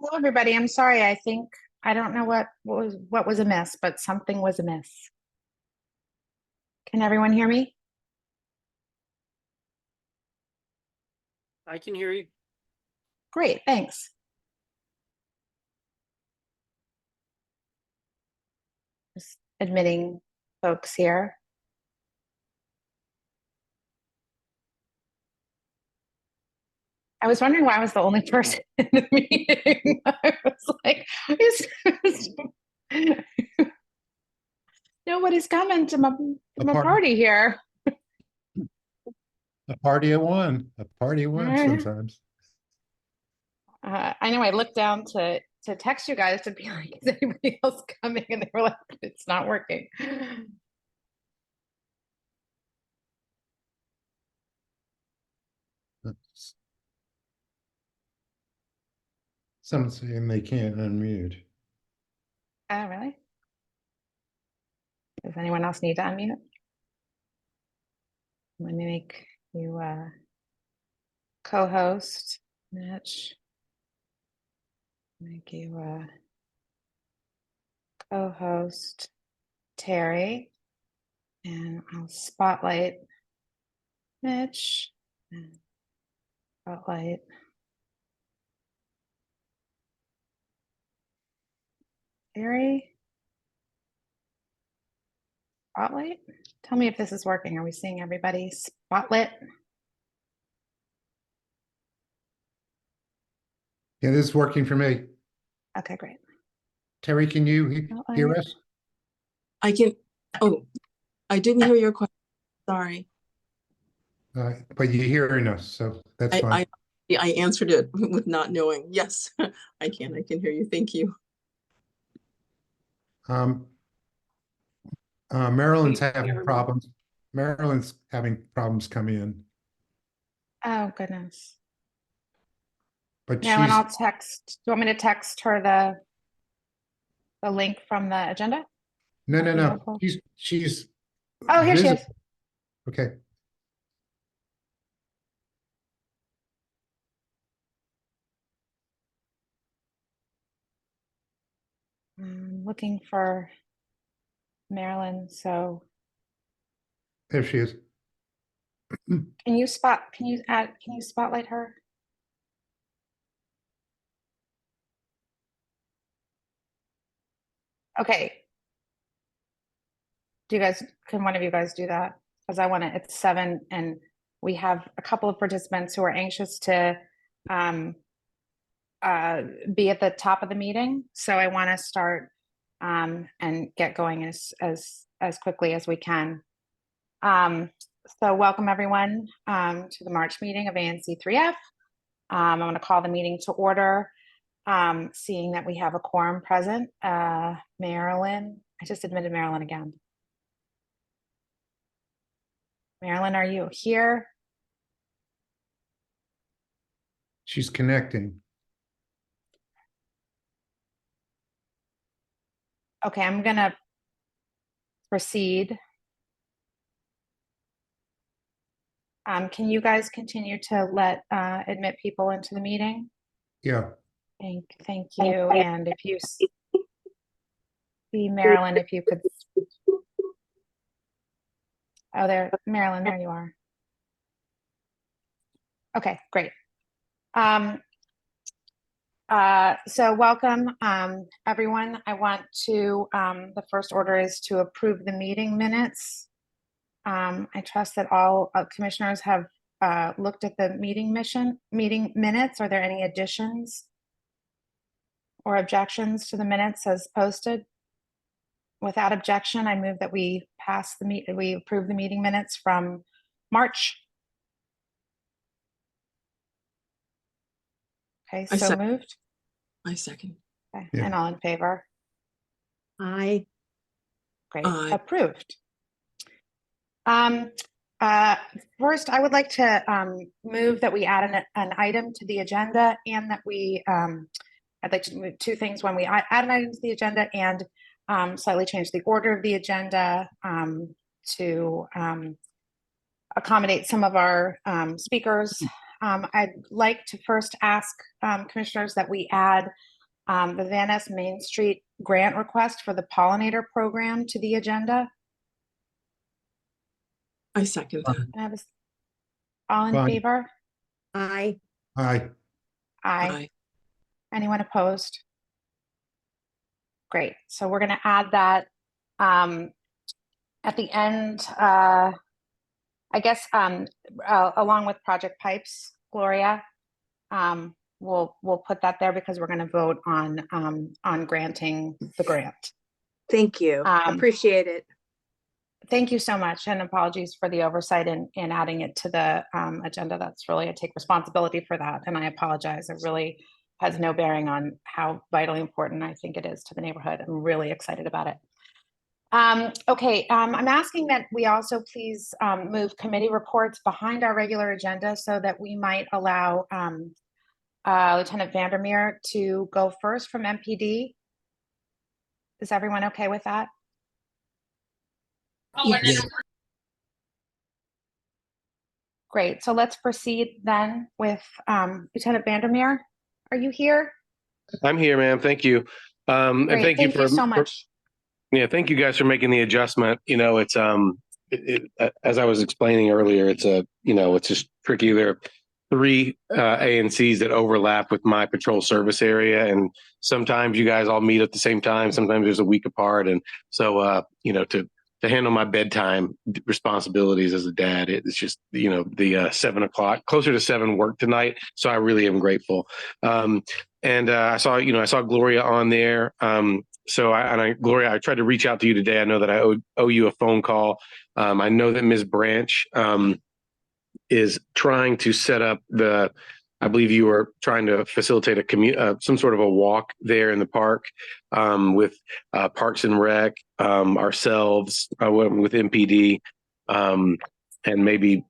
Hello, everybody. I'm sorry. I don't know what was amiss, but something was amiss. Can everyone hear me? I can hear you. Great, thanks. Just admitting folks here. I was wondering why I was the only person in the meeting. I was like, nobody's coming to my party here. A party at one. A party at one sometimes. I know I looked down to text you guys to be like, is anybody else coming? And they were like, it's not working. Someone's saying they can't unmute. Oh, really? Does anyone else need to unmute? Let me make you co-host, Mitch. Make you co-host, Terry. And I'll spotlight Mitch and spotlight Terry. Spotlight? Tell me if this is working. Are we seeing everybody? Spotlight? Yeah, this is working for me. Okay, great. Terry, can you hear us? I can. Oh, I didn't hear your question. Sorry. But you're hearing us, so that's fine. I answered it with not knowing. Yes, I can hear you. Thank you. Marilyn's having problems. Marilyn's having problems coming in. Oh, goodness. But Marilyn, I'll text. Do you want me to text her the link from the agenda? No. She's Oh, here she is. Okay. I'm looking for Marilyn. So There she is. can you spotlight her? Okay. Can one of you guys do that? Because it's 7 and we have a couple of participants who are anxious to be at the top of the meeting. So I want to start and get going as quickly as we can. So welcome everyone to the March meeting of ANC3F. I'm going to call the meeting to order. Seeing that we have a quorum present. Marilyn, I just admitted Marilyn again. Marilyn, are you here? She's connecting. Okay, I'm gonna proceed. Can you guys continue to admit people into the meeting? Yeah. Thank you. And if you see Marilyn, if you could. Oh, there, Marilyn, there you are. Okay, great. So welcome, everyone. I want to, the first order is to approve the meeting minutes. I trust that all commissioners have looked at the meeting minutes. Are there any additions or objections to the minutes as posted? Without objection, I move that we approve the meeting minutes from March. Okay, so moved. I second. Okay, Yeah. and all in favor? Aye. Great, Aye. approved. First, I would like to move that we add an item to the agenda, and that we, I'd like to move two things when we add an item to the agenda, and slightly change the order of the agenda to accommodate some of our speakers. I'd like to first ask commissioners that we add the Van Ness Main Street grant request for the pollinator program to the agenda. I second that. Can I have all in Fine. favor? Aye. Aye. Aye. Aye. Anyone opposed? Great. So we're going to add that at the end, I guess, along with Project Pipes, Gloria. We'll put that there because we're going to vote on granting the grant. Thank you. Um, Appreciate it. Thank you so much, and apologies for the oversight in adding it to the agenda. That's really, I take responsibility for that, and I apologize. It really has no bearing on how vitally important I think it is to the neighborhood. I'm really excited about it. Okay, I'm asking that we also please move committee reports behind our regular agenda so that we might allow Lieutenant Vandermeer to go first from MPD. Is everyone okay with that? Yes. Great. So let's proceed then with Lieutenant Vandermeer. Are you here? I'm here, ma'am. Thank you. And Great. thank you Thank you so for- much. Yeah, thank you guys for making the adjustment. You know, it's as I was explaining earlier, it's it's just tricky. There are 3 ANCs that overlap with my patrol service area, and sometimes you guys all meet at the same time. Sometimes there's a week apart, and so to handle my bedtime responsibilities as a dad, it's just the 7 o'clock, closer to 7 work tonight. So I really am grateful. And I saw Gloria on there. Gloria, I tried to reach out to you today. I know that I owe you a phone call. I know that Ms. Branch is trying to set up I believe you were trying to facilitate some sort of a walk there in the park with Parks and Rec, ourselves, with MPD, and maybe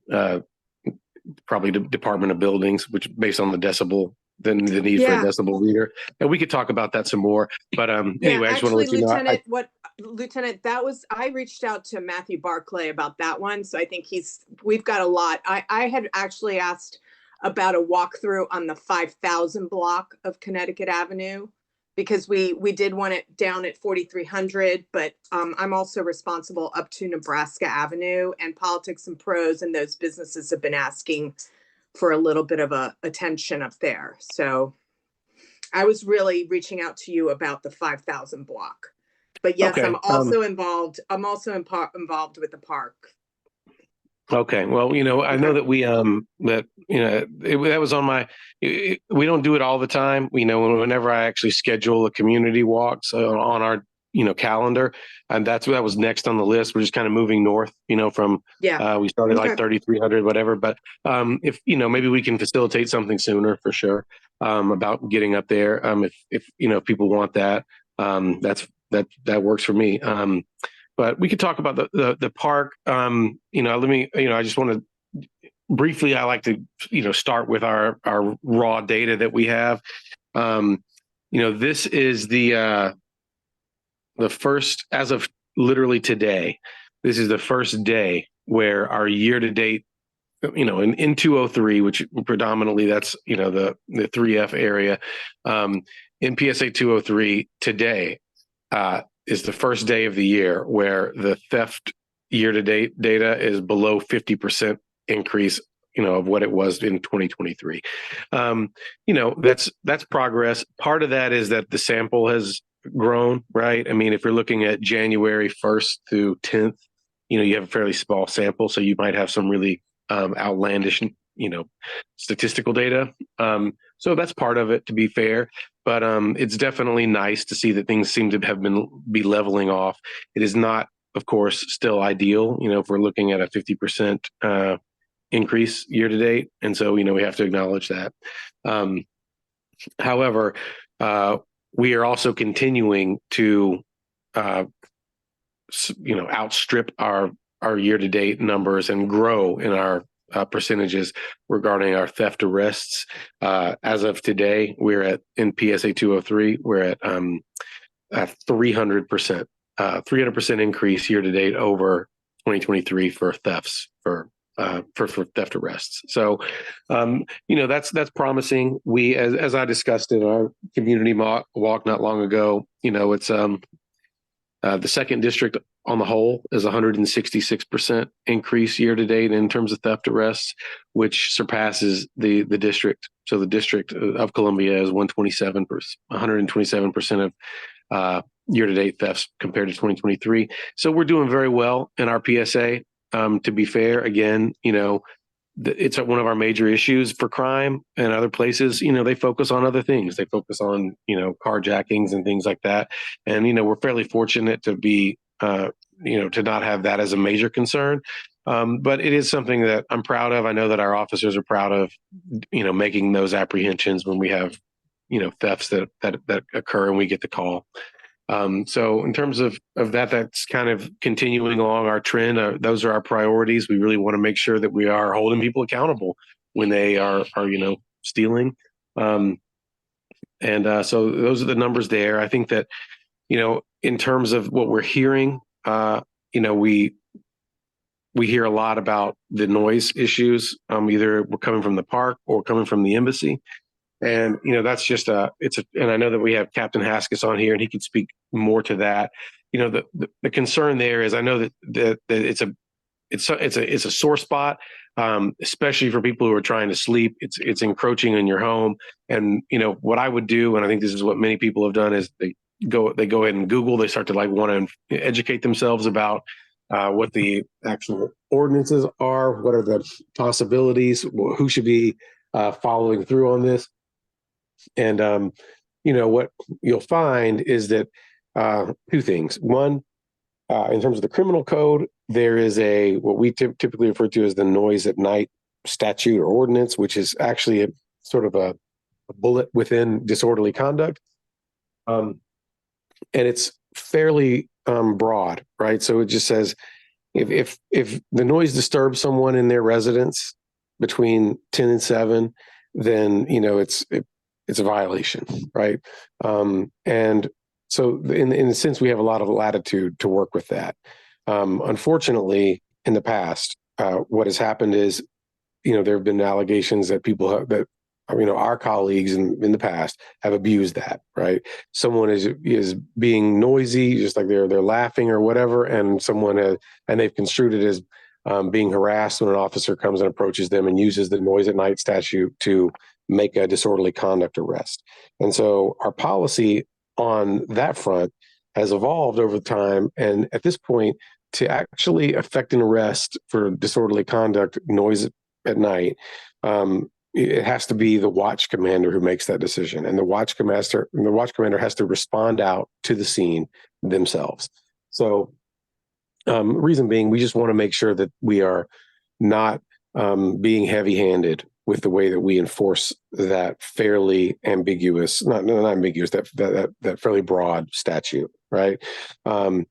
probably the Department of Buildings, which based on the decibel. The need for a Yeah. decibel reader, and we could talk about that some more. But anyway, I just want to let you know. Lieutenant, I reached out to Matthew Barclay about that one. So I think we've got a lot. I had actually asked about a walkthrough on the 5,000 block of Connecticut Avenue, because we did want it down at 4,300, but I'm also responsible up to Nebraska Avenue, and Politics and Pros and those businesses have been asking for a little bit of attention up there. So I was really reaching out to you about the 5,000 block. But yes, Okay, I'm also involved. I'm also involved with the park. Okay. Well, I know that that was on my, we don't do it all the time. Whenever I actually schedule a community walks on our, calendar, and that was next on the list. We're just kind of moving north, from, we started like 3,300, whatever. But if, maybe we can facilitate something sooner for sure, about getting up there. If people want that, that works for me. But we could talk about the park. I just want to briefly, I like to, start with our raw data that we have. This is the first, as of literally today, this is the first day where our year to date, in 203, which predominantly that's, the 3F area, in PSA 203 today, is the first day of the year where the theft year-to-date data is below 50% increase, of what it was in 2023. That's progress. Part of that is that the sample has grown, right? I mean, if you're looking at January 1st through 10th, you have a fairly small sample, so you might have some really outlandish, statistical data. So that's part of it, to be fair. But it's definitely nice to see that things seem to be leveling off. It is not, of course, still ideal, if we're looking at a 50% increase year to date. And so, we have to acknowledge that. However, we are also continuing to, outstrip our year to date numbers and grow in our percentages regarding our theft arrests. As of today, in PSA 203, we're at 300%, 300% increase year to date over 2023 for thefts for for theft arrests. So, that's promising. We, as I discussed in our community walk not long ago, it's the second district on the whole is 166% increase year to date in terms of theft arrests, which surpasses the district. So the District of Columbia is 127% of year to date thefts compared to 2023. So we're doing very well in our PSA. To be fair, again, it's one of our major issues for crime and other places. They focus on other things. They focus on, carjackings and things like that. And, we're fairly fortunate to be, to not have that as a major concern. But it is something that I'm proud of. I know that our officers are proud of, making those apprehensions when we have, thefts that occur and we get the call. So in terms of that, that's kind of continuing along our trend. Those are our priorities. We really want to make sure that we are holding people accountable when they are stealing. So those are the numbers there. I think that, in terms of what we're hearing, we hear a lot about the noise issues. Either we're coming from the park or coming from the embassy. And, that's just and I know that we have Captain Haskis on here and he could speak more to that. The concern there is I know that it's a sore spot, especially for people who are trying to sleep. It's encroaching in your home. And, what I would do, and I think this is what many people have done, is they go ahead and Google, they start to want to educate themselves about what the actual ordinances are, what are the possibilities, who should be following through on this. And, what you'll find is that two things. One, in terms of the criminal code, there is what we typically refer to as the noise at night statute or ordinance, which is actually a sort of a bullet within disorderly conduct. And it's fairly broad, right? So it just says if the noise disturbs someone in their residence between 10 and 7, then, it's a violation, right? And so in a sense, we have a lot of latitude to work with that. Unfortunately, in the past, what has happened is, there have been allegations that our colleagues in the past have abused that, right? Someone is being noisy, just like they're laughing or whatever, and they've construed it as being harassed when an officer comes and approaches them and uses the noise at night statute to make a disorderly conduct arrest. And so our policy on that front has evolved over time. And at this point, to actually effect an arrest for disorderly conduct, noise at night, it has to be the watch commander who makes that decision. And the watch commander has to respond out to the scene themselves. So reason being, we just want to make sure that we are not being heavy-handed with the way that we enforce that fairly ambiguous, not ambiguous, that fairly broad statute, right? And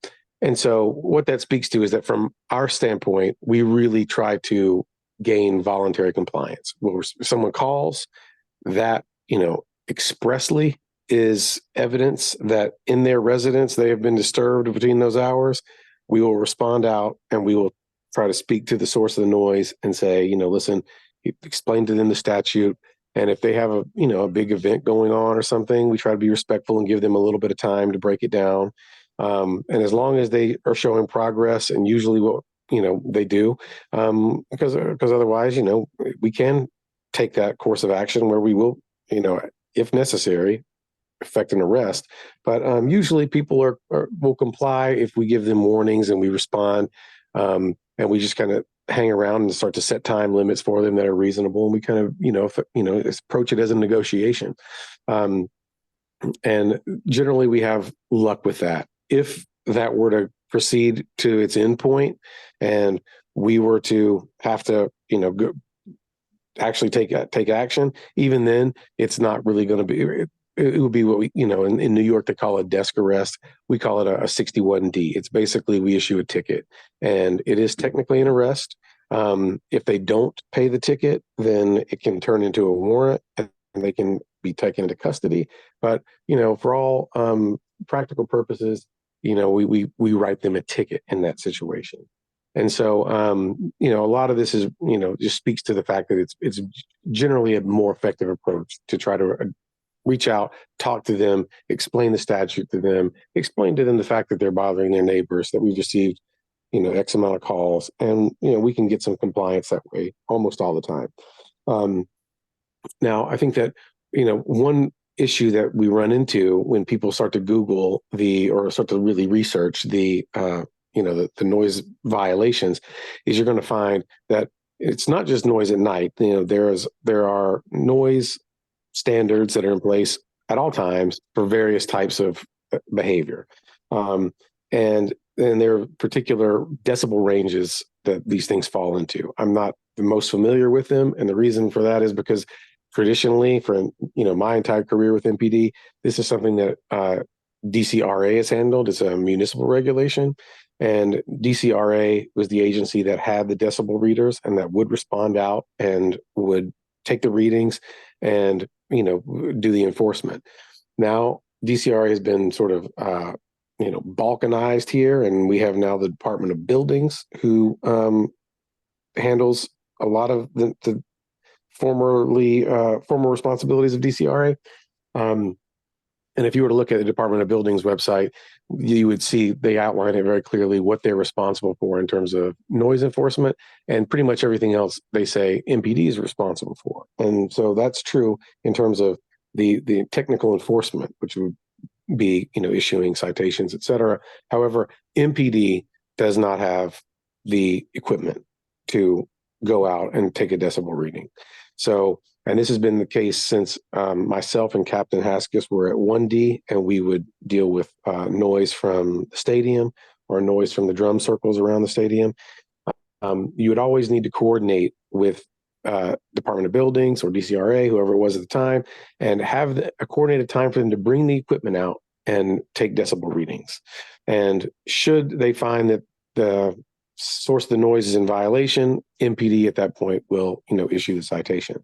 so what that speaks to is that from our standpoint, we really try to gain voluntary compliance. Well, if someone calls, that, expressly is evidence that in their residence they have been disturbed between those hours, we will respond out and we will try to speak to the source of the noise and say, listen, explain to them the statute. And if they have a big event going on or something, we try to be respectful and give them a little bit of time to break it down. And as long as they are showing progress, and usually what, they do, because otherwise, we can take that course of action where we will, if necessary, effect an arrest. But usually people will comply if we give them warnings and we respond, and we just kind of hang around and start to set time limits for them that are reasonable. And we kind of, approach it as a negotiation. And generally we have luck with that. If that were to proceed to its end point and we were to have to, actually take action, even then it's not really going to be, it would be what we, in New York, they call it desk arrest. We call it a 61D. It's basically we issue a ticket and it is technically an arrest. If they don't pay the ticket, then it can turn into a warrant and they can be taken into custody. But, for all practical purposes, we write them a ticket in that situation. And so, you know, a lot of this is, you know, just speaks to the fact that it's generally a more effective approach to try to reach out, talk to them, explain the statute to them, explain to them the fact that they're bothering their neighbors, that we've received, you know, X amount of calls, and, you know, we can get some compliance that way almost all the time. Now, I think that, you know, one issue that we run into when people start to Google or start to really research the noise violations is you're going to find that it's not just noise at night. You know, there are noise standards that are in place at all times for various types of behavior. And there are particular decibel ranges that these things fall into. I'm not the most familiar with them. And the reason for that is because traditionally, for, you know, my entire career with MPD, this is something that DCRA has handled. It's a municipal regulation. And DCRA was the agency that had the decibel readers and that would respond out and would take the readings and, you know, do the enforcement. Now, DCRA has been sort of, you know, balkanized here. And we have now the Department of Buildings who handles a lot of the former responsibilities of DCRA. And if you were to look at the Department of Buildings website, you would see they outline it very clearly what they're responsible for in terms of noise enforcement, and pretty much everything else they say MPD is responsible for. And so that's true in terms of the technical enforcement, which would be, you know, issuing citations, et cetera. However, MPD does not have the equipment to go out and take a decibel reading. So, and this has been the case since myself and Captain Haskis were at 1D, and we would deal with noise from the stadium or noise from the drum circles around the stadium. You would always need to coordinate with Department of Buildings or DCRA, whoever it was at the time, and have a coordinated time for them to bring the equipment out and take decibel readings. And should they find that the source of the noise is in violation, MPD at that point will, you know, issue the citation.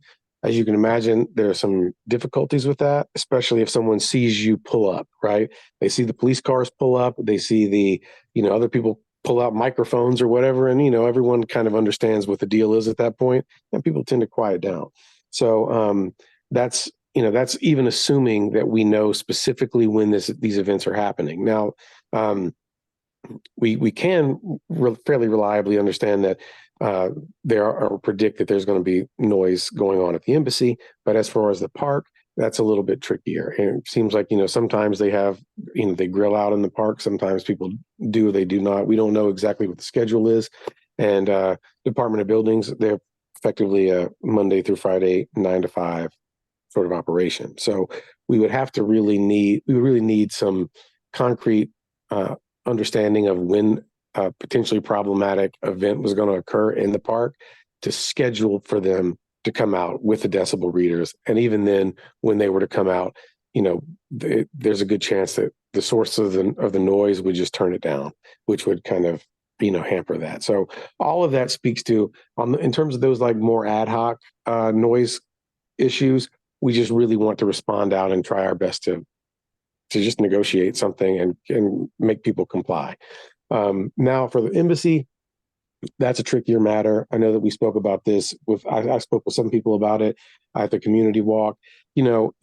As you can imagine, there are some difficulties with that, especially if someone sees you pull up, right? They see the police cars pull up, they see the, you know, other people pull out microphones or whatever, and, you know, everyone kind of understands what the deal is at that point, and people tend to quiet down. So that's, you know, that's even assuming that we know specifically when these events are happening. Now, we can fairly reliably understand that or predict that there's going to be noise going on at the embassy. But as far as the park, that's a little bit trickier. And it seems like, you know, sometimes they have, you know, they grill out in the park. Sometimes people do, they do not. We don't know exactly what the schedule is. And Department of Buildings, they're effectively a Monday through Friday, 9 to 5 sort of operation. So we would really need some concrete understanding of when a potentially problematic event was going to occur in the park to schedule for them to come out with the decibel readers. And even then, when they were to come out, you know, there's a good chance that the source of the noise would just turn it down, which would kind of, you know, hamper that. So all of that speaks to, in terms of those like more ad hoc noise issues, we just really want to respond out and try our best to just negotiate something and make people comply. Now for the embassy, that's a trickier matter. I know that we spoke about this I spoke with some people about it at the community walk. You know,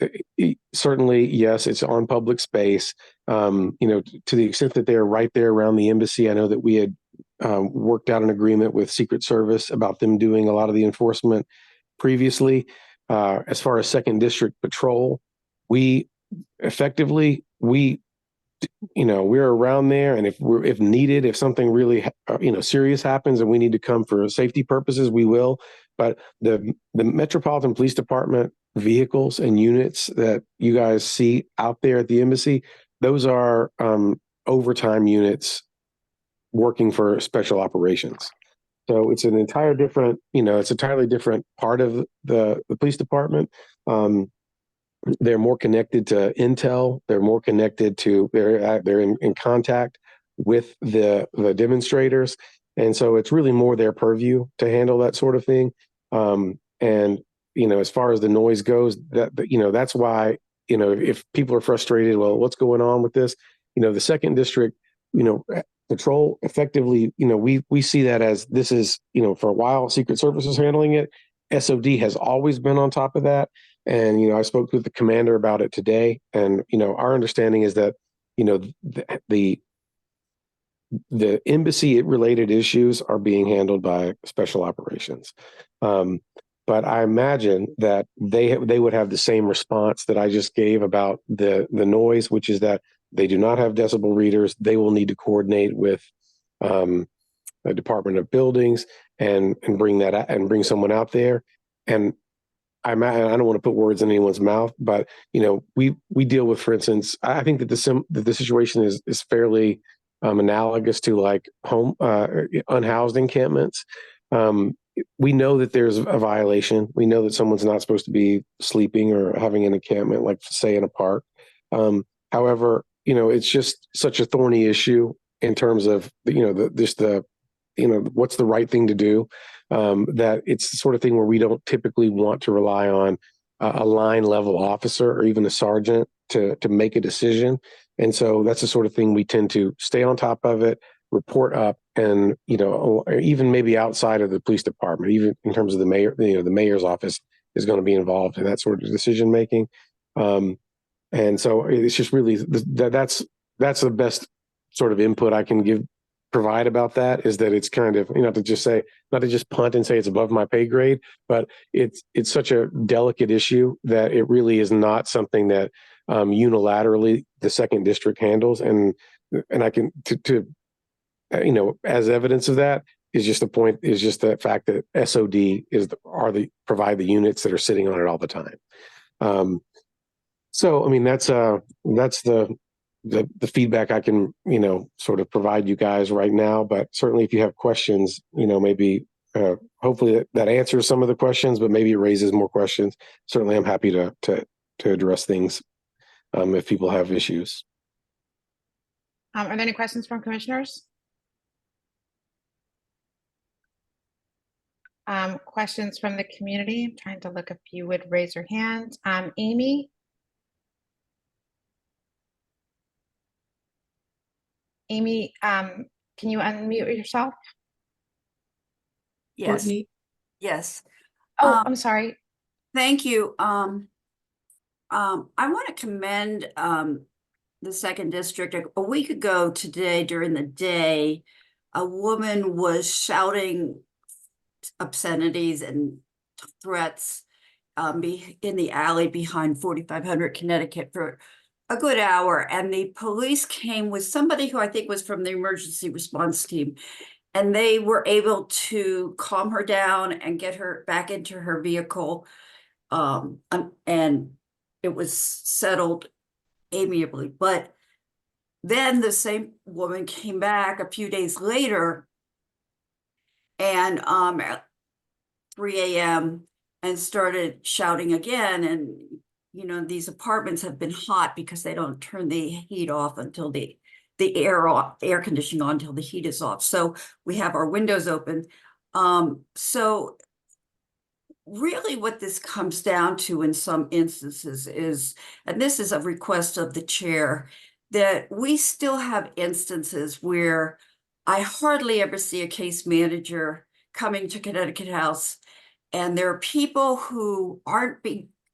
certainly, yes, it's on public space. You know, to the extent that they're right there around the embassy, I know that we had worked out an agreement with Secret Service about them doing a lot of the enforcement previously. As far as second district patrol, we're around there, and if needed, if something really serious happens and we need to come for safety purposes, we will. But the Metropolitan Police Department vehicles and units that you guys see out there at the embassy, those are overtime units working for special operations. So it's an entirely different part of the police department. They're more connected to intel. They're more connected to, they're in contact with the demonstrators. And so it's really more their purview to handle that sort of thing. And, you know, as far as the noise goes, that's why, if people are frustrated, well, what's going on with this? The second district, patrol effectively, we see that as this is, for a while, Secret Service is handling it. SOD has always been on top of that. And, I spoke with the commander about it today. And, our understanding is that, the embassy related issues are being handled by special operations. But I imagine that they would have the same response that I just gave about the noise, which is that they do not have decibel readers. They will need to coordinate with the Department of Buildings and bring that out and bring someone out there. And I don't want to put words in anyone's mouth, but we deal with, for instance, I think that the situation is fairly analogous to like home unhoused encampments. We know that there's a violation. We know that someone's not supposed to be sleeping or having an encampment, like say in a park. However, it's just such a thorny issue in terms of what's the right thing to do. That it's the sort of thing where we don't typically want to rely on a line level officer or even a sergeant to make a decision. And so that's the sort of thing we tend to stay on top of it, report up, and or even maybe outside of the police department, even in terms of the mayor, the mayor's office is going to be involved in that sort of decision making. And so it's just really that's the best sort of input I can provide about that, is that it's kind of, not to just punt and say it's above my pay grade, but it's such a delicate issue that it really is not something that unilaterally the second district handles. And I can as evidence of that is just the fact that SOD provide the units that are sitting on it all the time. So I mean that's the feedback I can sort of provide you guys right now. But certainly if you have questions, maybe hopefully that answers some of the questions, but maybe it raises more questions. Certainly I'm happy to address things if people have issues. Are there any questions from commissioners? Questions from the community? I'm trying to look if you would raise your hand. Amy? Amy, can you unmute yourself? Yes, Courtney? yes. Oh, I'm sorry. Thank you. I want to commend the second district. A week ago today during the day, a woman was shouting obscenities and threats in the alley behind 4500 Connecticut for a good hour. And the police came with somebody who I think was from the emergency response team. And they were able to calm her down and get her back into her vehicle. And it was settled amiably. But then the same woman came back a few days later and at 3 a.m. and started shouting again. And, these apartments have been hot because they don't turn the heat off until the air conditioning on until the heat is off. So we have our windows open. So really what this comes down to in some instances is, and this is a request of the chair, that we still have instances where I hardly ever see a case manager coming to Connecticut House, and there are people who aren't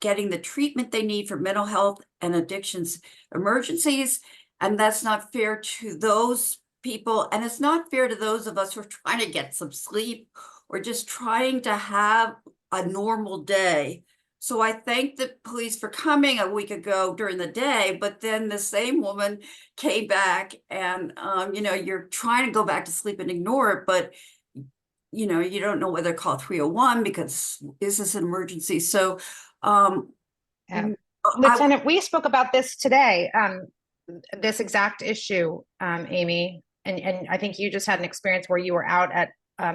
getting the treatment they need for mental health and addictions emergencies. And that's not fair to those people. And it's not fair to those of us who are trying to get some sleep or just trying to have a normal day. So I thank the police for coming a week ago during the day, but then the same woman came back and, you're trying to go back to sleep and ignore it, but you don't know whether to call 301 because is this an emergency? So, Lieutenant, we spoke about this today, this exact issue, Amy, and I think you just had an experience where you were out at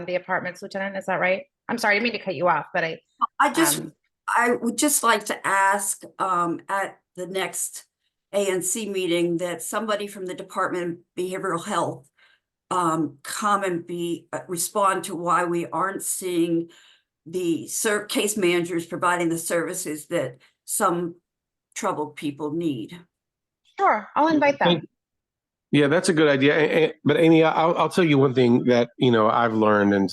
the apartments, Lieutenant, is that right? I'm sorry, I didn't mean to cut you off, but I would just like to ask at the next ANC meeting that somebody from the Department of Behavioral Health come and respond to why we aren't seeing the case managers providing the services that some troubled people need. sure, I'll invite them. Yeah, that's a good idea. But Amy, I'll tell you one thing that, I've learned, and,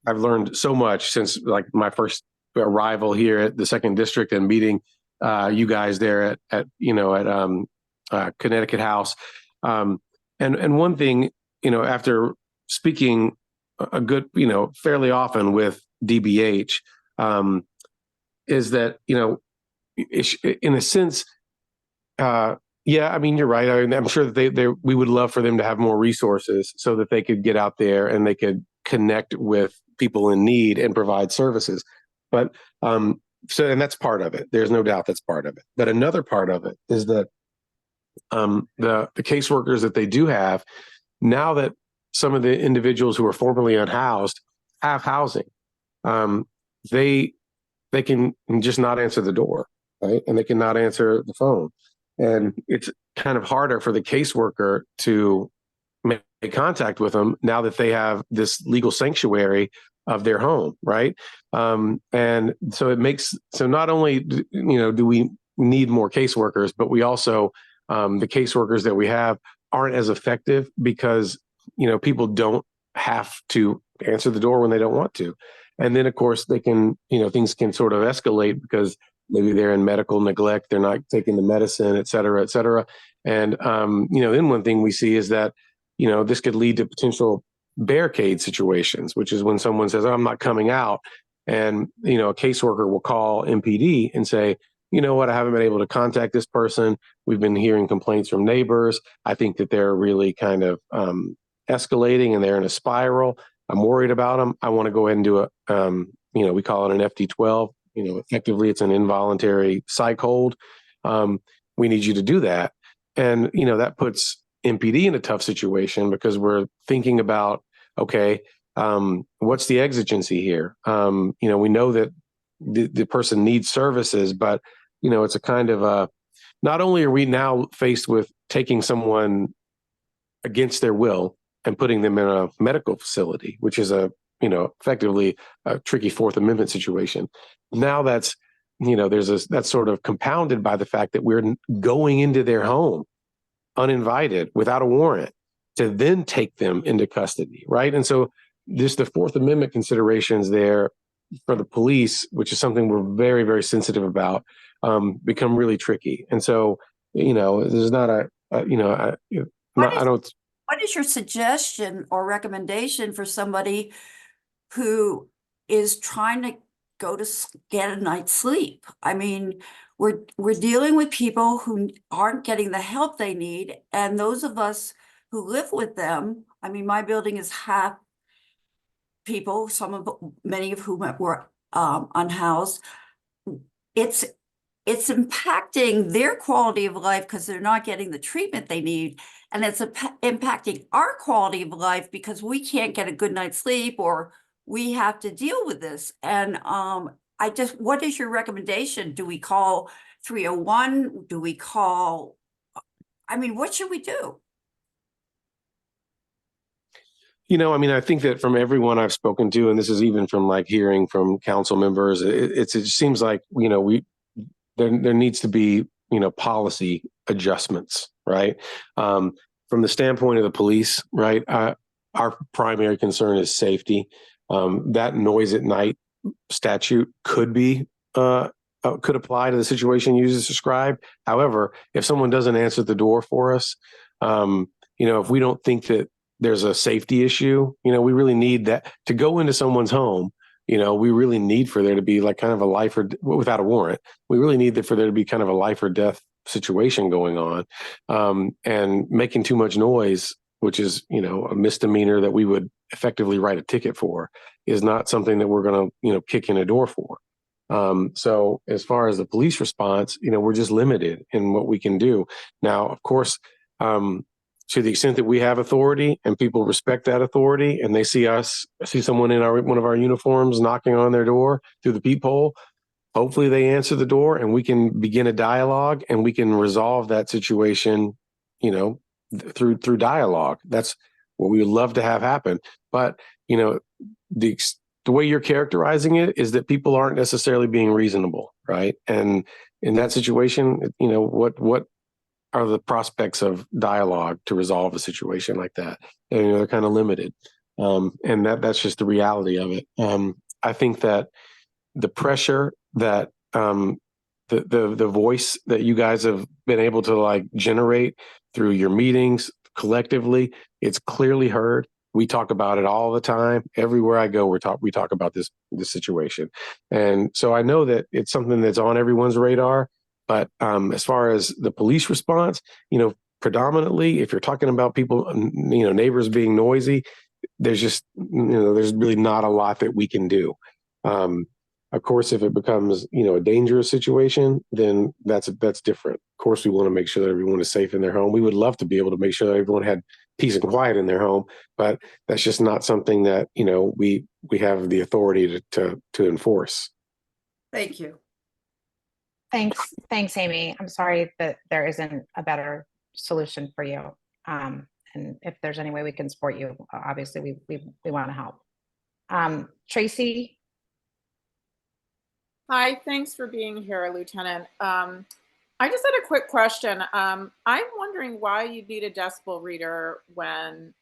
I've learned so much since like my first arrival here at the second district and meeting you guys there at Connecticut House. And one thing, after speaking a good, fairly often with DBH, is that, in a sense, yeah, I mean, you're right. I'm sure that we would love for them to have more resources so that they could get out there and they could connect with people in need and provide services. But and that's part of it. There's no doubt that's part of it. But another part of it is that the caseworkers that they do have, now that some of the individuals who are formerly unhoused have housing, they can just not answer the door, right? And they cannot answer the phone. And it's kind of harder for the caseworker to make contact with them now that they have this legal sanctuary of their home, right? And so not only do we need more caseworkers, but we also the caseworkers that we have aren't as effective because people don't have to answer the door when they don't want to. And then of course they can, things can sort of escalate because maybe they're in medical neglect, they're not taking the medicine, et cetera, et cetera. And, then one thing we see is that, this could lead to potential barricade situations, which is when someone says, oh, I'm not coming out. And, a caseworker will call MPD and say, you know what, I haven't been able to contact this person. We've been hearing complaints from neighbors. I think that they're really kind of escalating and they're in a spiral. I'm worried about them. I want to go ahead and do we call it an FD12. Effectively, it's an involuntary psych hold. We need you to do that. And, that puts MPD in a tough situation because we're thinking about, okay, what's the exigency here? We know that the person needs services, but, it's a kind of not only are we now faced with taking someone against their will and putting them in a medical facility, which is effectively a tricky Fourth Amendment situation. Now that's, that's sort of compounded by the fact that we're going into their home uninvited without a warrant to then take them into custody, right? And so just the Fourth Amendment considerations there for the police, which is something we're very, very sensitive about, become really tricky. And so, there's not What is your suggestion or recommendation for somebody who is trying to get a night's sleep? I mean, we're dealing with people who aren't getting the help they need, and those of us who live with them. I mean, my building is half people, many of whom were unhoused. It's impacting their quality of life because they're not getting the treatment they need. And it's impacting our quality of life because we can't get a good night's sleep or we have to deal with this. And what is your recommendation? Do we call 301? Do we call, what should we do? I think that from everyone I've spoken to, and this is even from like hearing from council members, it seems like, there needs to be, policy adjustments, right? From the standpoint of the police, right? Our primary concern is safety. That noise at night statute could apply to the situation you just described. However, if someone doesn't answer the door for us, if we don't think that there's a safety issue, we really need that to go into someone's home. We really need for there to be like kind of a life or without a warrant. We really need for there to be kind of a life or death situation going on, and making too much noise, which is, a misdemeanor that we would effectively write a ticket for, is not something that we're going to, kick in a door for. So as far as the police response, we're just limited in what we can do. Now, of course, to the extent that we have authority and people respect that authority and they see someone in one of our uniforms knocking on their door through the peephole, hopefully they answer the door and we can begin a dialogue and we can resolve that situation, through dialogue. That's what we would love to have happen. But, the way you're characterizing it is that people aren't necessarily being reasonable, right? And in that situation, what are the prospects of dialogue to resolve a situation like that. And, they're kind of limited. And that's just the reality of it. I think that the pressure that the voice that you guys have been able to like generate through your meetings collectively, it's clearly heard. We talk about it all the time. Everywhere I go, we talk about this situation. And so I know that it's something that's on everyone's radar. But as far as the police response, predominantly, if you're talking about people, neighbors being noisy, there's just, there's really not a lot that we can do. Of course, if it becomes, a dangerous situation, then that's different. Of course, we want to make sure that everyone is safe in their home. We would love to be able to make sure that everyone had peace and quiet in their home, but that's just not something that, we have the authority to enforce. Thank you. Thanks, Amy. I'm sorry that there isn't a better solution for you. And if there's any way we can support you, obviously we want to help. Tracy? Hi, thanks for being here, Lieutenant. I just had a quick question. I'm wondering why you need a decibel reader when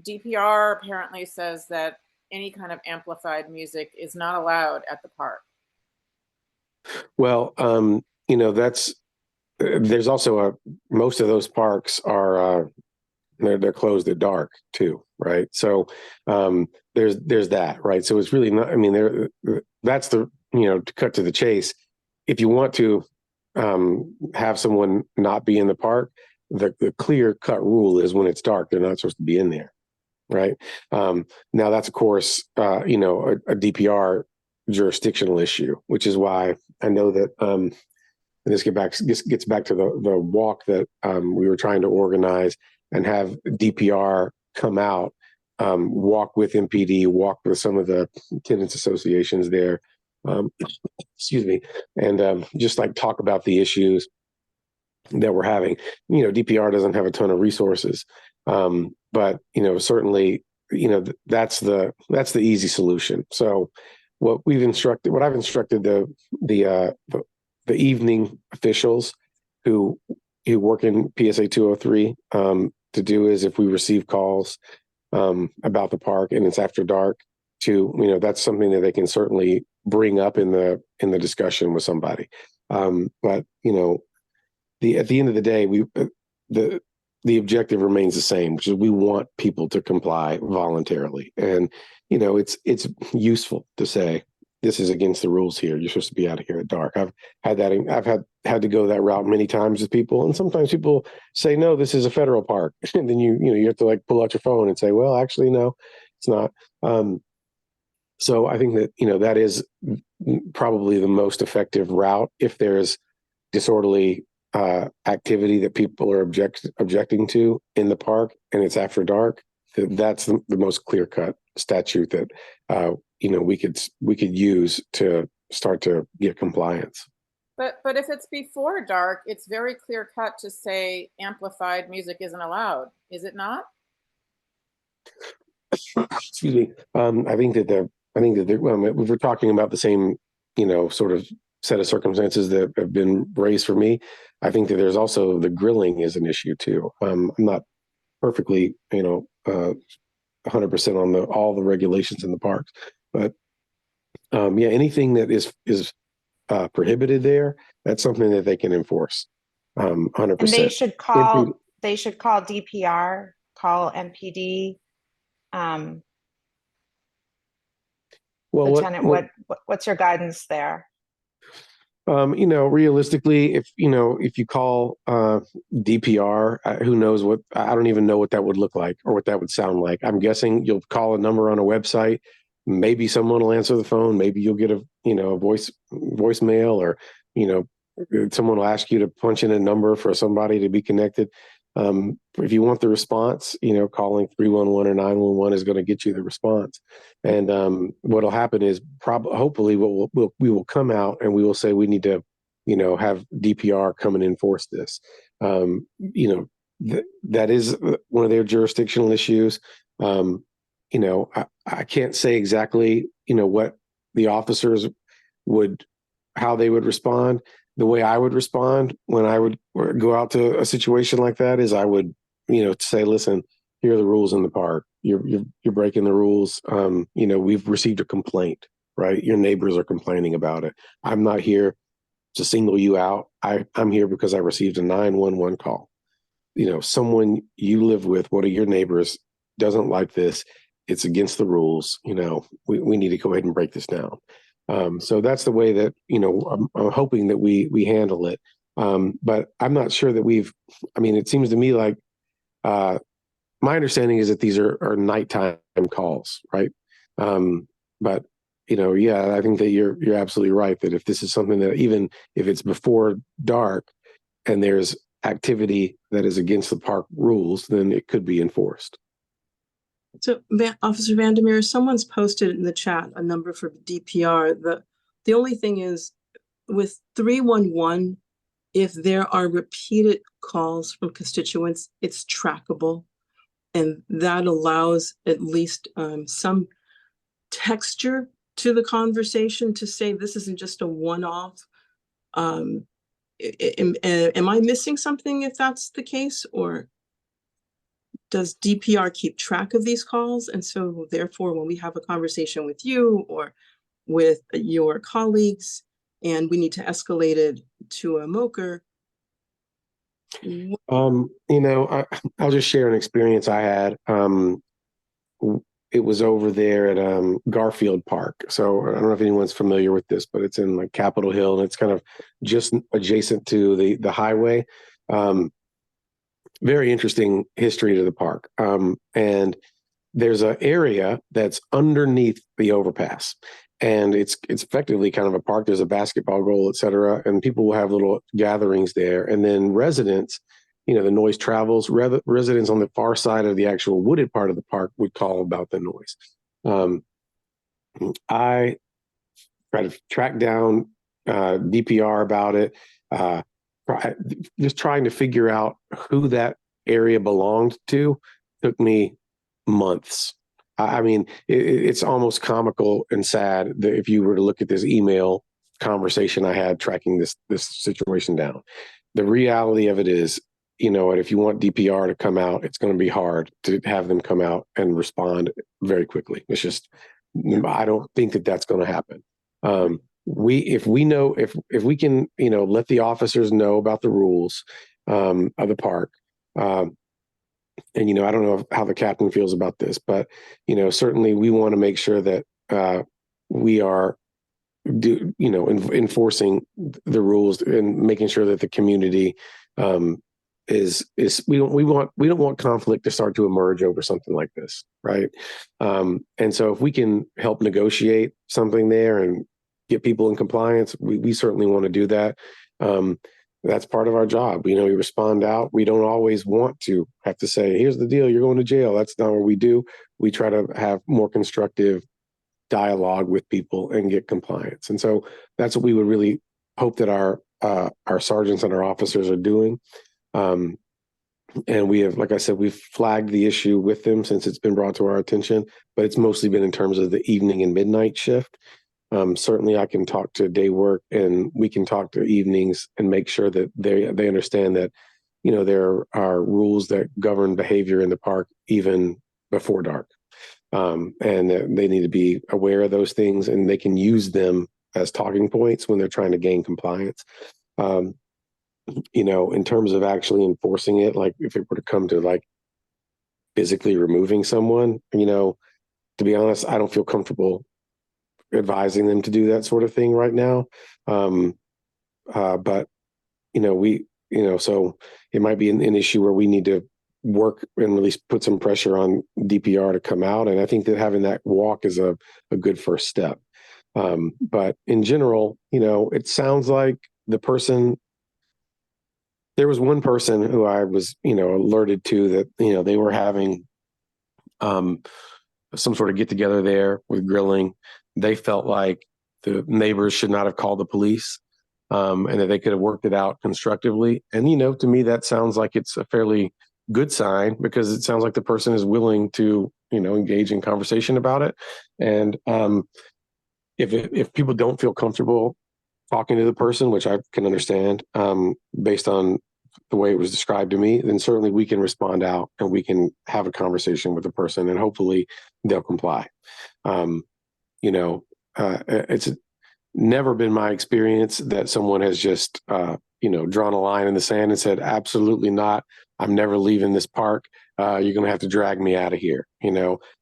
DPR apparently says that any kind of amplified music is not allowed at the park. Well, there's also most of those parks are they're closed at dark too, right? So there's that, right? So it's really not. I mean, that's the to cut to the chase. If you want to have someone not be in the park, the clear cut rule is when it's dark, they're not supposed to be in there, right? Now that's of course a DPR jurisdictional issue, which is why I know that and this gets back to the walk that we were trying to organize and have DPR come out, walk with MPD, walk with some of the tenants associations there, excuse me, and just like talk about the issues that we're having. DPR doesn't have a ton of resources, but certainly that's the easy solution. So what I've instructed the evening officials who work in PSA 203 to do is, if we receive calls about the park and it's after dark, that's something that they can certainly bring up in the discussion with somebody. But at the end of the day, the objective remains the same, which is we want people to comply voluntarily. And it's useful to say, this is against the rules here. You're supposed to be out of here at dark. I've had to go that route many times with people, and sometimes people say, no, this is a federal park. And then you have to like pull out your phone and say, well, actually, no, it's not. So I think that, that is probably the most effective route. If there's disorderly activity that people are objecting to in the park and it's after dark, that's the most clear-cut statute that we could use to start to get compliance. But if it's before dark, it's very clear cut to say amplified music isn't allowed, is it not? Excuse me. I think that we're talking about the same sort of set of circumstances that have been raised for me. I think that there's also the grilling is an issue too. I'm not perfectly 100% on all the regulations in the parks, but anything that is prohibited there, that's something that they can enforce 100%. And they should call DPR, call MPD. Lieutenant, what's your guidance there? Realistically, if you call DPR, who knows what, I don't even know what that would look like or what that would sound like. I'm guessing you'll call a number on a website. Maybe someone will answer the phone. Maybe you'll get a voicemail, or someone will ask you to punch in a number for somebody to be connected. If you want the response, calling 311 or 911 is going to get you the response. And what'll happen is hopefully we will come out and we will say we need to, have DPR come and enforce this. That is one of their jurisdictional issues. I can't say exactly, what the officers how they would respond. the way I would respond when I would go out to a situation like that is I would, say, listen, here are the rules in the park. You're breaking the rules. We've received a complaint, right? Your neighbors are complaining about it. I'm not here to single you out. I'm here because I received a 911 call. Someone you live with, one of your neighbors, doesn't like this. It's against the rules. We need to go ahead and break this down. So that's the way that, I'm hoping that we handle it. But I'm not sure that it seems to me like my understanding is that these are nighttime calls, right? But I think that you're absolutely right that if this is something that even if it's before dark and there's activity that is against the park rules, then it could be enforced. So, Officer Vandermeer, someone's posted in the chat a number for DPR. The only thing is with 311, if there are repeated calls from constituents, it's trackable. And that allows at least some texture to the conversation to say this isn't just a one-off. Am I missing something if that's the case, or does DPR keep track of these calls? And so therefore, when we have a conversation with you or with your colleagues and we need to escalate it to a MOCR. I'll just share an experience I had. It was over there at Garfield Park. So I don't know if anyone's familiar with this, but it's in like Capitol Hill and it's kind of just adjacent to the highway. Very interesting history to the park. And there's an area that's underneath the overpass. And it's effectively kind of a park. There's a basketball goal, et cetera. And people will have little gatherings there. And then residents, the noise travels. Residents on the far side of the actual wooded part of the park would call about the noise. I try to track down DPR about it, just trying to figure out who that area belonged to. Took me months. It's almost comical and sad that if you were to look at this email conversation I had tracking this situation down. The reality of it is, if you want DPR to come out, it's going to be hard to have them come out and respond very quickly. It's just, I don't think that that's going to happen. If we can, let the officers know about the rules of the park. And, I don't know how the captain feels about this, but, certainly we want to make sure that we are enforcing the rules and making sure that the community we don't want conflict to start to emerge over something like this, right? And so if we can help negotiate something there and get people in compliance, we certainly want to do that. That's part of our job. We respond out. We don't always want to have to say, here's the deal, you're going to jail. That's not what we do. We try to have more constructive dialogue with people and get compliance. And so that's what we would really hope that our sergeants and our officers are doing. And we have, like I said, we've flagged the issue with them since it's been brought to our attention, but it's mostly been in terms of the evening and midnight shift. Certainly I can talk to day work and we can talk to evenings and make sure that they understand that, there are rules that govern behavior in the park even before dark. And that they need to be aware of those things and they can use them as talking points when they're trying to gain compliance. In terms of actually enforcing it, like if it were to come to like physically removing someone, to be honest, I don't feel comfortable advising them to do that sort of thing right now. But so it might be an issue where we need to work and really put some pressure on DPR to come out. And I think that having that walk is a good first step. But in general, it sounds like there was one person who I was, alerted to that, they were having some sort of get together there with grilling. They felt like the neighbors should not have called the police and that they could have worked it out constructively. And, to me, that sounds like it's a fairly good sign because it sounds like the person is willing to, engage in conversation about it. And if people don't feel comfortable talking to the person, which I can understand, based on the way it was described to me, then certainly we can respond out and we can have a conversation with the person and hopefully they'll comply. It's never been my experience that someone has just, drawn a line in the sand and said, absolutely not. I'm never leaving this park. You're going to have to drag me out of here.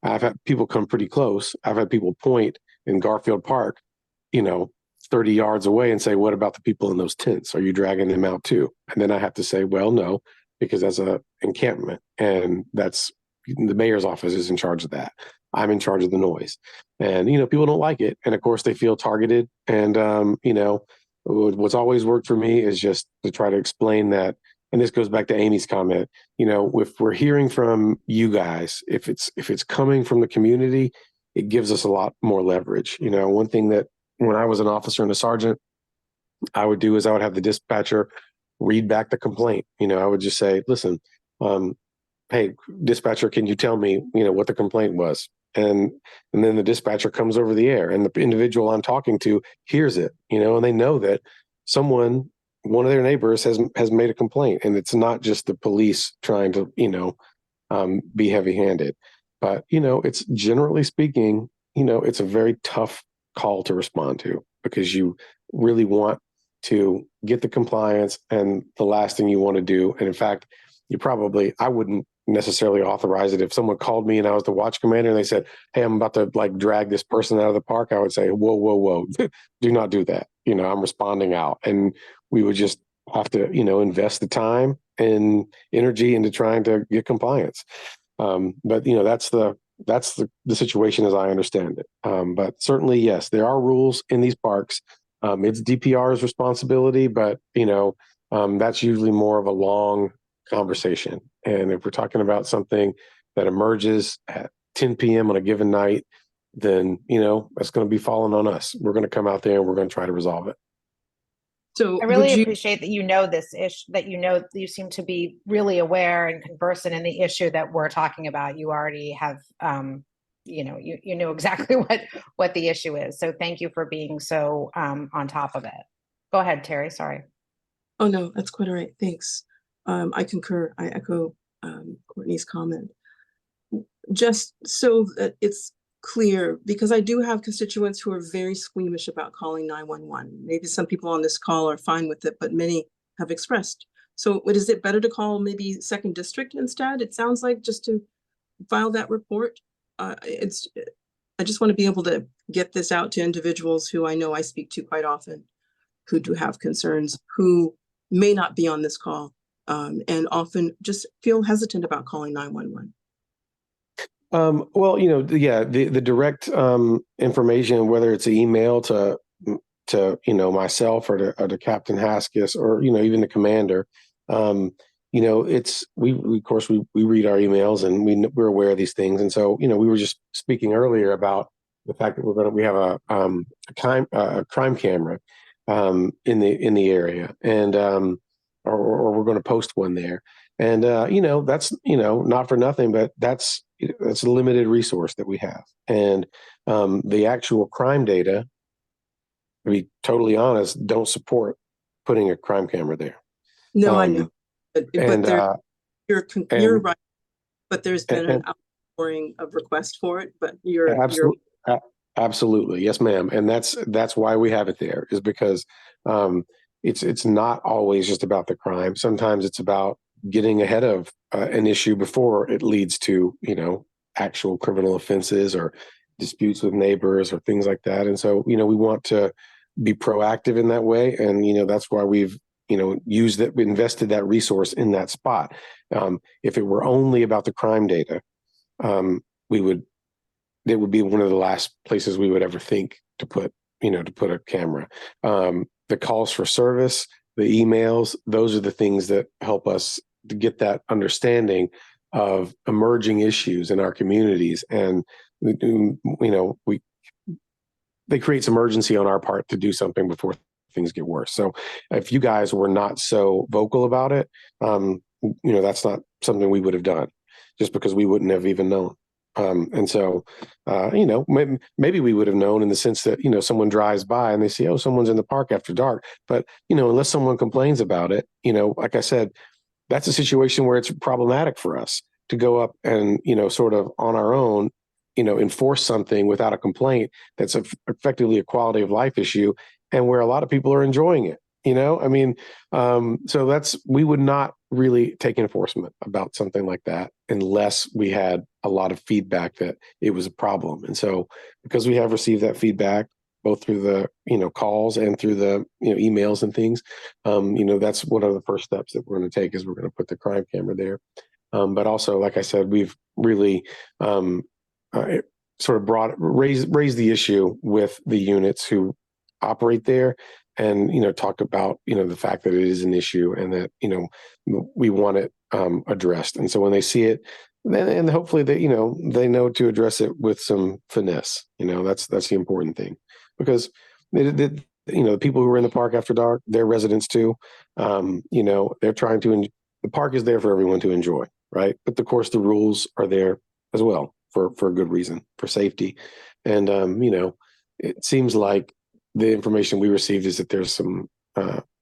I've had people come pretty close. I've had people point in Garfield Park, 30 yards away and say, what about the people in those tents? Are you dragging them out too? And then I have to say, well, no, because that's a encampment and that's the mayor's office is in charge of that. I'm in charge of the noise. And, people don't like it. And of course they feel targeted. And, what's always worked for me is just to try to explain that. And this goes back to Amy's comment, if we're hearing from you guys, if it's coming from the community, it gives us a lot more leverage. One thing that when I was an officer and a sergeant, I would do is I would have the dispatcher read back the complaint. I would just say, listen, hey, dispatcher, can you tell me, what the complaint was? And then the dispatcher comes over the air and the individual I'm talking to hears it, and they know that one of their neighbors has made a complaint, and it's not just the police trying to, be heavy handed, but, it's generally speaking, it's a very tough call to respond to because you really want to get the compliance, and the last thing you want to do. And in fact, I wouldn't necessarily authorize it. If someone called me and I was the watch commander and they said, hey, I'm about to drag this person out of the park, I would say, whoa, do not do that. I'm responding out, and we would just have to, invest the time and energy into trying to get compliance. But that's the situation as I understand it. But certainly, yes, there are rules in these parks. It's DPR's responsibility, but that's usually more of a long conversation. And if we're talking about something that emerges at 10 p.m. on a given night, then that's going to be falling on us. We're going to come out there and we're going to try to resolve it. So I really appreciate that this issue, that you seem to be really aware and conversant in the issue that we're talking about. You already have, you know exactly what the issue is. So thank you for being so on top of it. Go ahead, Terry. Sorry. Oh no, that's quite all right. Thanks. I concur. I echo Courtney's comment. Just so that it's clear, because I do have constituents who are very squeamish about calling 911. Maybe some people on this call are fine with it, but many have expressed. So is it better to call maybe second district instead? It sounds like, just to file that report. I just want to be able to get this out to individuals who I know I speak to quite often, who do have concerns, who may not be on this call, and often just feel hesitant about calling 911. Well, the direct information, whether it's an email to myself or to Captain Haskis or even the commander, of course we read our emails and we're aware of these things, and so we were just speaking earlier about the fact that we have a crime camera in the area, and or we're going to post one there, and that's not for nothing, but that's a limited resource that we have, and the actual crime data, to be totally honest, don't support putting a crime camera there. No, I know, but you're right. But there's been an outpouring of request for it. But absolutely, yes, ma'am. And that's why we have it there, is because it's not always just about the crime. Sometimes it's about getting ahead of an issue before it leads to actual criminal offenses or disputes with neighbors or things like that. And so we want to be proactive in that way, and that's why we've invested that resource in that spot. If it were only about the crime data, it would be one of the last places we would ever think to put a camera. The calls for service, the emails, those are the things that help us to get that understanding of emerging issues in our communities. And, they create some urgency on our part to do something before things get worse. So if you guys were not so vocal about it, that's not something we would have done, just because we wouldn't have even known. And so, maybe we would have known in the sense that, someone drives by and they see, oh, someone's in the park after dark. But, unless someone complains about it, like I said, that's a situation where it's problematic for us to go up and, sort of on our own, enforce something without a complaint that's effectively a quality of life issue and where a lot of people are enjoying it. So we would not really take enforcement about something like that unless we had a lot of feedback that it was a problem. And so because we have received that feedback, both through the, calls and through the, emails and things, that's one of the first steps that we're going to take is we're going to put the crime camera there. But also, like I said, we've really sort of raised the issue with the units who operate there and, talked about, the fact that it is an issue and that, we want it addressed. And so when they see it, then hopefully they know to address it with some finesse. That's the important thing, because the people who are in the park after dark, they're residents too. They're trying to, the park is there for everyone to enjoy, right? But of course the rules are there as well for a good reason, for safety. And, it seems like the information we received is that there's some,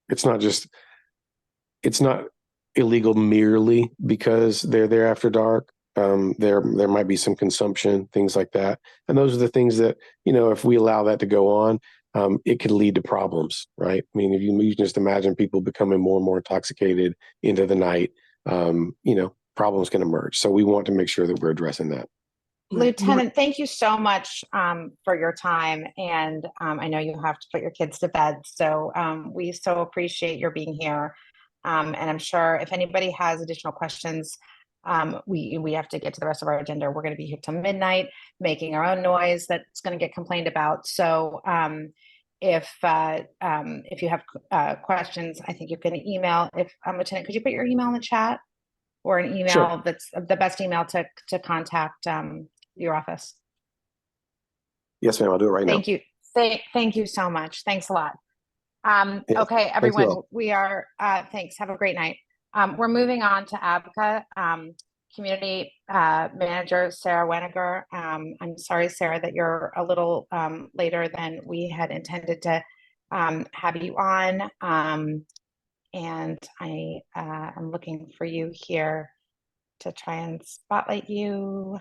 it's not illegal merely because they're there after dark. There might be some consumption, things like that. And those are the things that, if we allow that to go on, it could lead to problems, right? I mean, if you just imagine people becoming more and more intoxicated into the night, problems can emerge. So we want to make sure that we're addressing that. Lieutenant, thank you so much for your time. And I know you have to put your kids to bed. So we so appreciate your being here. And I'm sure if anybody has additional questions, we have to get to the rest of our agenda. We're going to be here till midnight, making our own noise that's going to get complained about. So if you have questions, I think you can email. Lieutenant, could you put your email in the chat, or an email? Sure. That's the best email to contact your office? Yes, ma'am. I'll do it right now. Thank you. Thank you so much. Thanks a lot. Yes, Okay, everyone, all. we are, thanks. Have a great night. We're moving on to ABCA, Community Manager Sarah Weniger. I'm sorry, Sarah, that you're a little later than we had intended to have you on. And I am looking for you here to try and spotlight you.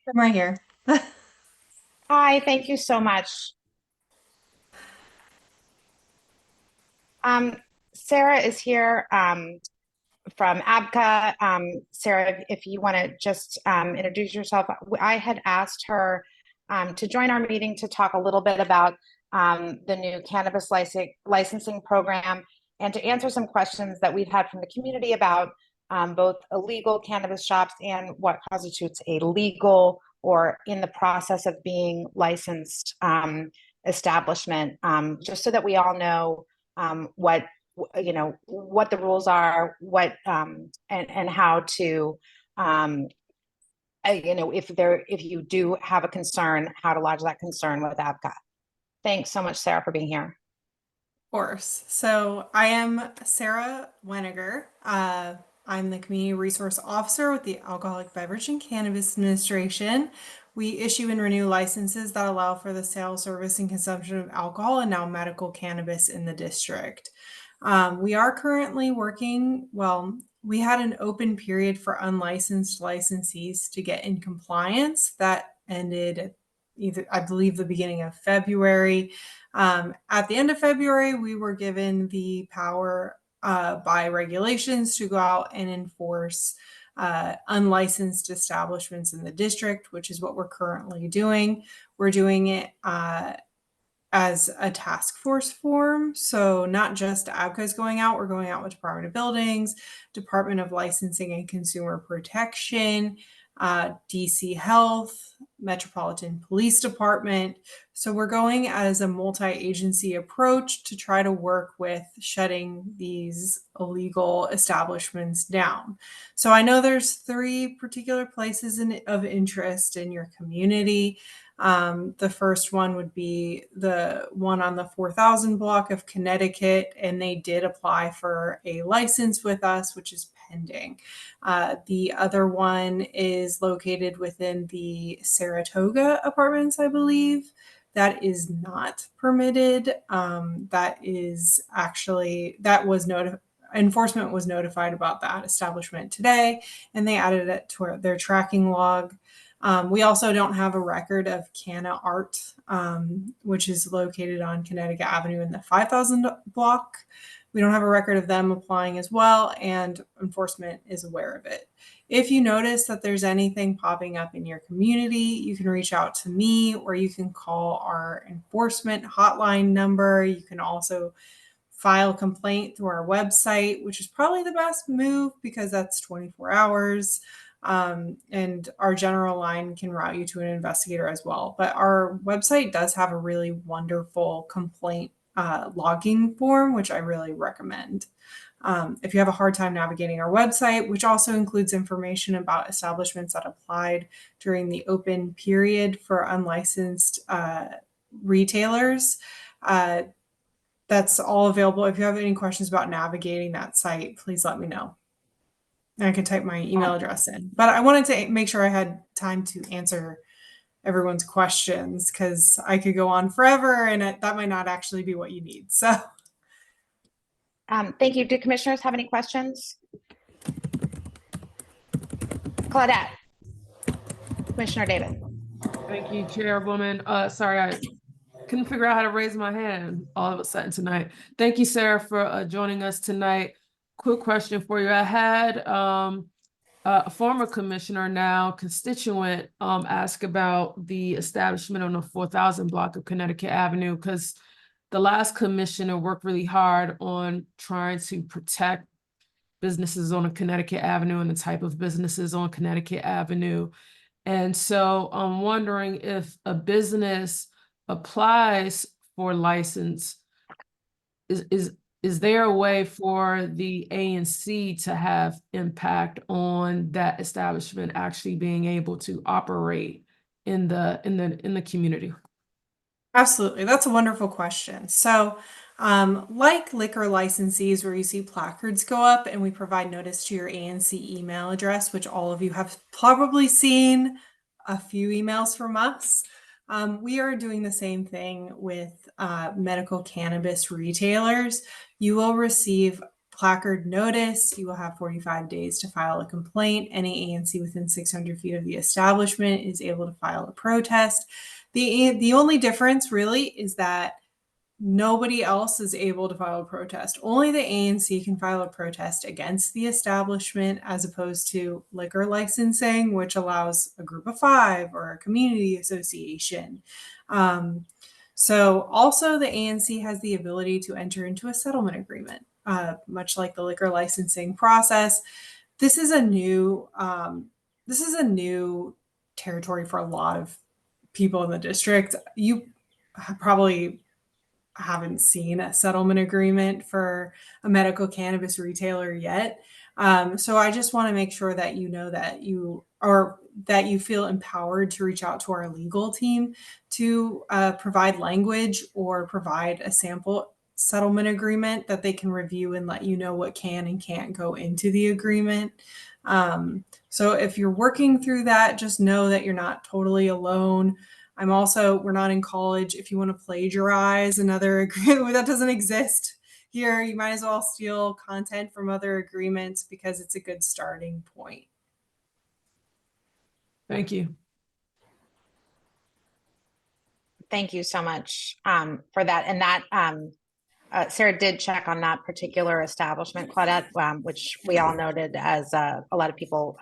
I'm right here. Hi, thank you so much. Sarah is here from ABCA. Sarah, if you want to just introduce yourself. I had asked her to join our meeting to talk a little bit about the new cannabis licensing program and to answer some questions that we've had from the community about both illegal cannabis shops and what constitutes a legal or in the process of being licensed establishment, just so that we all know what the rules are, and how to if you do have a concern, how to lodge that concern with ABCA. Thanks so much, Sarah, for being here. Of course. So I am Sarah Weniger. I'm the Community Resource Officer with the Alcoholic Beverage and Cannabis Administration. We issue and renew licenses that allow for the sale, service, and consumption of alcohol and now medical cannabis in the district. We are currently working, we had an open period for unlicensed licensees to get in compliance that ended I believe the beginning of February. At the end of February, we were given the power by regulations to go out and enforce unlicensed establishments in the district, which is what we're currently doing. We're doing it as a task force form. So not just ABCA is going out, we're going out with Department of Buildings, Department of Licensing and Consumer Protection, DC Health, Metropolitan Police Department. So we're going as a multi-agency approach to try to work with shutting these illegal establishments down. So I know there's 3 particular places of interest in your community. The first one would be the one on the 4000 block of Connecticut, and they did apply for a license with us, which is pending. The other one is located within the Saratoga apartments, I believe. That is not permitted. That is actually, enforcement was notified about that establishment today, and they added it to their tracking log. We also don't have a record of Canna Art, which is located on Connecticut Avenue in the 5000 block. We don't have a record of them applying as well, and enforcement is aware of it. If you notice that there's anything popping up in your community, you can reach out to me, or you can call our enforcement hotline number. You can also file a complaint through our website, which is probably the best move because that's 24 hours. And our general line can route you to an investigator as well. But our website does have a really wonderful complaint logging form, which I really recommend. If you have a hard time navigating our website, which also includes information about establishments that applied during the open period for unlicensed retailers, that's all available. If you have any questions about navigating that site, please let me know. And I can type my email address in. But I wanted to make sure I had time to answer everyone's questions because I could go on forever and that might not actually be what you need. So Thank you. Do commissioners have any questions? Claudette. Commissioner David. Thank you, Chairwoman. Sorry, I couldn't figure out how to raise my hand all of a sudden tonight. Thank you, Sarah, for joining us tonight. Quick question for you. I had a former commissioner, now constituent, ask about the establishment on the 4000 block of Connecticut Avenue, because the last commissioner worked really hard on trying to protect businesses on a Connecticut Avenue and the type of businesses on Connecticut Avenue. And so I'm wondering if a business applies for license, is there a way for the ANC to have impact on that establishment actually being able to operate in the community? absolutely. That's a wonderful question. So like liquor licensees where you see placards go up and we provide notice to your ANC email address, which all of you have probably seen a few emails from us. We are doing the same thing with medical cannabis retailers. You will receive placard notice. You will have 45 days to file a complaint. Any ANC within 600 feet of the establishment is able to file a protest. The only difference really is that nobody else is able to file a protest. Only the ANC can file a protest against the establishment, as opposed to liquor licensing, which allows a group of 5 or a community association. So also the ANC has the ability to enter into a settlement agreement, much like the liquor licensing process. This is a new territory for a lot of people in the district. You probably haven't seen a settlement agreement for a medical cannabis retailer yet. So I just want to make sure that you know that you feel empowered to reach out to our legal team to provide language or provide a sample settlement agreement that they can review and let you know what can and can't go into the agreement. So if you're working through that, just know that you're not totally alone. We're not in college. If you want to plagiarize another agreement that doesn't exist here, you might as well steal content from other agreements because it's a good starting point. Thank you. Thank you so much for that. And that Sarah did check on that particular establishment, Claudette, which we all noted as a lot of people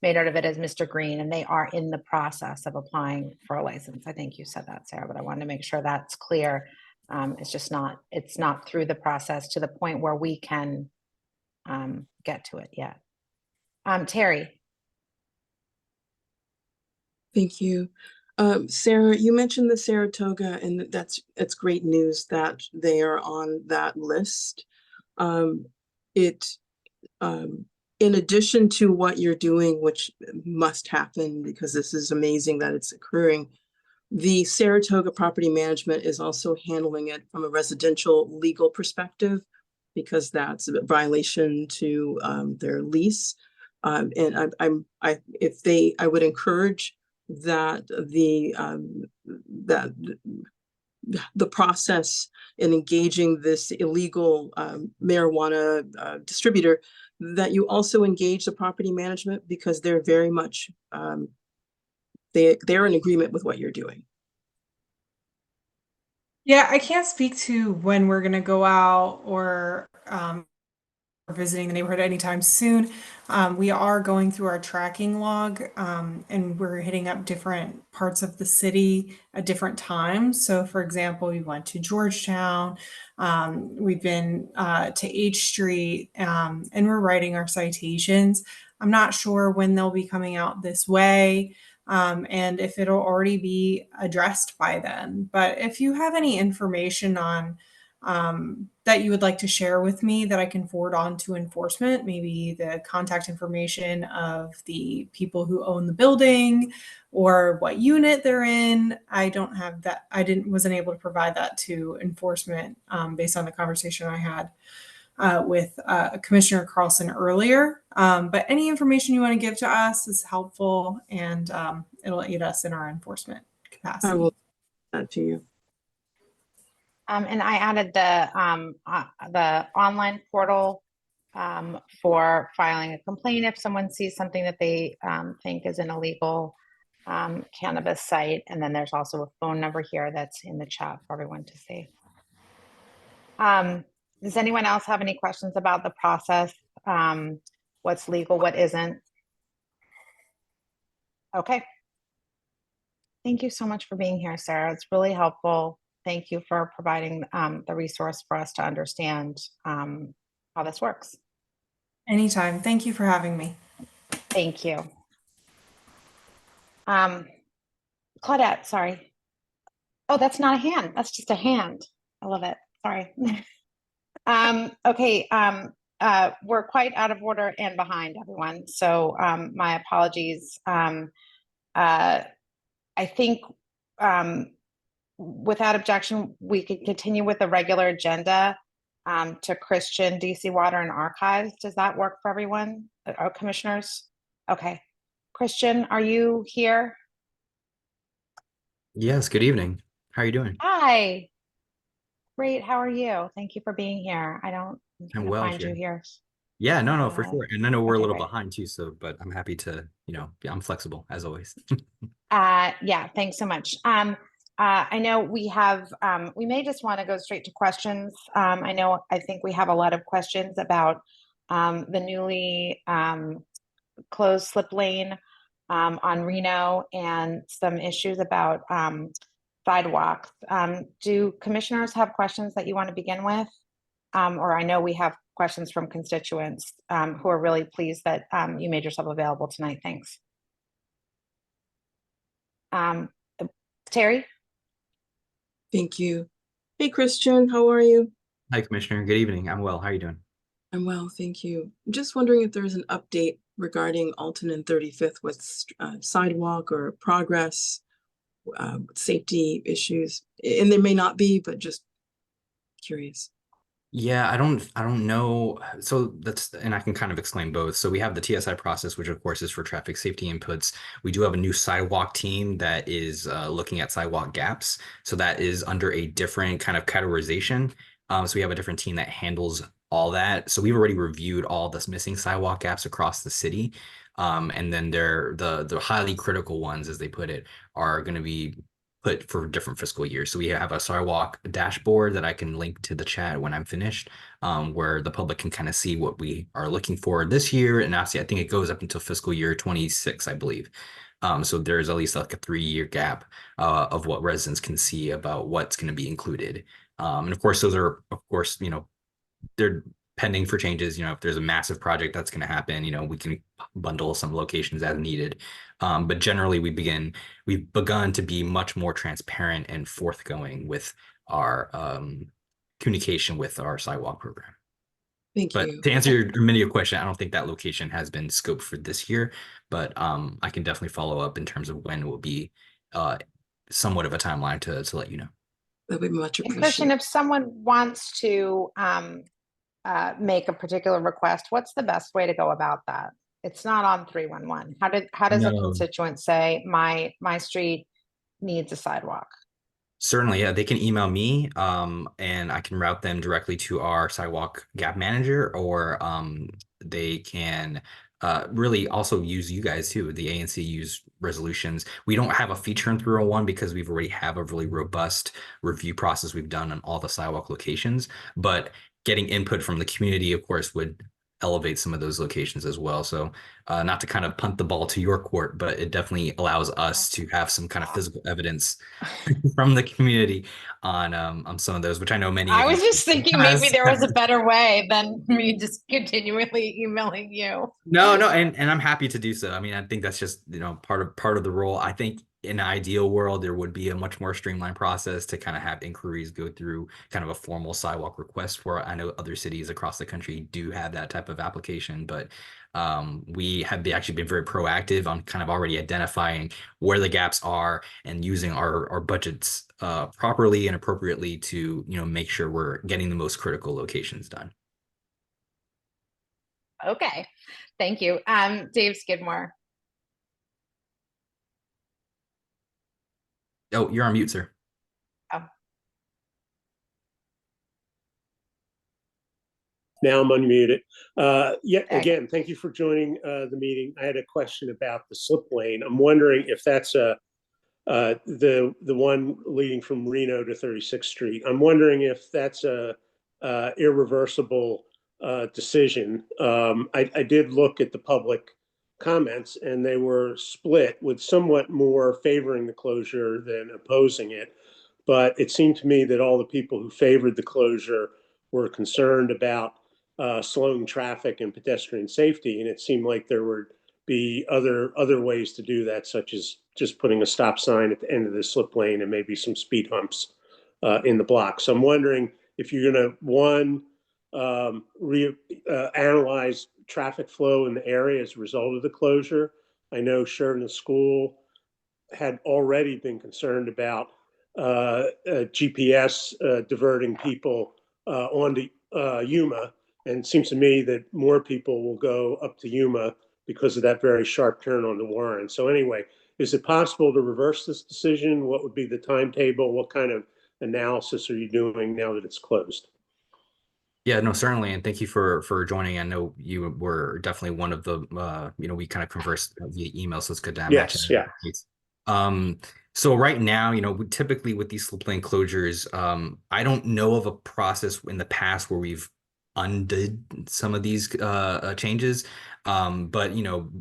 made note of it as Mr. Green, and they are in the process of applying for a license. I think you said that, Sarah, but I wanted to make sure that's clear. It's not through the process to the point where we can get to it yet. Terry. Thank you. Sarah, you mentioned the Saratoga, and it's great news that they are on that list. In addition to what you're doing, which must happen because this is amazing that it's occurring, The Saratoga Property Management is also handling it from a residential legal perspective, because that's a violation to their lease. And I would encourage that the process in engaging this illegal marijuana distributor, that you also engage the property management, because they're very much they're in agreement with what you're doing. Yeah, I can't speak to when we're gonna go out or visiting the neighborhood anytime soon. We are going through our tracking log, and we're hitting up different parts of the city at different times. So, for example, we went to Georgetown, we've been to H Street, and we're writing our citations. I'm not sure when they'll be coming out this way, and if it'll already be addressed by then. But if you have any information on that you would like to share with me that I can forward on to enforcement, maybe the contact information of the people who own the building or what unit they're in. I don't have that. Wasn't able to provide that to enforcement based on the conversation I had with Commissioner Carlson earlier. But any information you want to give to us is helpful, and it'll aid us in our enforcement capacity. I will send that to you. And I added the online portal for filing a complaint if someone sees something that they think is an illegal cannabis site. And then there's also a phone number here that's in the chat for everyone to see. Does anyone else have any questions about the process? What's legal, what isn't? Okay. Thank you so much for being here, Sarah. It's really helpful. Thank you for providing the resource for us to understand how this works. Anytime. Thank you for having me. Thank you. Claudette, sorry. Oh, that's not a hand. That's just a hand. I love it. Sorry. Okay. We're quite out of order and behind, everyone. So my apologies. I think without objection, we could continue with the regular agenda to Christian, DC Water, and Archives. Does that work for everyone? Our commissioners? Okay. Christian, are you here? Yes, good evening. How are you doing? Hi. Great. How are you? Thank you for being here. I'm I'm well, find you Sharon. here. Yeah, no, for sure. And I know we're a Okay, little great. behind too, so but I'm happy to, I'm flexible as always. Yeah, thanks so much. I know we have, we may just want to go straight to questions. I think we have a lot of questions about the newly closed slip lane on Reno and some issues about sidewalks. Do commissioners have questions that you want to begin with? Or I know we have questions from constituents who are really pleased that you made yourself available tonight. Thanks. Terry? Thank you. Hey, Christian, how are you? Hi, Commissioner. Good evening. I'm well. How are you doing? I'm well, thank you. Just wondering if there's an update regarding Alton and 35th with sidewalk or progress, safety issues, and there may not be, but just curious. Yeah, I don't know. So and I can kind of explain both. So we have the TSI process, which of course is for traffic safety inputs. We do have a new sidewalk team that is looking at sidewalk gaps. So that is under a different kind of categorization. So we have a different team that handles all that. So we've already reviewed all the missing sidewalk gaps across the city. And then the highly critical ones, as they put it, are going to be put for different fiscal years. So we have a sidewalk dashboard that I can link to the chat when I'm finished, where the public can kind of see what we are looking for this year. And obviously, I think it goes up until fiscal year 26, I believe. So there's at least like a 3-year gap of what residents can see about what's going to be included. And of course, those are, of course, they're pending for changes. If there's a massive project that's going to happen, we can bundle some locations as needed. But generally, we've begun to be much more transparent and forthgoing with our communication with our sidewalk program. Thank you. But to answer your immediate question, I don't think that location has been scoped for this year, but I can definitely follow up in terms of when it will be somewhat of a timeline to let you know. That would be much And Christian, appreciated. if someone wants to make a particular request, what's the best way to go about that? It's not on 311. How does a No. constituent say my street needs a sidewalk? Certainly, yeah, they can email me, and I can route them directly to our sidewalk gap manager, or they can really also use you guys too. The ANC use resolutions. We don't have a feature in 301 because we've already have a really robust review process we've done on all the sidewalk locations, but getting input from the community, of course, would elevate some of those locations as well. So not to kind of punt the ball to your court, but it definitely allows us to have some kind of physical evidence from the community on some of those, which I know many I of was you just thinking maybe there was a better way than me just continually emailing you. No, and I'm happy to do so. I mean, I think that's just, part of the role. I think in an ideal world, there would be a much more streamlined process to kind of have inquiries go through kind of a formal sidewalk request for. I know other cities across the country do have that type of application, but we have actually been very proactive on kind of already identifying where the gaps are and using our budgets properly and appropriately to, make sure we're getting the most critical locations done. Okay, thank you. Dave Skidmore. Oh, you're on mute, sir. Oh. Now I'm unmuted. Okay. Again, thank you for joining the meeting. I had a question about the slip lane. I'm wondering if that's the one leading from Reno to 36th Street. I'm wondering if that's a irreversible decision. I did look at the public comments, and they were split, with somewhat more favoring the closure than opposing it. But it seemed to me that all the people who favored the closure were concerned about slowing traffic and pedestrian safety, and it seemed like there would be other ways to do that, such as just putting a stop sign at the end of the slip lane and maybe some speed humps in the block. So I'm wondering if you're going to, one, analyze traffic flow in the area as a result of the closure. I know Sheridan School had already been concerned about GPS diverting people onto Yuma, and it seems to me that more people will go up to Yuma because of that very sharp turn on the Warren. So anyway, is it possible to reverse this decision? What would be the timetable? What kind of analysis are you doing now that it's closed? Yeah, no, certainly, and thank you for joining. I know you were definitely one of the we kind of conversed via email, so it's good to Yes, yeah. So right now, typically with these slip lane closures, I don't know of a process in the past where we've undid some of these changes. But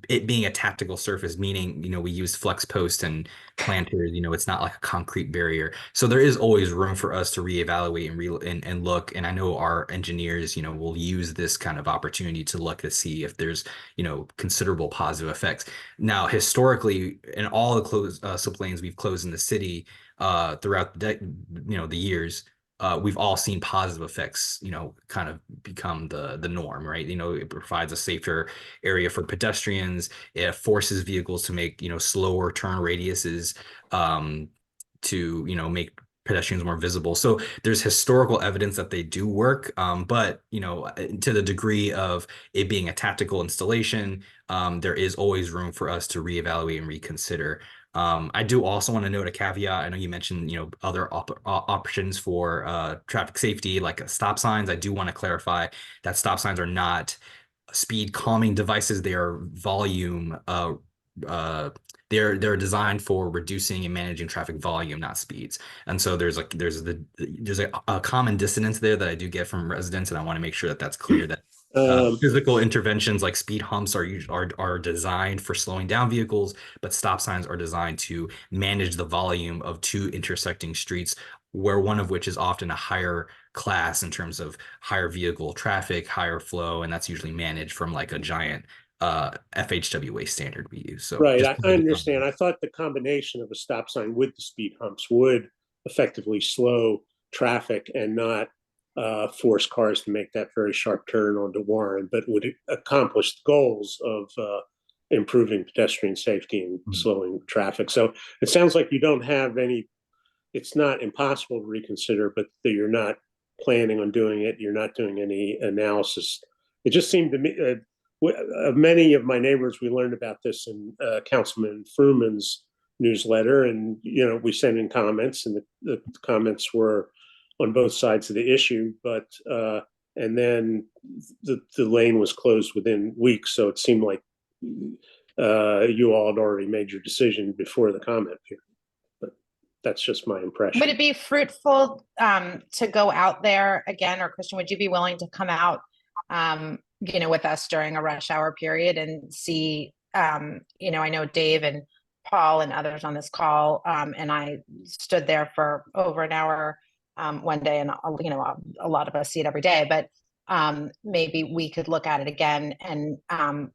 it being a tactical surface, meaning we use flex post and planters, it's not like a concrete barrier. So there is always room for us to reevaluate and look. And I know our engineers, will use this kind of opportunity to look to see if there's, considerable positive effects. Now, historically, in all the slip lanes we've closed in the city throughout the years, we've all seen positive effects, kind of become the norm, right? It provides a safer area for pedestrians. It forces vehicles to make, slower turn radiuses to, make pedestrians more visible. So there's historical evidence that they do work, but to the degree of it being a tactical installation, there is always room for us to reevaluate and reconsider. I do also want to note a caveat. I know you mentioned, other options for traffic safety, like stop signs. I do want to clarify that stop signs are not speed calming devices. They are volume. They're designed for reducing and managing traffic volume, not speeds. And so there's a common dissonance there that I do get from residents, and I want to make sure that that's clear. That physical interventions like speed humps are designed for slowing down vehicles, but stop signs are designed to manage the volume of two intersecting streets, where one of which is often a higher class in terms of higher vehicle traffic, higher flow, and that's usually managed from like a giant FHWA standard we use. So right, I understand. I thought the combination of a stop sign with the speed humps would effectively slow traffic and not force cars to make that very sharp turn onto Warren, but would accomplish the goals of improving pedestrian safety and slowing traffic. So it sounds like you don't have any, it's not impossible to reconsider, but that you're not planning on doing it. You're not doing any analysis. It just seemed to me, many of my neighbors, we learned about this in Councilman Fruman's newsletter, and we sent in comments, and the comments were on both sides of the issue, but and then the lane was closed within weeks, so it seemed like you all had already made your decision before the comment period. But that's just my impression. Would it be fruitful to go out there again, or Christian, would you be willing to come out with us during a rush hour period and see, I know Dave and Paul and others on this call, and I stood there for over an hour one day, and a lot of us see it every day, but maybe we could look at it again and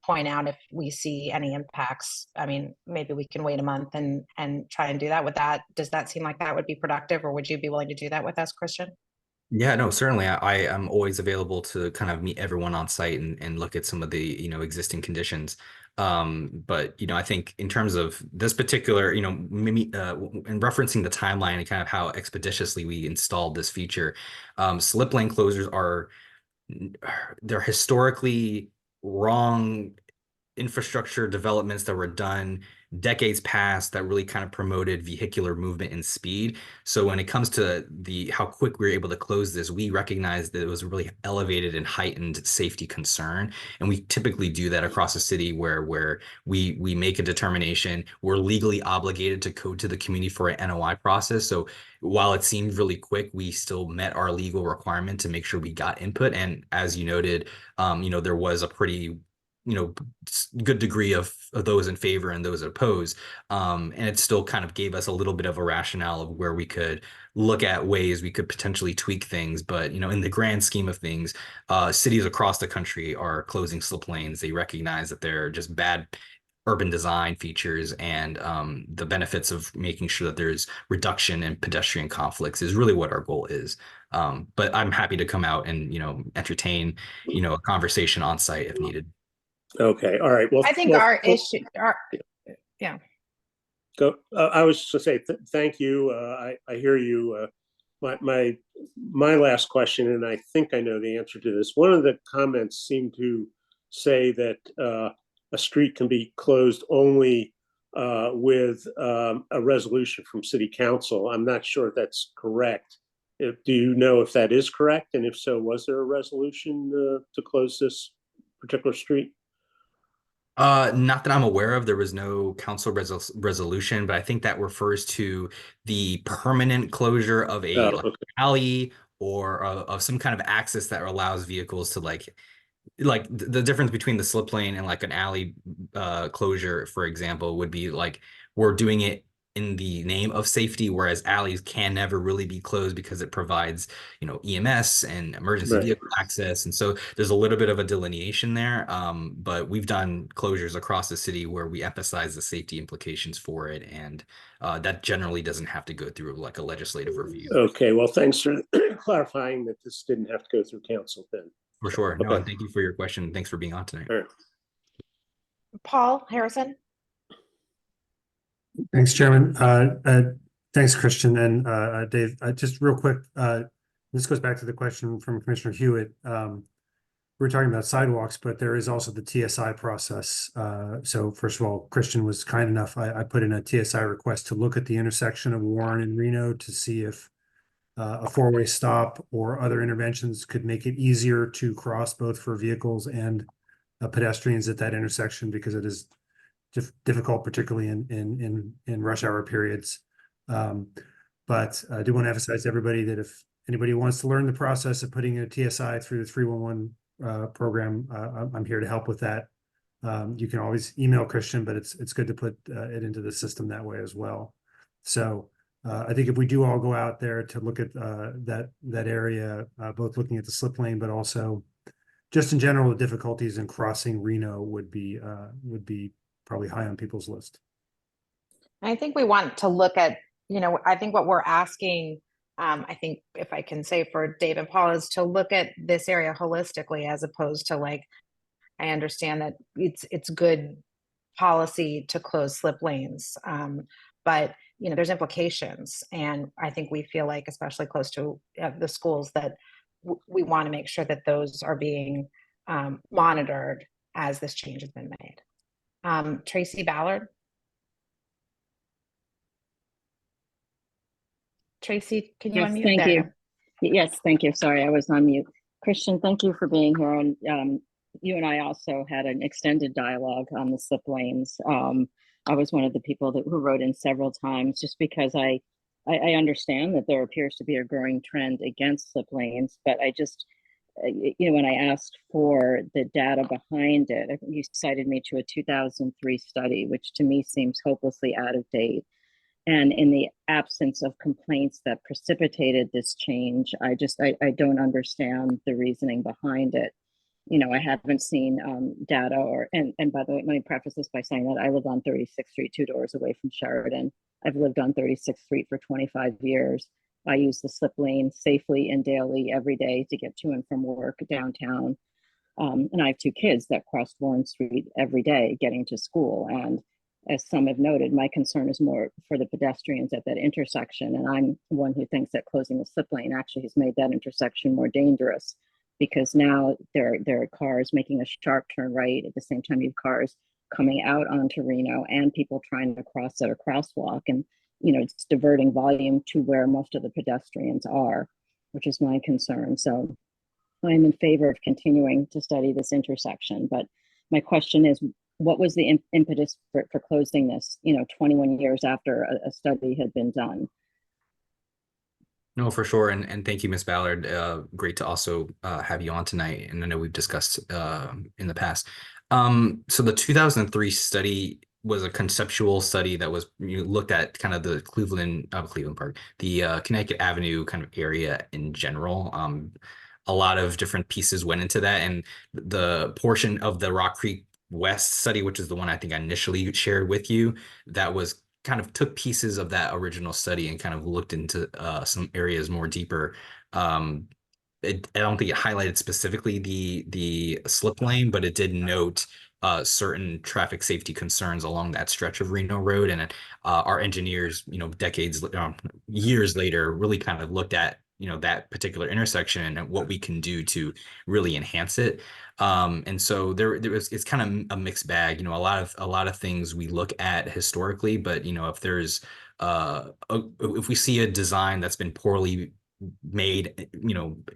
point out if we see any impacts. I mean, maybe we can wait a month and try and do that. Does that seem like that would be productive, or would you be willing to do that with us, Christian? Yeah, no, certainly. I am always available to kind of meet everyone on site and look at some of the, existing conditions. But, I think in terms of this particular, maybe in referencing the timeline and kind of how expeditiously we installed this feature, slip lane closures they're historically wrong infrastructure developments that were done decades past that really kind of promoted vehicular movement and speed. So when it comes to how quick we were able to close this, we recognized that it was a really elevated and heightened safety concern. And we typically do that across the city where we make a determination. We're legally obligated to code to the community for an NOI process. So while it seemed really quick, we still met our legal requirement to make sure we got input. And as you noted, there was a pretty good degree of those in favor and those opposed. And it still kind of gave us a little bit of a rationale of where we could look at ways we could potentially tweak things. But, in the grand scheme of things, cities across the country are closing slip lanes. They recognize that they're just bad urban design features, and the benefits of making sure that there's reduction in pedestrian conflicts is really what our goal is. But I'm happy to come out and, entertain, a conversation on site if needed. Okay. All right. Well, I think yeah. Go. I was just to say thank you. I hear you. My last question, and I think I know the answer to this. One of the comments seemed to say that a street can be closed only with a resolution from City Council. I'm not sure if that's correct. Do you know if that is correct? And if so, was there a resolution to close this particular street? Not that I'm aware of. There was no council resolution, but I think that refers to the permanent closure of a alley or of some kind of access that allows vehicles to like the difference between the slip lane and like an alley closure, for example, would be like we're doing it in the name of safety, whereas alleys can never really be closed because it provides, EMS and emergency vehicle access. And so there's a little bit of a delineation there. But we've done closures across the city where we emphasize the safety implications for it. And that generally doesn't have to go through like a legislative review. Okay, well, thanks for clarifying that this didn't have to go through council then. For sure. No, and thank you for your question. Thanks for being on tonight. All right. Paul Harrison. Thanks, Chairman. Thanks, Christian and Dave. Just real quick, this goes back to the question from Commissioner Hewitt. We're talking about sidewalks, but there is also the TSI process. So first of all, Christian was kind enough. I put in a TSI request to look at the intersection of Warren and Reno to see if a four-way stop or other interventions could make it easier to cross both for vehicles and pedestrians at that intersection, because it is difficult, particularly in rush hour periods. But I do want to emphasize to everybody that if anybody wants to learn the process of putting a TSI through the 311 program, I'm here to help with that. You can always email Christian, but it's good to put it into the system that way as well. So I think if we do all go out there to look at that area, both looking at the slip lane, but also just in general, the difficulties in crossing Reno would be probably high on people's list. I think we want to look at, I think what we're asking, I think if I can say for Dave and Paul, is to look at this area holistically, as opposed to like, I understand that it's good policy to close slip lanes. But there's implications, and I think we feel like, especially close to the schools, that we want to make sure that those are being monitored as this change has been made. Tracy Ballard. Tracy, can you Yes, unmute? thank There. you. Yes, thank you. Sorry, I was on mute. Christian, thank you for being here. And you and I also had an extended dialogue on the slip lanes. I was one of the people who wrote in several times, just because I understand that there appears to be a growing trend against slip lanes, but I just, when I asked for the data behind it, I think you cited me to a 2003 study, which to me seems hopelessly out of date. And in the absence of complaints that precipitated this change, I don't understand the reasoning behind it. I haven't seen data and by the way, let me preface this by saying that I live on 36th Street, 2 doors away from Sheridan. I've lived on 36th Street for 25 years. I use the slip lane safely and daily every day to get to and from work downtown. And I have 2 kids that cross Warren Street every day getting to school. And as some have noted, my concern is more for the pedestrians at that intersection. And I'm one who thinks that closing the slip lane actually has made that intersection more dangerous, because now there are cars making a sharp turn right. At the same time, you have cars coming out onto Reno and people trying to cross at a crosswalk. And, it's diverting volume to where most of the pedestrians are, which is my concern. So I'm in favor of continuing to study this intersection. But my question is, what was the impetus for closing this, 21 years after a study had been done? No, for sure. And thank you, Ms. Ballard. Great to also have you on tonight. And I know we've discussed in the past. So the 2003 study was a conceptual study that was looked at kind of the Cleveland Park, the Connecticut Avenue kind of area in general. A lot of different pieces went into that. And the portion of the Rock Creek West study, which is the one I think I initially shared with you, that was kind of took pieces of that original study and kind of looked into some areas more deeper. I don't think it highlighted specifically the slip lane, but it did note certain traffic safety concerns along that stretch of Reno Road. And our engineers, years later, really kind of looked at that particular intersection and what we can do to really enhance it. And so it's kind of a mixed bag. A lot of things we look at historically, but if there's if we see a design that's been poorly made,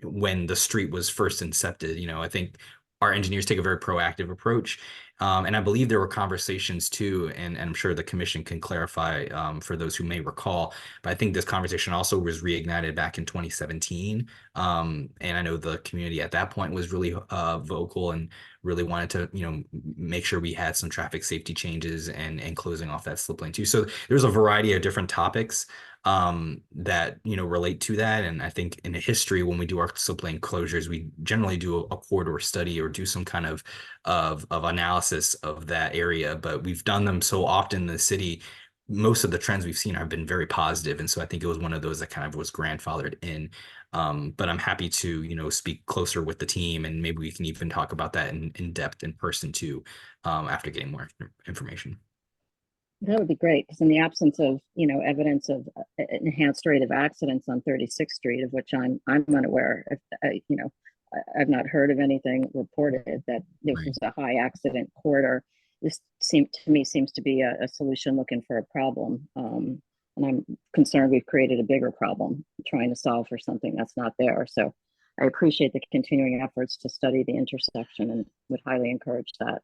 when the street was first incepted, I think our engineers take a very proactive approach. And I believe there were conversations too, and I'm sure the commission can clarify for those who may recall, but I think this conversation also was reignited back in 2017. And I know the community at that point was really vocal and really wanted to, make sure we had some traffic safety changes and closing off that slip lane too. So there's a variety of different topics that relate to that. And I think in history, when we do our slip lane closures, we generally do a corridor study or do some kind of analysis of that area. But we've done them so often in the city, most of the trends we've seen have been very positive. And so I think it was one of those that kind of was grandfathered in. But I'm happy to speak closer with the team, and maybe we can even talk about that in depth in person too, after getting more information. That would be great, because in the absence of, evidence of enhanced rate of accidents on 36th Street, of which I'm unaware, I've not heard of anything reported that this was a high accident corridor. This seems to be a solution looking for a problem. And I'm concerned we've created a bigger problem trying to solve for something that's not there. So I appreciate the continuing efforts to study the intersection and would highly encourage that.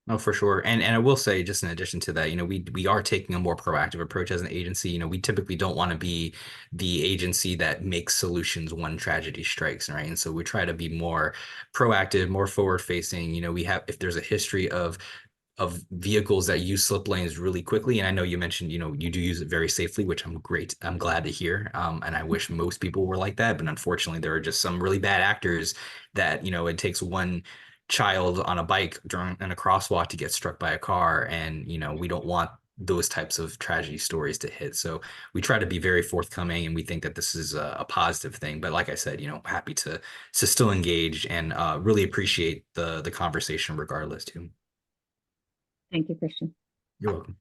Oh, for sure. And I will say, just in addition to that, we are taking a more proactive approach as an agency. We typically don't want to be the agency that makes solutions when tragedy strikes, right? And so we try to be more proactive, more forward facing. If there's a history of vehicles that use slip lanes really quickly. And I know you mentioned, you do use it very safely, which I'm glad to hear. And I wish most people were like that. But unfortunately, there are just some really bad actors that, it takes one child on a bike in a crosswalk to get struck by a car. And, we don't want those types of tragedy stories to hit. So we try to be very forthcoming, and we think that this is a positive thing. But like I said, happy to still engage and really appreciate the conversation regardless too. Thank you, Christian. You're welcome.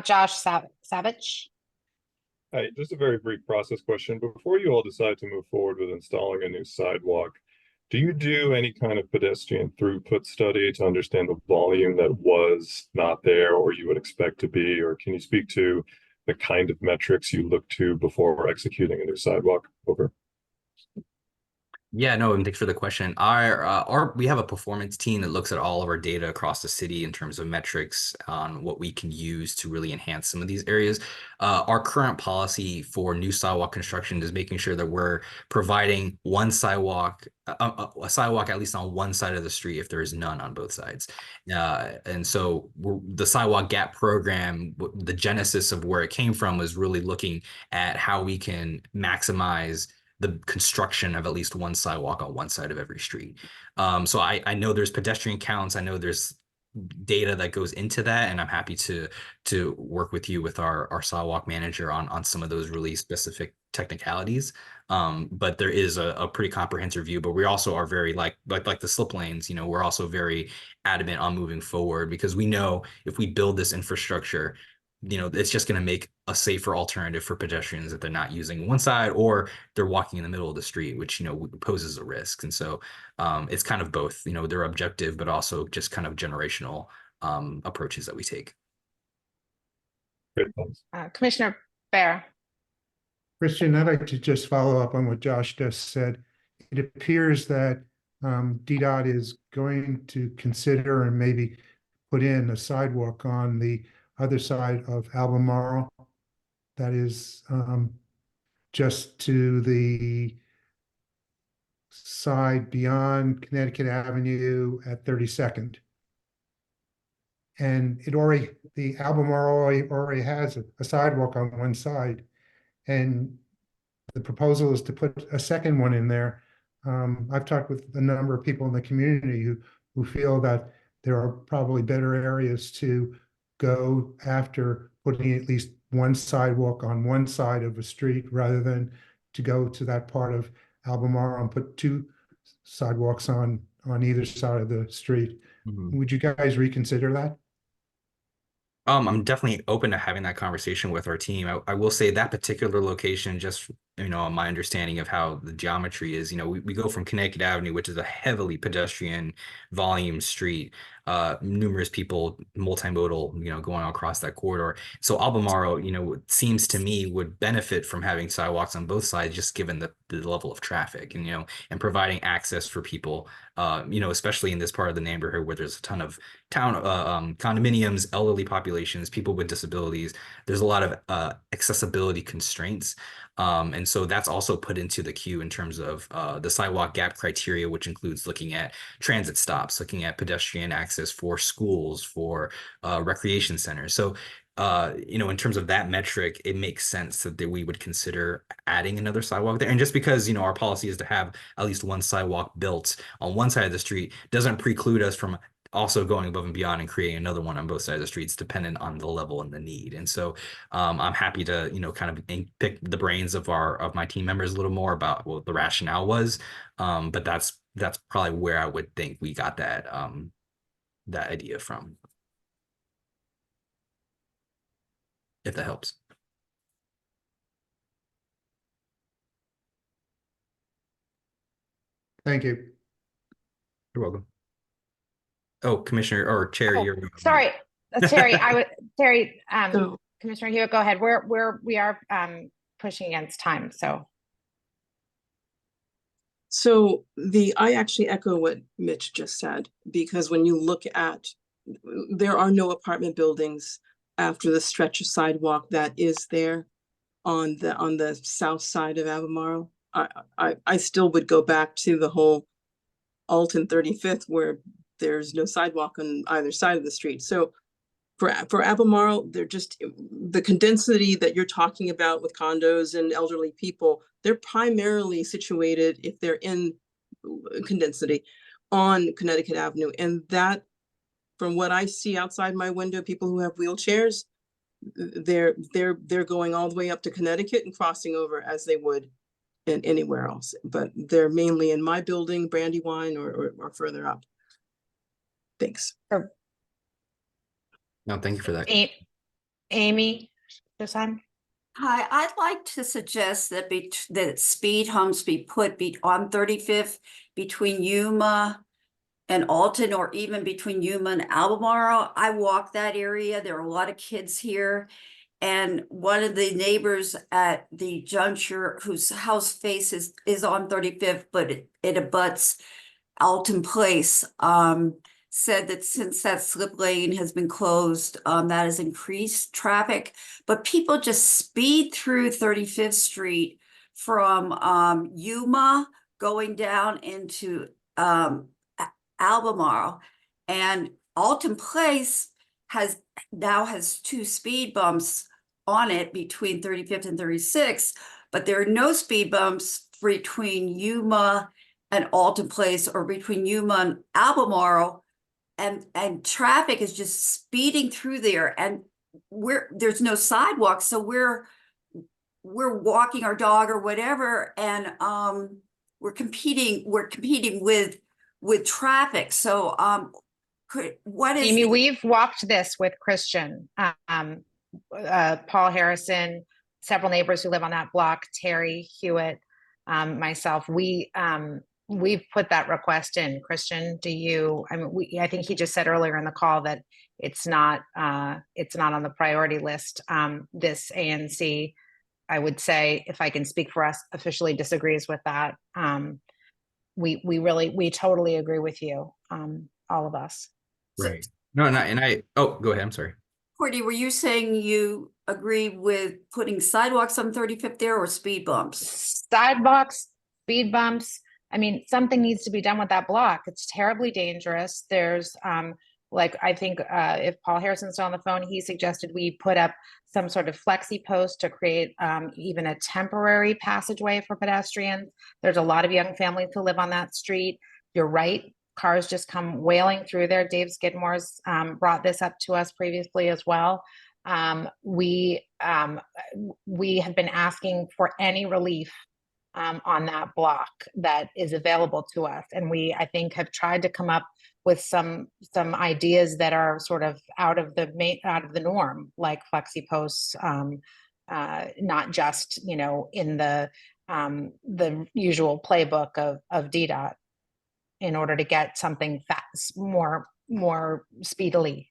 Josh Savage. Hi, just a very brief process question. Before you all decide to move forward with installing a new sidewalk, do you do any kind of pedestrian throughput study to understand the volume that was not there or you would expect to be? Or can you speak to the kind of metrics you look to before executing a new sidewalk? Over. Yeah, no, and thanks for the question. We have a performance team that looks at all of our data across the city in terms of metrics on what we can use to really enhance some of these areas. Our current policy for new sidewalk construction is making sure that we're providing one sidewalk, a sidewalk at least on one side of the street if there is none on both sides. And so the sidewalk gap program, the genesis of where it came from was really looking at how we can maximize the construction of at least one sidewalk on one side of every street. So I know there's pedestrian counts. I know there's data that goes into that, and I'm happy to work with you with our sidewalk manager on some of those really specific technicalities. But there is a pretty comprehensive view. But we also are very like the slip lanes. You know, we're also very adamant on moving forward because we know if we build this infrastructure, you know, it's just going to make a safer alternative for pedestrians that they're not using one side or they're walking in the middle of the street, which, you know, poses a risk. And so it's kind of both, you know, they're objective, but also just kind of generational approaches that we take. Great, thanks. Commissioner Bear. Christian, I'd like to just follow up on what Josh just said. It appears that DDOT is going to consider and maybe put in a sidewalk on the other side of Albemarle. That is just to the side beyond Connecticut Avenue at 32nd. And the Albemarle already has a sidewalk on one side. And the proposal is to put a second one in there. I've talked with a number of people in the community who feel that there are probably better areas to go after putting at least one sidewalk on one side of a street rather than to go to that part of Albemarle and put two sidewalks on either side of the street. Mm-hmm. Would you guys reconsider that? I'm definitely open to having that conversation with our team. I will say that particular location, just, you know, my understanding of how the geometry is, you know, we go from Connecticut Avenue, which is a heavily pedestrian volume street, numerous people, multimodal, you know, going across that corridor. So Albemarle, you know, it seems to me would benefit from having sidewalks on both sides, just given the level of traffic and, you know, and providing access for people, you know, especially in this part of the neighborhood where there's a ton of condominiums, elderly populations, people with disabilities. There's a lot of accessibility constraints. And so that's also put into the queue in terms of the sidewalk gap criteria, which includes looking at transit stops, looking at pedestrian access for schools, for recreation centers. So, you know, in terms of that metric, it makes sense that we would consider adding another sidewalk there. And just because, you know, our policy is to have at least one sidewalk built on one side of the street doesn't preclude us from also going above and beyond and creating another one on both sides of the streets, dependent on the level and the need. And so I'm happy to, you know, kind of pick the brains of my team members a little more about what the rationale was. But that's probably where I would think we got that idea from. If that helps. Thank you. You're welcome. Oh, Commissioner or Chair, you're sorry, Terry. Terry, Commissioner Hewitt, go ahead. We are pushing against time, so. So I actually echo what Mitch just said, because when you look at, there are no apartment buildings after the stretch of sidewalk that is there on the south side of Albemarle. I still would go back to the whole Alton 35th where there's no sidewalk on either side of the street. So for Albemarle, they're just the condensity that you're talking about with condos and elderly people. They're primarily situated, if they're in condensity, on Connecticut Avenue. And that, from what I see outside my window, people who have wheelchairs, they're going all the way up to Connecticut and crossing over as they would in anywhere else. But they're mainly in my building, Brandywine, or further up. Thanks. No, thank you for that. Amy, this time? Hi, I'd like to suggest that that speed humps be put on 35th between Yuma and Alton, or even between Yuma and Albemarle. I walk that area. There are a lot of kids here. And one of the neighbors at the juncture whose house faces is on 35th, but it abuts Alton Place, said that since that slip lane has been closed, that has increased traffic, but people just speed through 35th Street from Yuma going down into Albemarle, and Alton Place now has 2 speed bumps on it between 35th and 36th, but there are no speed bumps between Yuma and Alton Place or between Yuma and Albemarle, and traffic is just speeding through there, and there's no sidewalk, so we're walking our dog or whatever, and we're competing with traffic. So what is Amy, we've walked this with Christian, Paul Harrison, several neighbors who live on that block, Terry Hewitt, myself. We've put that request in. Christian, do you? I mean, I think he just said earlier in the call that it's not on the priority list. This ANC, I would say, if I can speak for us, officially disagrees with that. We totally agree with you, all of us. Right. No, and I, oh, go ahead. I'm sorry. Courtney, were you saying you agree with putting sidewalks on 35th there, or speed bumps? Sidewalks, speed bumps. I mean, something needs to be done with that block. It's terribly dangerous. There's I think if Paul Harrison's still on the phone, he suggested we put up some sort of flexi post to create even a temporary passageway for pedestrians. There's a lot of young families who live on that street. You're right. Cars just come wailing through there. Dave Skidmore's brought this up to us previously as well. We have been asking for any relief on that block that is available to us, and we, I think, have tried to come up with some ideas that are sort of out of the norm, like flexi posts, not just in the usual playbook of DDOT, in order to get something fast, more speedily.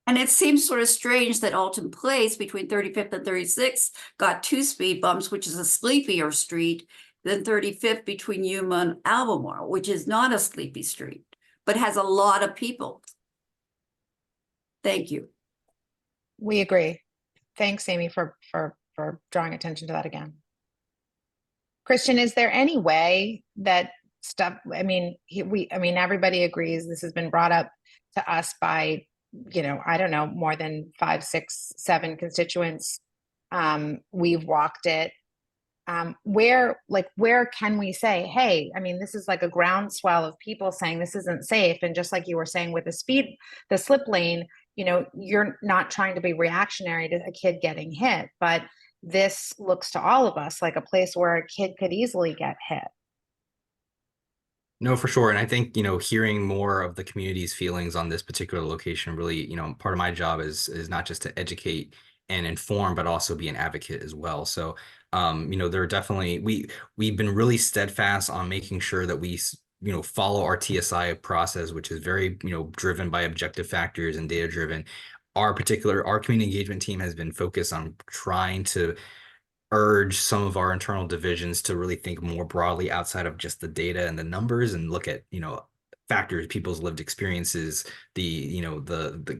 And it seems sort of strange that Alton Place between 35th and 36th got 2 speed bumps, which is a sleepier street, than 35th between Yuma and Albemarle, which is not a sleepy street, but has a lot of people. Thank you. We agree. Thanks, Amy, for drawing attention to that again. Christian, is there any way that stuff, I mean, everybody agrees this has been brought up to us by, I don't know, more than 5, 6, 7 constituents. We've walked it. Where can we say, hey, I mean, this is like a groundswell of people saying this isn't safe. And just like you were saying with the slip lane, you're not trying to be reactionary to a kid getting hit, but this looks to all of us like a place where a kid could easily get hit. No, for sure. And I think, hearing more of the community's feelings on this particular location really, part of my job is not just to educate and inform, but also be an advocate as well. So, there are definitely, we've been really steadfast on making sure that we, follow our TSI process, which is very, driven by objective factors and data driven. Our community engagement team has been focused on trying to urge some of our internal divisions to really think more broadly outside of just the data and the numbers, and look at, factors, people's lived experiences, the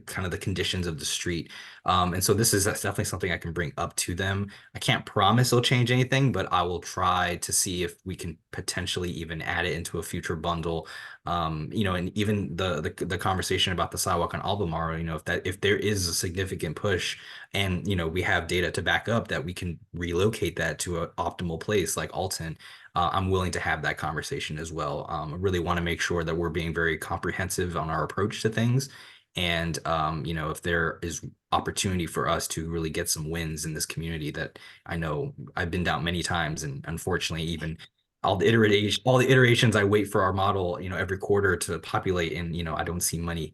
kind of the conditions of the street. And so that's definitely something I can bring up to them. I can't promise it'll change anything, but I will try to see if we can potentially even add it into a future bundle. And even the conversation about the sidewalk on Albemarle, if there is a significant push and, we have data to back up that we can relocate that to an optimal place like Alton, I'm willing to have that conversation as well. I really want to make sure that we're being very comprehensive on our approach to things. And, if there is opportunity for us to really get some wins in this community that I know I've been down many times, and unfortunately, even all the iterations I wait for our model, every quarter to populate, and, I don't see money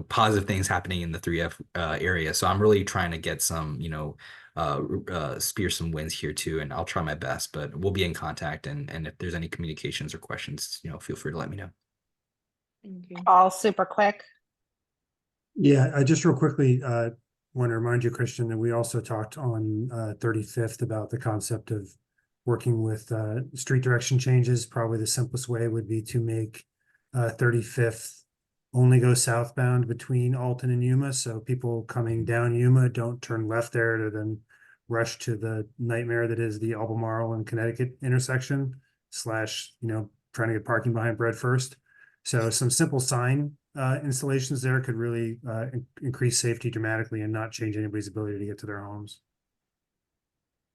positive things happening in the 3F area. So I'm really trying to get some, spear some wins here too, and I'll try my best, but we'll be in contact. And if there's any communications or questions, feel free to let me know. Thank you. All super quick. Yeah, I just real quickly want to remind you, Christian, that we also talked on 35th about the concept of working with street direction changes. Probably the simplest way would be to make 35th only go southbound between Alton and Yuma. So people coming down Yuma don't turn left there to then rush to the nightmare that is the Albemarle and Connecticut intersection / trying to get parking behind Bread First. So some simple sign installations there could really increase safety dramatically and not change anybody's ability to get to their homes.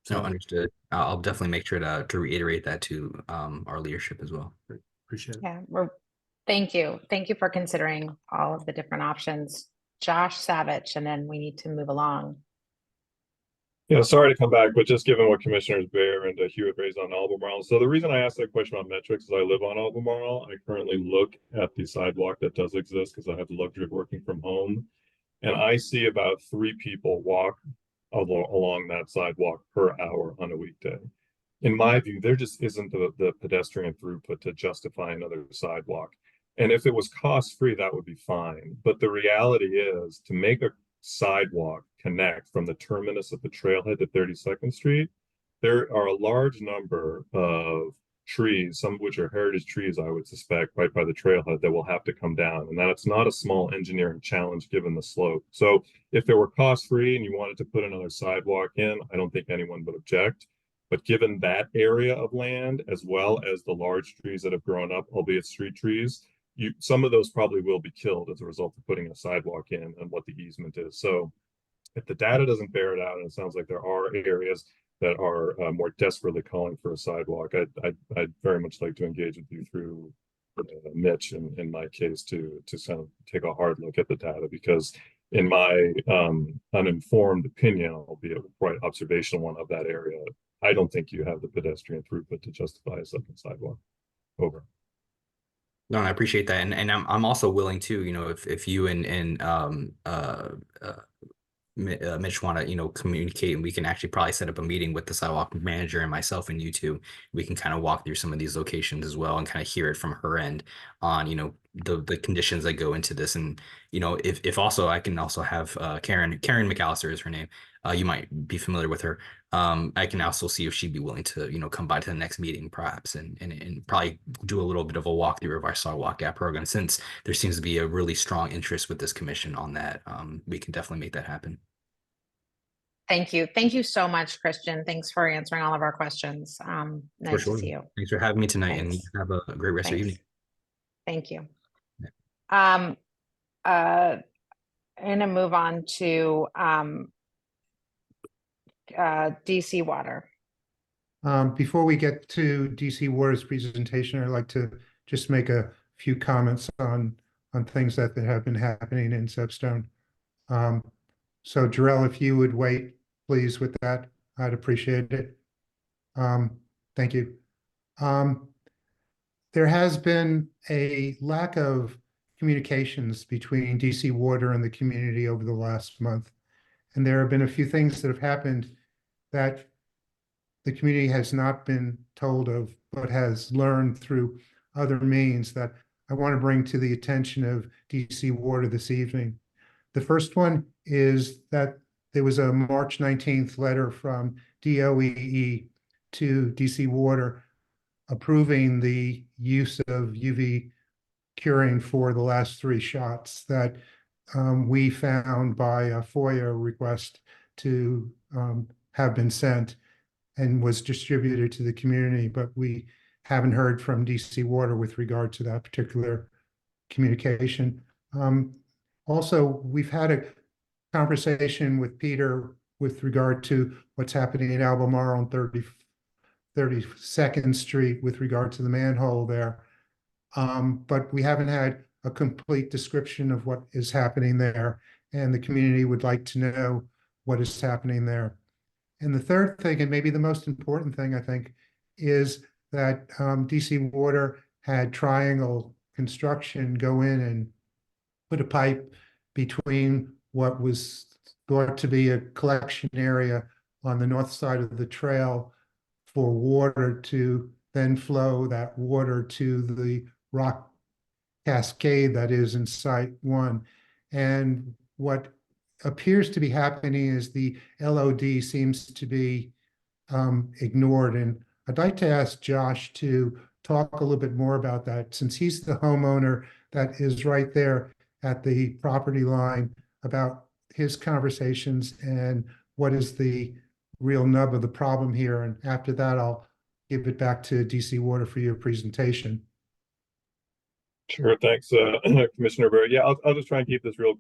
So understood. I'll definitely make sure to reiterate that to our leadership as well. Appreciate it. Yeah, thank you. Thank you for considering all of the different options. Josh Savage, and then we need to move along. Yeah, sorry to come back, but just given what Commissioners Bear and Hewitt raised on Albemarle. So the reason I asked that question on metrics is I live on Albemarle. I currently look at the sidewalk that does exist because I have the luxury of working from home. And I see about 3 people walk along that sidewalk per hour on a weekday. In my view, there just isn't the pedestrian throughput to justify another sidewalk. And if it was cost-free, that would be fine. But the reality is, to make a sidewalk connect from the terminus of the trailhead to 32nd Street, there are a large number of trees, some of which are heritage trees, I would suspect, right by the trailhead that will have to come down. And that's not a small engineering challenge given the slope. So if it were cost-free and you wanted to put another sidewalk in, I don't think anyone would object. But given that area of land, as well as the large trees that have grown up, albeit street trees, some of those probably will be killed as a result of putting a sidewalk in and what the easement is. So if the data doesn't bear it out, and it sounds like there are areas that are more desperately calling for a sidewalk, I'd very much like to engage with you through Mitch in my case to kind of take a hard look at the data, because in my uninformed opinion, albeit quite observational one of that area, I don't think you have the pedestrian throughput to justify a second sidewalk. Over. No, I appreciate that, and I'm also willing to, if you and Mitch want to, communicate, and we can actually probably set up a meeting with the sidewalk manager and myself and you two. We can kind of walk through some of these locations as well and kind of hear it from her end on, the conditions that go into this. And, if also, I can also have Karen McAllister is her name. You might be familiar with her. I can also see if she'd be willing to, come by to the next meeting perhaps and probably do a little bit of a walkthrough of our sidewalk gap program, since there seems to be a really strong interest with this commission on that. We can definitely make that happen. Thank you. Thank you so much, Christian. Thanks for answering all of our questions. Nice to see you. Thanks for having me tonight. Thanks. And have a great rest of your evening. Thank you. I'm gonna move on to DC Water. Before we get to DC Water's presentation, I'd like to just make a few comments on things that have been happening in Substone. So Jarrell, if you would wait, please, with that, I'd appreciate it. Thank you. There has been a lack of communications between DC Water and the community over the last month. And there have been a few things that have happened that the community has not been told of, but has learned through other means that I want to bring to the attention of DC Water this evening. The first one is that there was a March 19th letter from DOEE to DC Water approving the use of UV curing for the last 3 shots that we found by a FOIA request to have been sent and was distributed to the community, but we haven't heard from DC Water with regard to that particular communication. Also, we've had a conversation with Peter with regard to what's happening in Albemarle on 32nd Street with regard to the manhole there. But we haven't had a complete description of what is happening there, and the community would like to know what is happening there. And the third thing, and maybe the most important thing, I think, is that DC Water had Triangle Construction go in and put a pipe between what was thought to be a collection area on the north side of the trail for water to then flow that water to the rock cascade that is in Site 1. And what appears to be happening is the LOD seems to be ignored. And I'd like to ask Josh to talk a little bit more about that, since he's the homeowner that is right there at the property line, about his conversations and what is the real nub of the problem here. And after that, I'll give it back to DC Water for your presentation. Sure, thanks, Commissioner Barry. Yeah, I'll just try and keep this real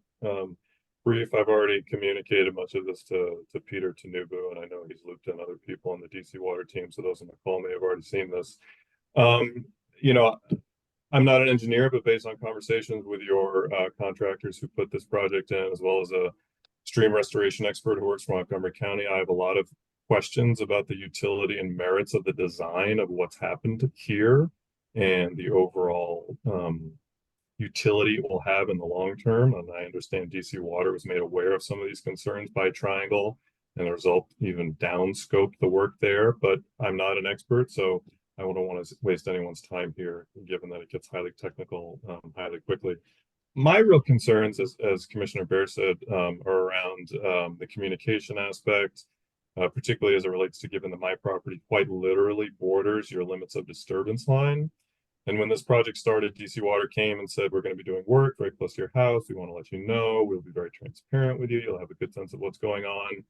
brief. I've already communicated much of this to Peter Tanubu, and I know he's looped in other people on the DC Water team, so those on the call may have already seen this. You know, I'm not an engineer, but based on conversations with your contractors who put this project in, as well as a stream restoration expert who works for Montgomery County, I have a lot of questions about the utility and merits of the design of what's happened here and the overall utility it will have in the long term. And I understand DC Water was made aware of some of these concerns by Triangle, and the result even downscoped the work there. But I'm not an expert, so I don't want to waste anyone's time here, given that it gets highly technical highly quickly. My real concerns, as Commissioner Bear said, are around the communication aspect, particularly as it relates to given that my property quite literally borders your limits of disturbance line. And when this project started, DC Water came and said, we're going to be doing work very close to your house. We want to let you know. We'll be very transparent with you. You'll have a good sense of what's going on.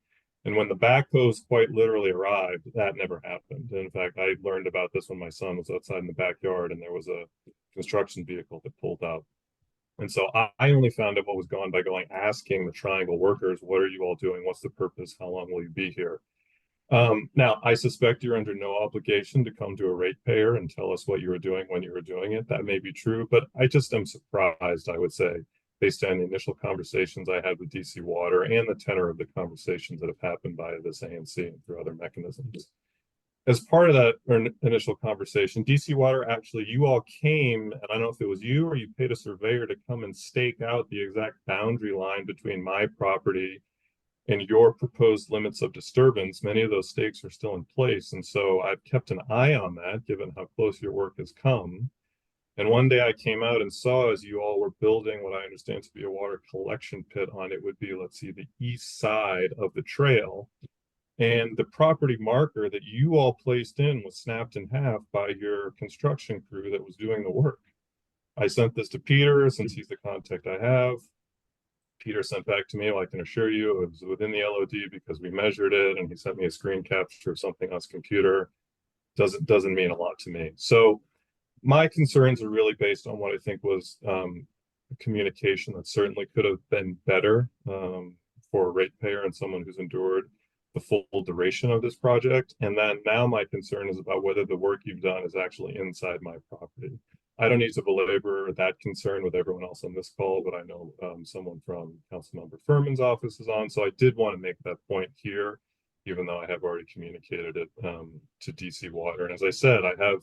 And when the backhoes quite literally arrived, that never happened. And in fact, I learned about this when my son was outside in the backyard and there was a construction vehicle that pulled up. And so I only found out what was gone by asking the Triangle workers, what are you all doing? What's the purpose? How long will you be here? Now, I suspect you're under no obligation to come to a ratepayer and tell us what you were doing when you were doing it. That may be true, but I just am surprised, I would say, based on the initial conversations I had with DC Water and the tenor of the conversations that have happened by this ANC and through other mechanisms. As part of that initial conversation, DC Water, actually, you all came, and I don't know if it was you or you paid a surveyor to come and stake out the exact boundary line between my property and your proposed limits of disturbance. Many of those stakes are still in place. And so I've kept an eye on that, given how close your work has come. And one day I came out and saw, as you all were building what I understand to be a water collection pit on it would be, let's see, the east side of the trail. And the property marker that you all placed in was snapped in half by your construction crew that was doing the work. I sent this to Peter, since he's the contact I have. Peter sent back to me, well, I can assure you it was within the LOD because we measured it, and he sent me a screen capture of something on his computer. Doesn't mean a lot to me. So my concerns are really based on what I think was communication that certainly could have been better for a ratepayer and someone who's endured the full duration of this project. And then now my concern is about whether the work you've done is actually inside my property. I don't need to belabor that concern with everyone else on this call, but I know someone from Councilmember Furman's office is on. So I did want to make that point here, even though I have already communicated it to DC Water. And as I said, I have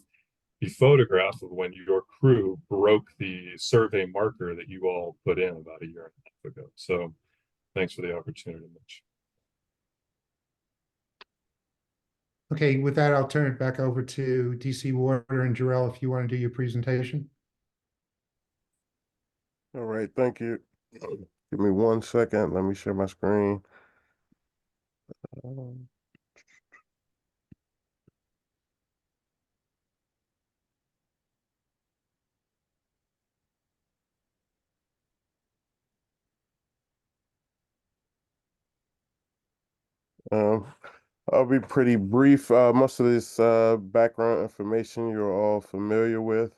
the photograph of when your crew broke the survey marker that you all put in about a year and a half ago. So thanks for the opportunity, Mitch. Okay, with that, I'll turn it back over to DC Water and Jarrell if you want to do your presentation. All right, thank you. Give me 1 second. Let me share my screen. I'll be pretty brief. Most of this background information you're all familiar with.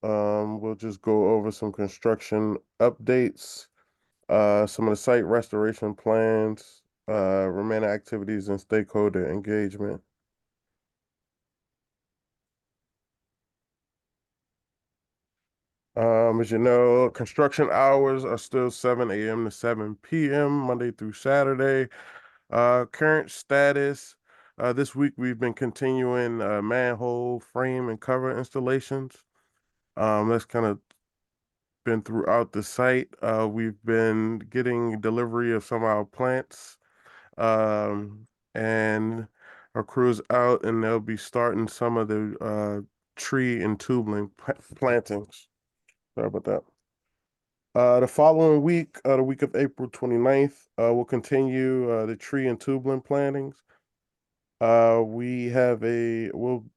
We'll just go over some construction updates, some of the site restoration plans, remaining activities and stakeholder engagement. As you know, construction hours are still 7 a.m. to 7 p.m. Monday through Saturday. Current status, this week we've been continuing manhole frame and cover installations. Let's kind of been throughout the site. We've been getting delivery of some of our plants. And our crew's out and they'll be starting some of the tree and tubeling plantings. Sorry about that. The following week, the week of April 29th, we'll continue the tree and tubeling plantings. We'll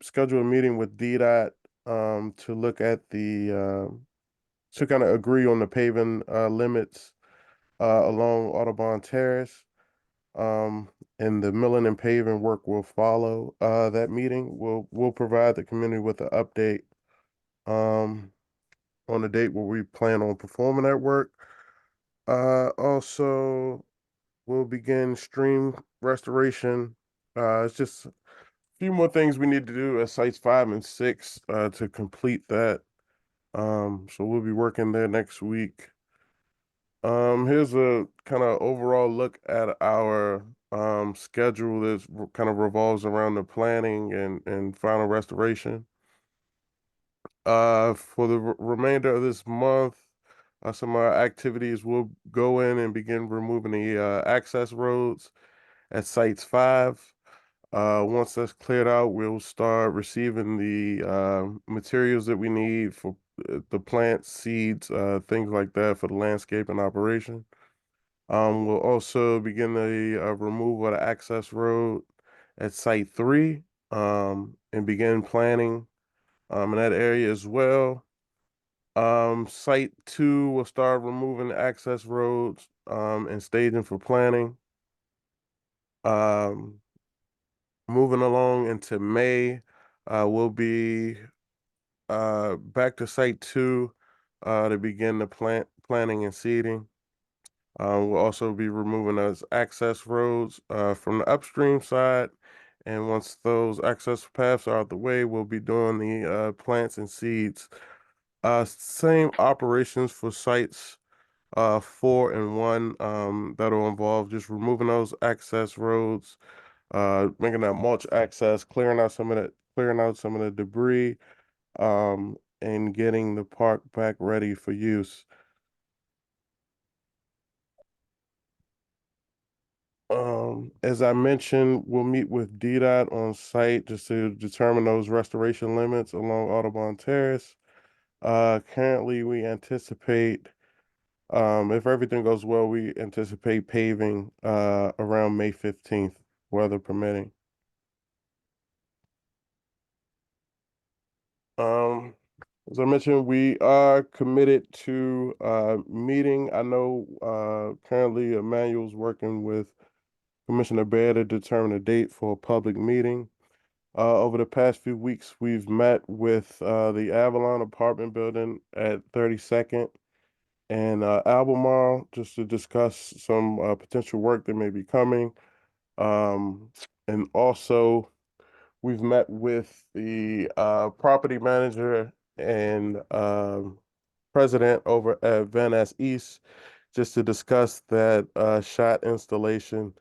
schedule a meeting with DDOT to look at to kind of agree on the paving limits along Audubon Terrace. And the milling and paving work will follow that meeting. We'll provide the community with an update on the date where we plan on performing that work. Also, we'll begin stream restoration. It's just a few more things we need to do at sites 5 and 6 to complete that. So we'll be working there next week. Here's a kind of overall look at our schedule that kind of revolves around the planning and final restoration. For the remainder of this month, some of our activities will go in and begin removing the access roads at sites 5. Once that's cleared out, we'll start receiving the materials that we need for the plants, seeds, things like that for the landscaping operation. We'll also begin the removal of the access road at site 3 and begin planning in that area as well. Site 2 will start removing the access roads and staging for planning. Moving along into May, we'll be back to site 2 to begin the planning and seeding. We'll also be removing those access roads from the upstream side. And once those access paths are out the way, we'll be doing the plants and seeds. Same operations for sites 4 and 1 that'll involve just removing those access roads, making that mulch access, clearing out some of the debris, and getting the park back ready for use. As I mentioned, we'll meet with DDOT on site just to determine those restoration limits along Audubon Terrace. Currently we anticipate, if everything goes well, we anticipate paving around May 15th, weather permitting. As I mentioned, we are committed to meeting. I know currently Emmanuel's working with Commissioner Bear to determine a date for a public meeting. Over the past few weeks, we've met with the Avalon apartment building at 32nd and Albemarle just to discuss some potential work that may be coming. And also, we've met with the property manager and president over at Van Ness East just to discuss that shot installation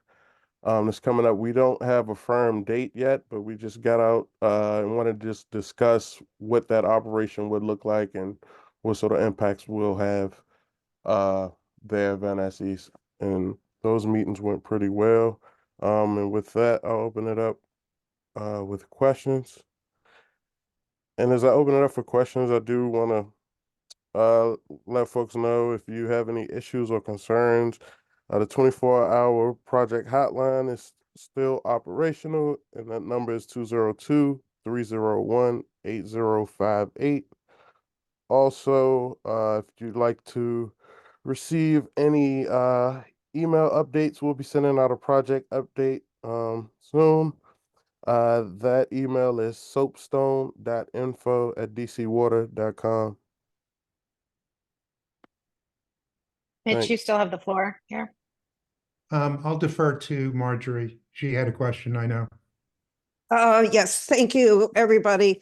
that's coming up. We don't have a firm date yet, but we just got out and want to just discuss what that operation would look like and what sort of impacts we'll have there at Van Ness East. And those meetings went pretty well. And with that, I'll open it up with questions. And as I open it up for questions, I do want to let folks know if you have any issues or concerns. The 24-hour project hotline is still operational, and that number is 202-301-8058. Also, if you'd like to receive any email updates, we'll be sending out a project update soon. That email is soapstone.info@dcwater.com. Mitch, Thanks. you still have the floor here. I'll defer to Marjorie. She had a question, I know. Yes, thank you, everybody.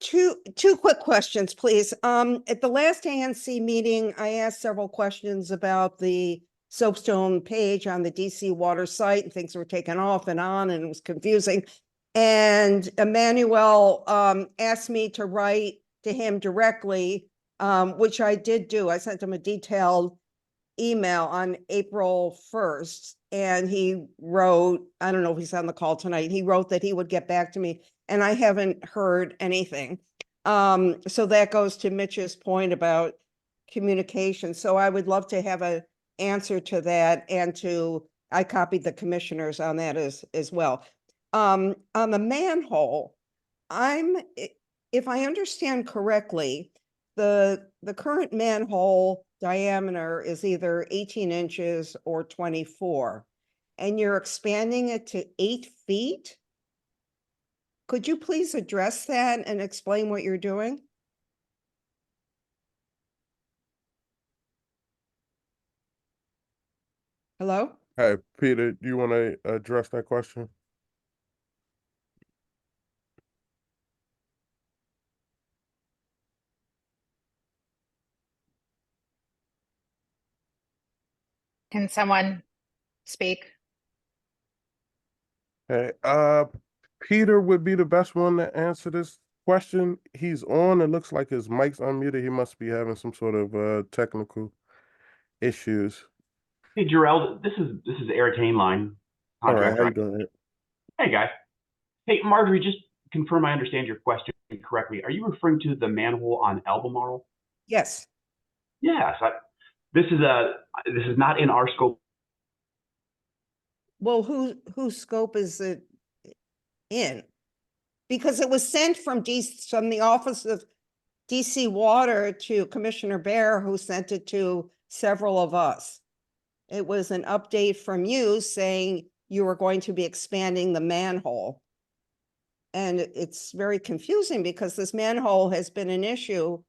Two quick questions, please. At the last ANC meeting, I asked several questions about the soapstone page on the DC Water site, and things were taken off and on, and it was confusing. And Emmanuel asked me to write to him directly which I did do. I sent him a detailed email on April 1st, and he wrote, I don't know if he's on the call tonight, he wrote that he would get back to me, and I haven't heard anything. So that goes to Mitch's point about communication. So I would love to have an answer to that, and I copied the commissioners on that as well. On the manhole, if I understand correctly, the current manhole diameter is either 18 inches or 24, and you're expanding it to 8 feet? Could you please address that and explain what you're doing? Hello? Hey, Peter, do you want to address that question? Can someone speak? Hey, Peter would be the best one to answer this question. He's on. It looks like his mic's unmuted. He must be having some sort of technical issues. Hey, Jarrell, this is Eric Hainline, All right, how you contractor. doing? Hey, guys. Hey, Marjorie, just confirm I understand your question correctly. Are you referring to the manhole on Albemarle? Yes. Yes. This is not in our scope. Well, whose scope is it in? Because it was sent from the Office of DC Water to Commissioner Bear, who sent it to several of us. It was an update from you saying you were going to be expanding the manhole. And it's very confusing because this manhole has been an issue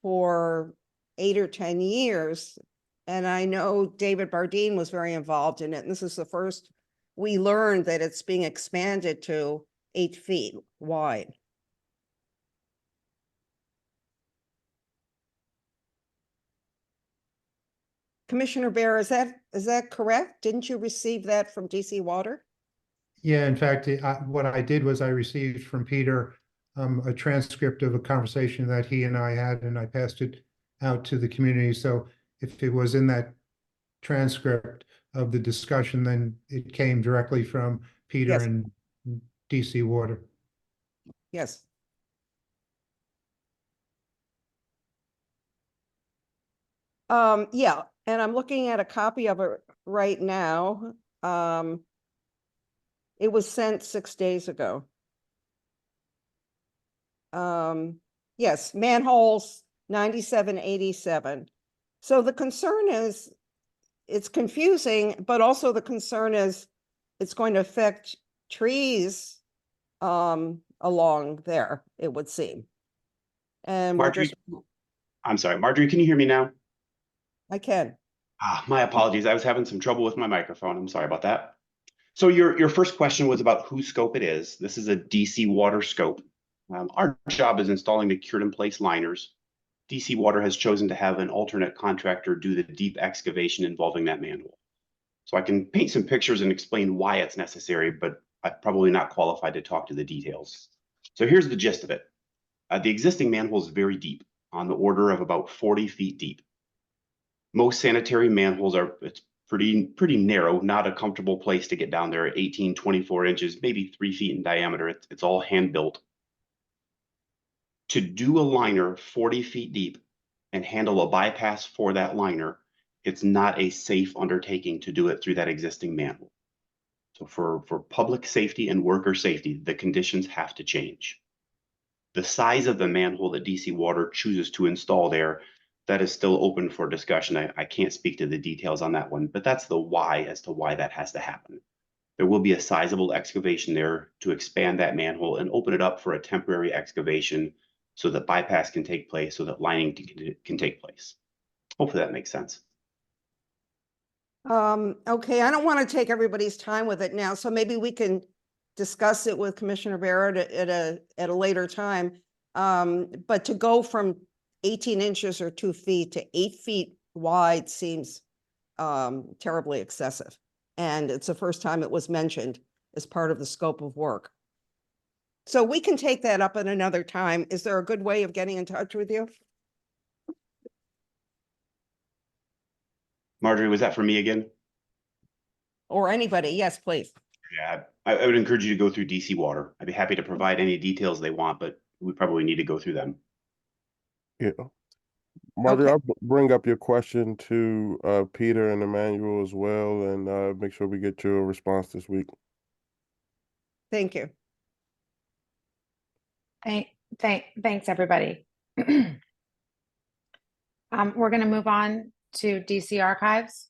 for 8 or 10 years. And I know David Bardeen was very involved in it. And this is the first we learned that it's being expanded to 8 feet wide. Commissioner Bear, is that correct? Didn't you receive that from DC Water? Yeah, in fact, what I did was I received from Peter a transcript of a conversation that he and I had, and I passed it out to the community. So if it was in that transcript of the discussion, then it came directly from Peter Yes. and DC Water. Yes. Yeah, and I'm looking at a copy of it right now. It was sent 6 days ago. Yes, manholes 9787. So the concern is it's confusing, but also the concern is it's going to affect trees along there, it would seem. And Marjorie, I'm sorry, Marjorie, can you hear me now? I can. My apologies. I was having some trouble with my microphone. I'm sorry about that. So your first question was about whose scope it is. This is a DC Water scope. Our job is installing the cured in place liners. DC Water has chosen to have an alternate contractor do the deep excavation involving that manhole. So I can paint some pictures and explain why it's necessary, but I'm probably not qualified to talk to the details. So here's the gist of it. The existing manhole is very deep, on the order of about 40 feet deep. Most sanitary manholes it's pretty narrow, not a comfortable place to get down there at 18, 24 inches, maybe 3 feet in diameter. It's all hand built. To do a liner 40 feet deep and handle a bypass for that liner, it's not a safe undertaking to do it through that existing manhole. So for public safety and worker safety, the conditions have to change. The size of the manhole that DC Water chooses to install there, that is still open for discussion. I can't speak to the details on that one, but that's the why as to why that has to happen. There will be a sizable excavation there to expand that manhole and open it up for a temporary excavation so that bypass can take place, so that lining can take place. Hopefully that makes sense. Okay, I don't want to take everybody's time with it now, so maybe we can discuss it with Commissioner Barrett at a later time. But to go from 18 inches or 2 feet to 8 feet wide seems terribly excessive. And it's the first time it was mentioned as part of the scope of work. So we can take that up at another time. Is there a good way of getting in touch with you? Marjorie, was that for me again? Or anybody? Yes, please. Yeah, I would encourage you to go through DC Water. I'd be happy to provide any details they want, but we probably need to go through them. Yeah. Marjorie, Okay. I'll bring up your question to Peter and Emmanuel as well, and make sure we get your response this week. Thank you. Thanks, everybody. We're going to move on to DC Archives.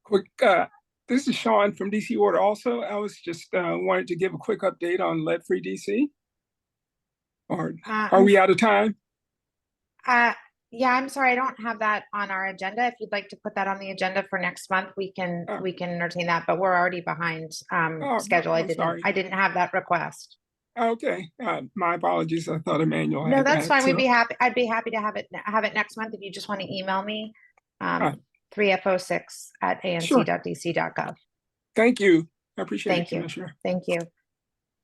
Quick, this is Sean from DC Water. Also, I was just wanted to give a quick update on lead-free DC. Or are we out of time? Yeah, I'm sorry, I don't have that on our agenda. If you'd like to put that on the agenda for next month, we can entertain that, but we're already behind schedule. I didn't have that request. Okay, my apologies. I thought Emmanuel No, had that's that, fine. so- I'd be happy to have it next month if you just want to email me. 3f06@anc.dc.gov. Thank you. I appreciate Thank it, you. Commissioner. Thank you.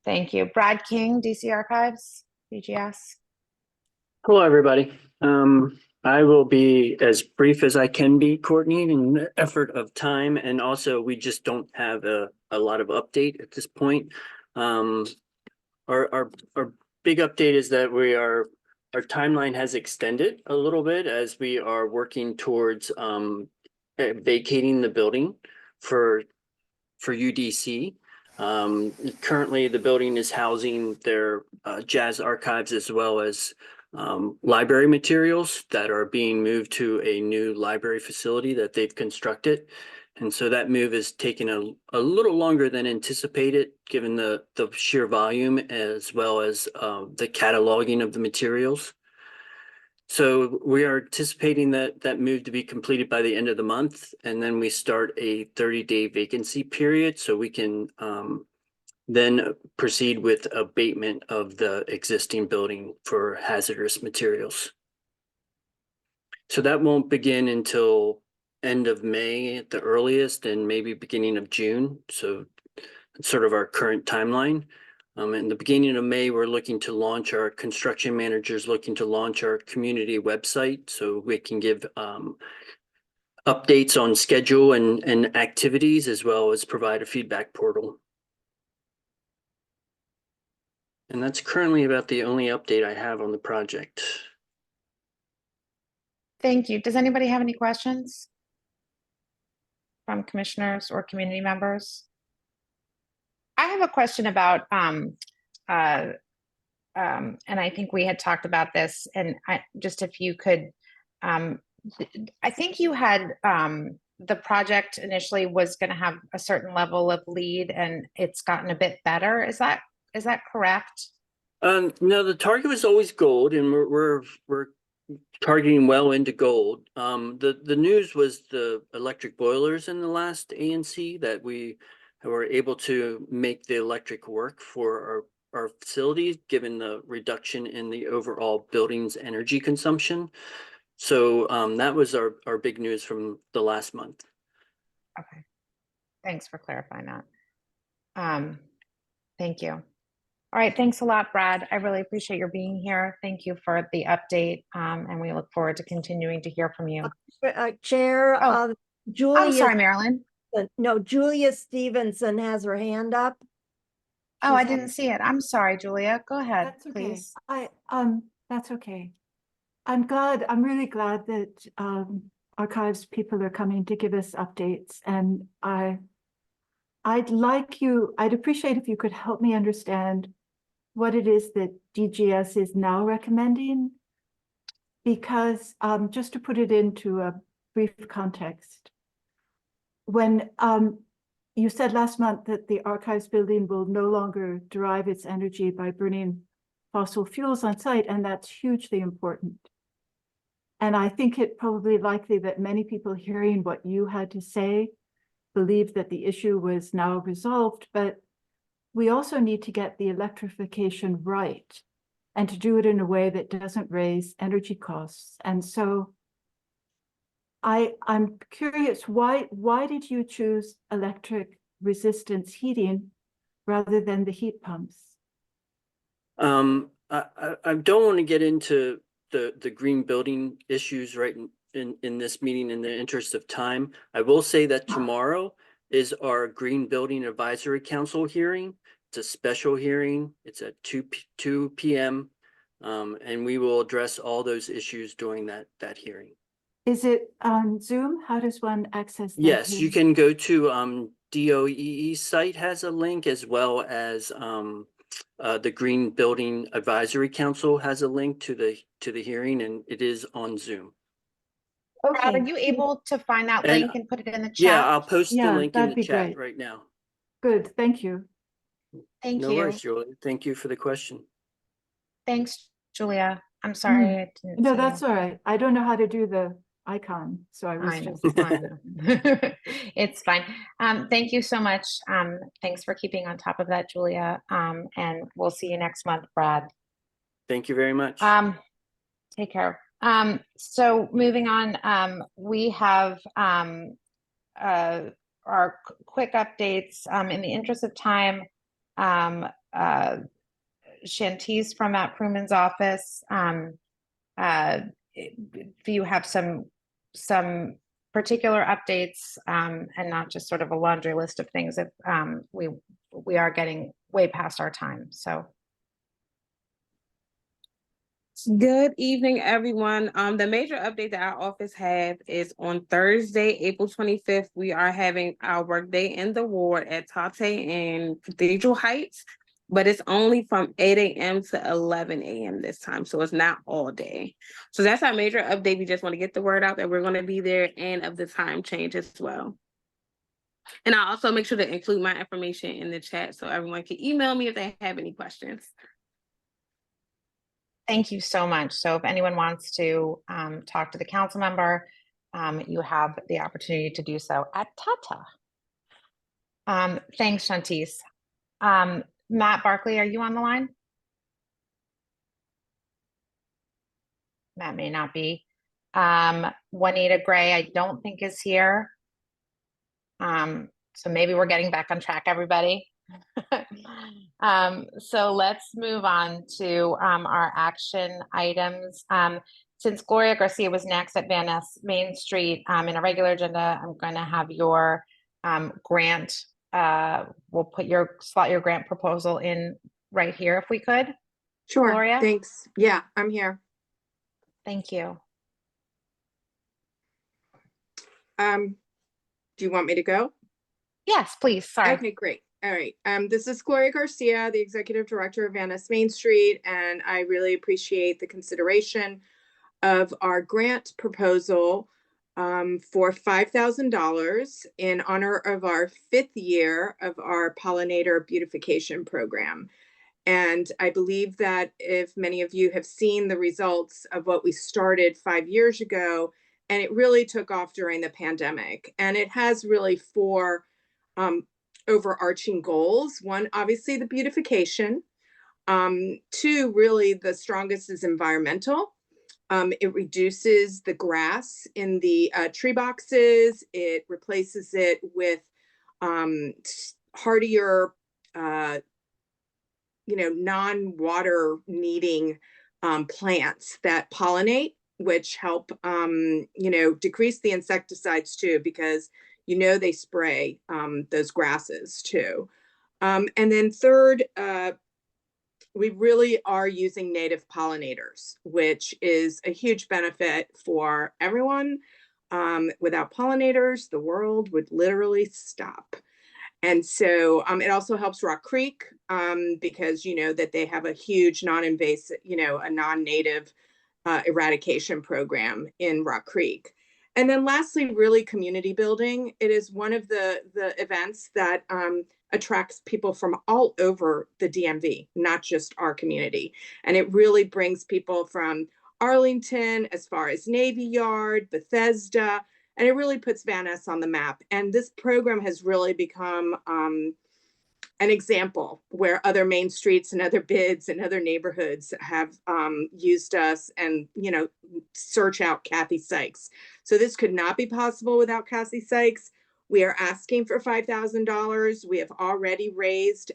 Thank you. Brad King, DC Archives, BGS. Hello, everybody. I will be as brief as I can be, Courtney, in the effort of time. And also, we just don't have a lot of update at this point. Our big update is that our timeline has extended a little bit as we are working towards vacating the building for UDC. Currently, the building is housing their jazz archives as well as library materials that are being moved to a new library facility that they've constructed. And so that move is taking a little longer than anticipated, given the sheer volume as well as the cataloging of the materials. So we are anticipating that move to be completed by the end of the month, and then we start a 30-day vacancy period so we can then proceed with abatement of the existing building for hazardous materials. So that won't begin until end of May at the earliest, and maybe beginning of June. So it's sort of our current timeline. In the beginning of May, we're looking to launch our construction managers, looking to launch our community website so we can give updates on schedule and activities, as well as provide a feedback portal. And that's currently about the only update I have on the project. Thank you. Does anybody have any questions from commissioners or community members? I have a question about, and I think we had talked about this, and just if you could, I think you had, the project initially was going to have a certain level of lead, and it's gotten a bit better. Is that correct? No, the target was always gold, and we're targeting well into gold. The news was the electric boilers in the last ANC that we were able to make the electric work for our facilities, given the reduction in the overall building's energy consumption. So that was our big news from the last month. Okay, thanks for clarifying that. Thank you. All right, thanks a lot, Brad. I really appreciate your being here. Thank you for the update, and we look forward to continuing to hear from you. Chair, Julia. I'm sorry, Marilyn. No, Julia Stevenson has her hand up. Oh, I didn't see it. I'm sorry, Julia. Go ahead, That's okay. please. That's okay. I'm really glad that archives people are coming to give us updates, and I'd appreciate if you could help me understand what it is that DGS is now recommending, because just to put it into a brief context, when you said last month that the archives building will no longer derive its energy by burning fossil fuels on site, and that's hugely important. And I think it probably likely that many people hearing what you had to say believe that the issue was now resolved, but we also need to get the electrification right and to do it in a way that doesn't raise energy costs. And so I'm curious, why did you choose electric resistance heating rather than the heat pumps? I don't want to get into the green building issues right in this meeting in the interest of time. I will say that tomorrow is our Green Building Advisory Council hearing. It's a special hearing. It's at 2 p.m. And we will address all those issues during that hearing. Is it on Zoom? How does one access that? Yes, you hearing? can go to DOEE site has a link, as well as the Green Building Advisory Council has a link to the hearing, and it is on Zoom. Brad, are you able to find that And link and put it in the chat? yeah, I'll post the Yeah, link in that'd the be chat great. right now. Good, thank you. Thank No you. worries, Julie. Thank you for the question. Thanks, Julia. I'm sorry I didn't No, see that's you. all right. I don't know how to do the icon, so I was I know. just. I know. It's fine. Thank you so much. Thanks for keeping on top of that, Julia. And we'll see you next month, Brad. Thank you very much. Take care. So moving on, we have our quick updates. In the interest of time, Shantice from Matt Pruman's office, if you have some particular updates, and not just sort of a laundry list of things, if we are getting way past our time. So good evening, everyone. The major update that our office have is on Thursday, April 25th. We are having our workday in the ward at Tate and Cathedral Heights, but it's only from 8 a.m. to 11 a.m. this time, so it's not all day. So that's our major update. We just want to get the word out that we're going to be there, and of the time change as well. And I'll also make sure to include my information in the chat so everyone can email me if they have any questions. thank you so much. So if anyone wants to talk to the council member, you have the opportunity to do so at Tata. Thanks, Shantice. Matt Barkley, are you on the line? Matt may not be. Juanita Gray, I don't think is here. So maybe we're getting back on track, everybody. So let's move on to our action items. Since Gloria Garcia was next at Van Ness Main Street in a regular agenda, I'm going to have your grant. We'll slot your grant proposal in right here if we could. Sure. Gloria? Thanks. Yeah, I'm here. Thank you. Do you want me to go? Yes, please. Sorry. Okay, great. All right. This is Gloria Garcia, the Executive Director of Van Ness Main Street, and I really appreciate the consideration of our grant proposal for $5,000 in honor of our 5th year of our pollinator beautification program. And I believe that if many of you have seen the results of what we started 5 years ago, and it really took off during the pandemic, and it has really 4 overarching goals. 1, obviously the beautification. 2, really the strongest is environmental. It reduces the grass in the tree boxes. It replaces it with hardier, non-water needing plants that pollinate, which help, decrease the insecticides too, because they spray those grasses too. And then 3rd, we really are using native pollinators, which is a huge benefit for everyone. Without pollinators, the world would literally stop. And so it also helps Rock Creek because that they have a huge non-invasive, a non-native eradication program in Rock Creek. And then lastly, really community building. It is one of the events that attracts people from all over the DMV, not just our community. And it really brings people from Arlington, as far as Navy Yard, Bethesda, and it really puts Van Ness on the map. And this program has really become an example where other main streets and other bids and other neighborhoods have used us and, search out Kathy Sykes. So this could not be possible without Kathy Sykes. We are asking for $5,000. We have already raised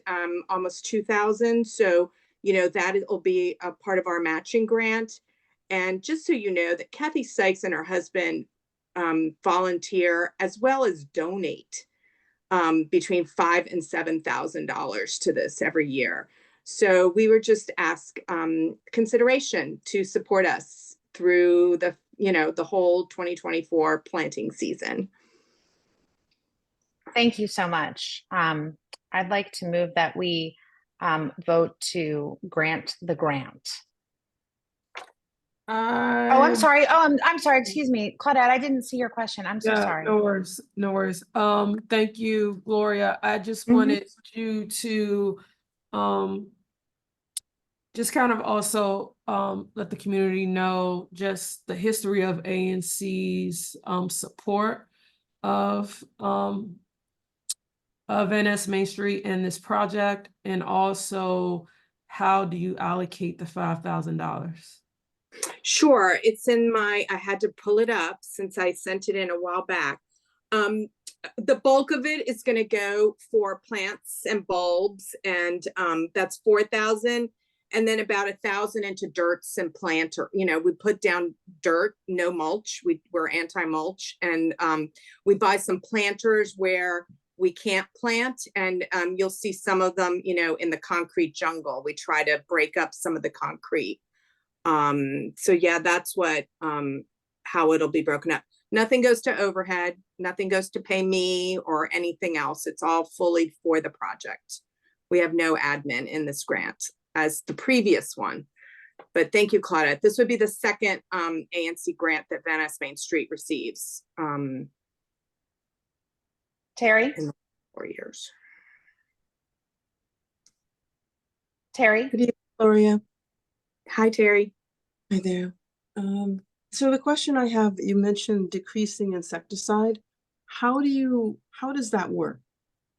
almost $2,000. So, that will be a part of our matching grant. And just so you know that Kathy Sykes and her husband volunteer as well as donate between $5,000 and $7,000 to this every year. So we were just asked consideration to support us through the, the whole 2024 planting season. Thank you so much. I'd like to move that we vote to grant the grant. Oh, I'm sorry. Oh, I'm sorry. Excuse me, Claudette. I didn't see your question. I'm so sorry. No worries. No worries. Thank you, Gloria. I just wanted you to just kind of also let the community know just the history of ANC's support of NS Main Street and this project, and also how do you allocate the $5,000? Sure, it's in I had to pull it up since I sent it in a while back. The bulk of it is going to go for plants and bulbs, and that's 4,000, and then about 1,000 into dirts and planter. We put down dirt, no mulch. We're anti-mulch, and we buy some planters where we can't plant, and you'll see some of them, in the concrete jungle. We try to break up some of the concrete. So yeah, that's what how it'll be broken up. Nothing goes to overhead, nothing goes to pay me or anything else. It's all fully for the project. We have no admin in this grant as the previous one. But thank you, Claudette. This would be the second ANC grant that Van Ness Main Street receives. Terry? In 4 years. Terry? Good evening, Gloria. Hi, Terry. Hi there. So the question I have, you mentioned decreasing insecticide. How does that work?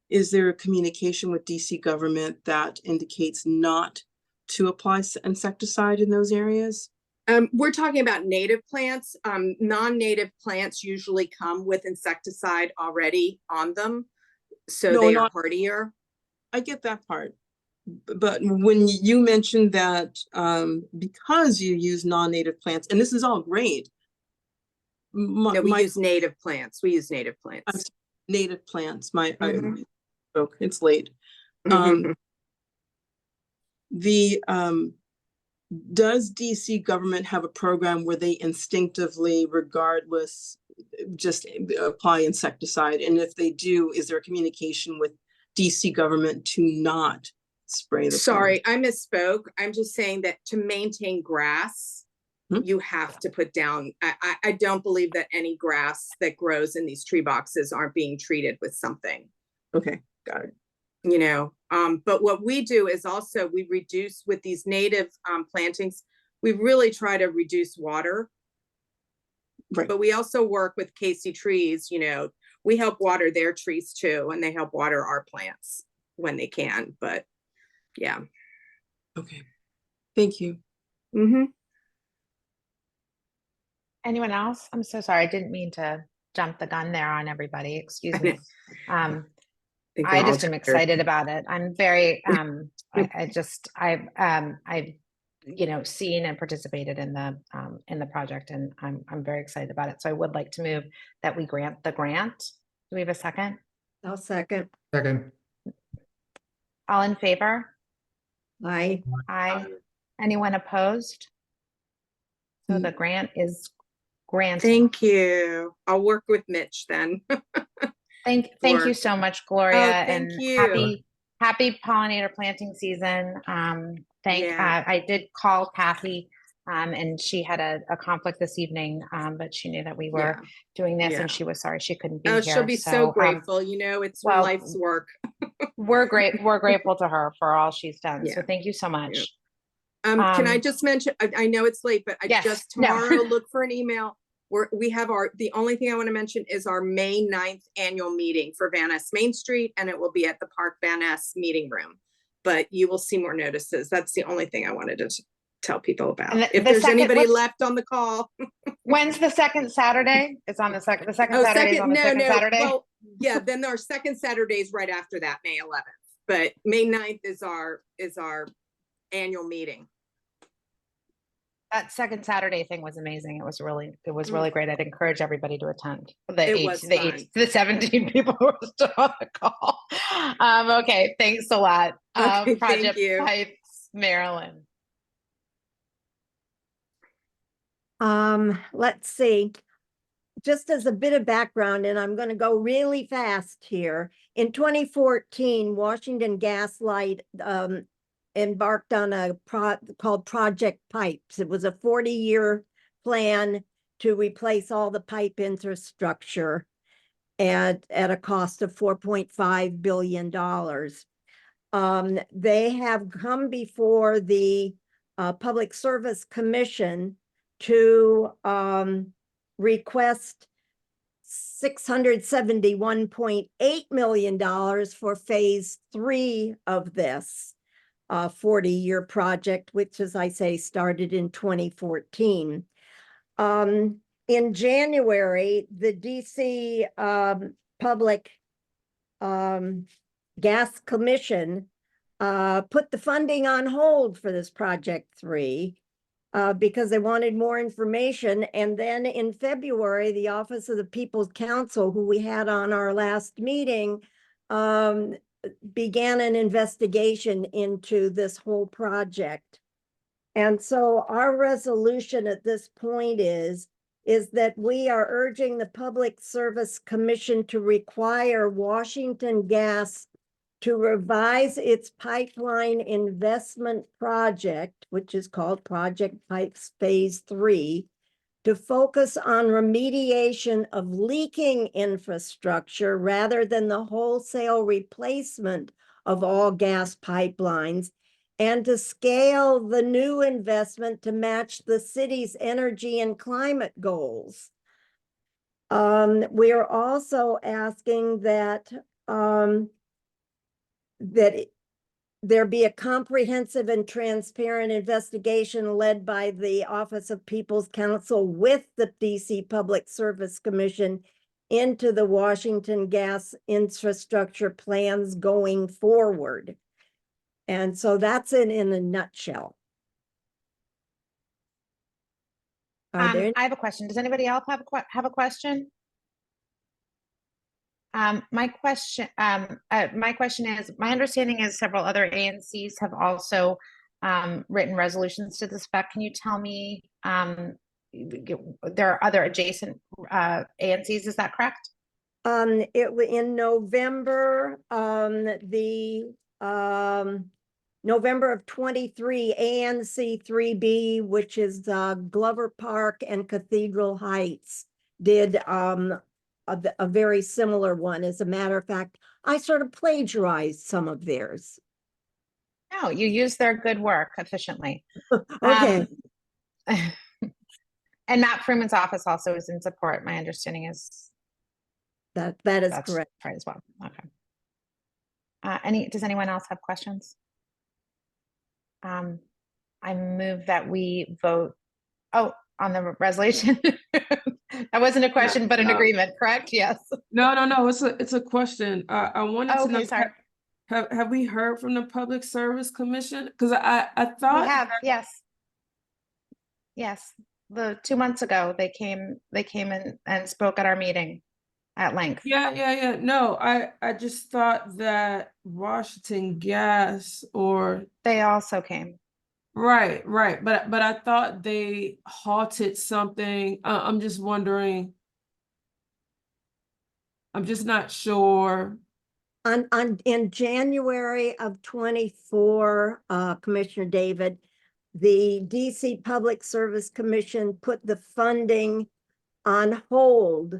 Is there a communication with DC government that indicates not to apply insecticide in those areas? We're talking about native plants. Non-native plants usually come with insecticide already on them, so they are hardier. I get that part. But when you mentioned that because you use non-native plants, and this is all great. No, we use native plants. We use native plants. Native plants. It's late. Does DC government have a program where they instinctively, regardless, just apply insecticide? And if they do, is there a communication with DC government to not spray the Sorry, I misspoke. I'm just saying that to maintain grass, you have to put down, I don't believe that any grass that grows in these tree boxes aren't being treated with something. Okay, got it. But what we do is also we reduce with these native plantings, we really try to reduce water. Right. But we also work with Casey Trees, we help water their trees too, and they help water our plants when they can, but yeah. Okay, thank you. Anyone else? I'm so sorry. I didn't mean to jump the gun there on everybody. Excuse me. I just am excited about it. I'm very, I've seen and participated in the project, and I'm very excited about it. So I would like to move that we grant the grant. Do we have a second? I'll second. Second. All in favor? Aye. Aye. Anyone opposed? So the grant is granted. Thank you. I'll work with Mitch then. Thank you so much, Gloria, thank and you. happy pollinator planting season. I did call Kathy, and she had a conflict this evening, but she knew that we were doing this, and she was sorry she couldn't be here. She'll be so grateful. It's her life's work. We're grateful to her for all she's done. So thank you so much. Can I just mention? I know it's late, but tomorrow look for an email. The only thing I want to mention is our May 9th annual meeting for Van Ness Main Street, and it will be at the Park Van Ness meeting room. But you will see more notices. That's the only thing I wanted to tell people about. If there's anybody left on the call. When's the second Saturday? It's on the second. The second Saturday is on the second Saturday. Well, yeah. Then our second Saturday is right after that, May 11th. But May 9th is our annual meeting. That second Saturday thing was amazing. It was Mm. really great. I'd encourage everybody to attend. The It was fun. the 17 people who were still on the call. Okay, thanks a lot. Okay, thank Project you. Heights, Maryland. Let's see. Just as a bit of background, and I'm going to go really fast here. In 2014, Washington Gas Light embarked on a called Project Pipes. It was a 40-year plan to replace all the pipe infrastructure at a cost of $4.5 billion. They have come before the Public Service Commission to request $671.8 million for phase 3 of this 40-year project, which, as I say, started in 2014. In January, the DC Public Gas Commission put the funding on hold for this Project 3 because they wanted more information. And then in February, the Office of the People's Counsel, who we had on our last meeting, began an investigation into this whole project. And so our resolution at this point is that we are urging the Public Service Commission to require Washington Gas to revise its pipeline investment project, which is called Project Pipes Phase 3, to focus on remediation of leaking infrastructure rather than the wholesale replacement of all gas pipelines, and to scale the new investment to match the city's energy and climate goals. We are also asking that there be a comprehensive and transparent investigation led by the Office of People's Counsel with the DC Public Service Commission into the Washington gas infrastructure plans going forward. And so that's it in a nutshell. I have a question. Does anybody else have a question? My question is, my understanding is several other ANCs have also written resolutions to this effect. Can you tell me, there are other adjacent ANCs, is that correct? In November, November of 23, ANC3B, which is Glover Park and Cathedral Heights, did a very similar one. As a matter of fact, I sort of plagiarized some of theirs. No, you used their good work efficiently. Okay. And Matt Freeman's office also is in support. My understanding is that is correct. Right as well. Okay. Does anyone else have questions? I move that we vote. Oh, on the resolution. That wasn't a question, but an agreement, correct? Yes. No. It's a question. I wanted to know. Sorry. Have we heard from the Public Service Commission? Because I thought we have. Yes. The 2 months ago they came in and spoke at our meeting at length. Yeah. No, I just thought that Washington Gas they also came. Right. But I thought they halted something. I'm just wondering. I'm just not sure. In January of 24, Commissioner David, the DC Public Service Commission put the funding on hold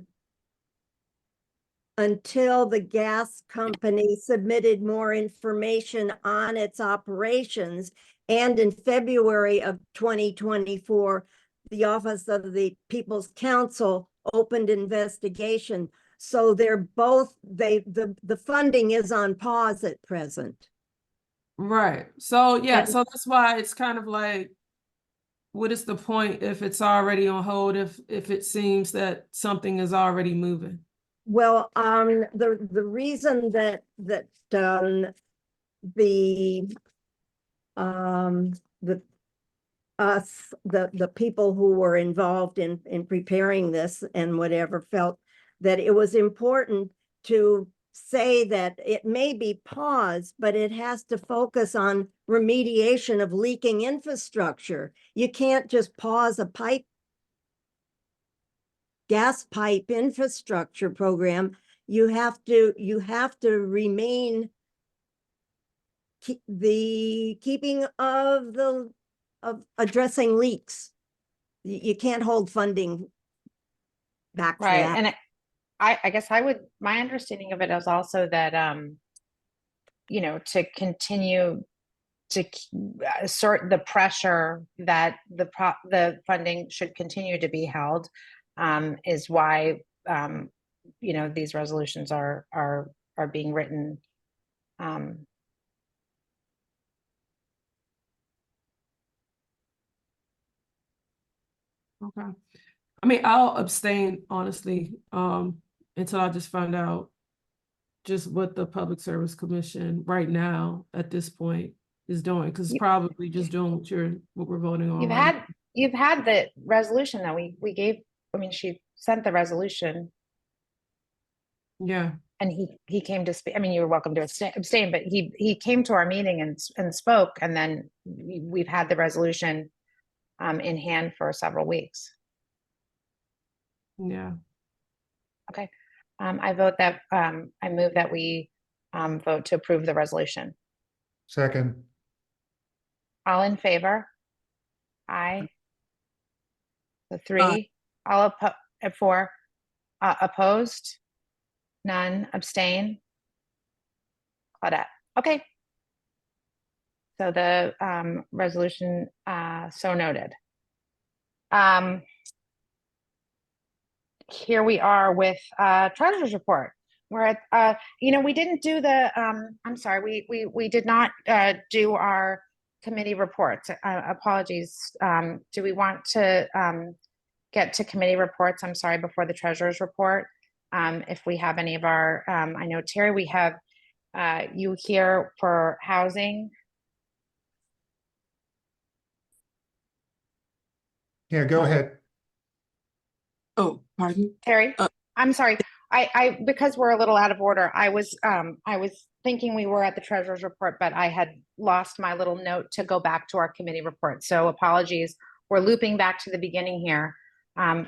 until the gas company submitted more information on its operations. And in February of 2024, the Office of the People's Counsel opened investigation. So they're both, the funding is on pause at present. Right. So so that's why it's kind of like, what is the point if it's already on hold, if it seems that something is already moving? Well, the reason that the us, the people who were involved in preparing this and whatever, felt that it was important to say that it may be paused, but it has to focus on remediation of leaking infrastructure. You can't just pause a gas pipe infrastructure program. You have to remain keeping of addressing leaks. You can't hold funding back for Right. that. And I guess my understanding of it is also that, you know, to continue to assert the pressure that the funding should continue to be held, is why, you know, these resolutions are being written. Okay. I mean, I'll abstain, honestly, until I just find out just what the Public Service Commission right now at this point is doing, because it's probably just doing what we're voting on. You've had the resolution that we gave. I mean, she sent the resolution. Yeah. And he came to speak. I mean, you were welcome to abstain, but he came to our meeting and spoke, and then we've had the resolution in hand for several weeks. Yeah. Okay. I move that we vote to approve the resolution. Second. All in favor? Aye. The three. All four. Opposed? None. Abstain? Claudette. Okay. So the resolution, so noted. Here we are with treasurer's report. We're at, you know, we didn't do the, I'm sorry, we did not do our committee reports. Apologies. Do we want to get to committee reports, I'm sorry, before the treasurer's report? If we have any of our, I know Terry, we have you here for housing. Yeah, go ahead. Oh, pardon? Terry, I'm sorry. I because we're a little out of order. I was thinking we were at the treasurer's report, but I had lost my little note to go back to our committee report. So apologies. We're looping back to the beginning here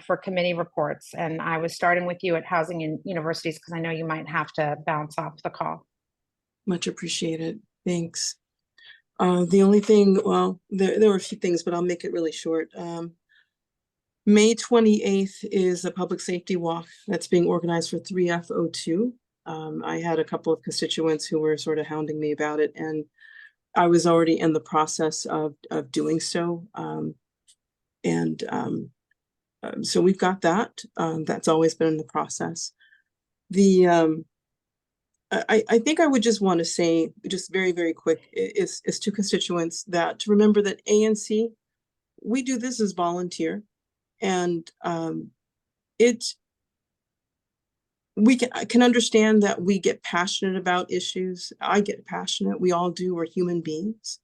for committee reports. And I was starting with you at housing and universities because I know you might have to bounce off the call. Much appreciated. Thanks. The only thing, well, there were a few things, but I'll make it really short. May 28th is a public safety walk that's being organized for 3F02. I had a couple of constituents who were sort of hounding me about it, and I was already in the process of doing so. So we've got that. That's always been in the process. I think I would just want to say, just very, very quick, is to constituents that to remember that ANC, we do this as volunteer. And I can understand that we get passionate about issues. I get passionate. We all do. We're human beings.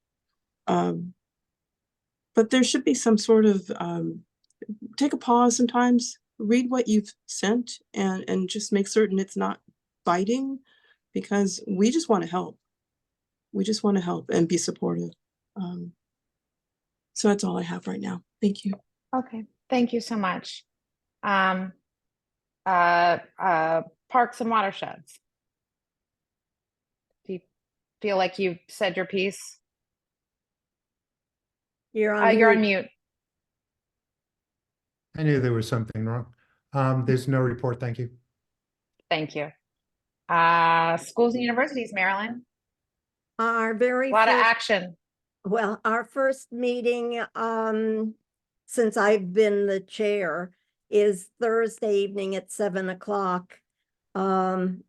But there should be some sort of take a pause sometimes, read what you've sent, and just make certain it's not biting, because we just want to help. We just want to help and be supportive. So that's all I have right now. Thank you. Okay. Thank you so much. Parks and watersheds. Do you feel like you've said your piece? You're on mute. I knew there was something wrong. There's no report, thank you. Thank you. Schools and universities, Marilyn. Our very A lot of first, action. well, our first meeting, since I've been the chair, is Thursday evening at 7 o'clock. And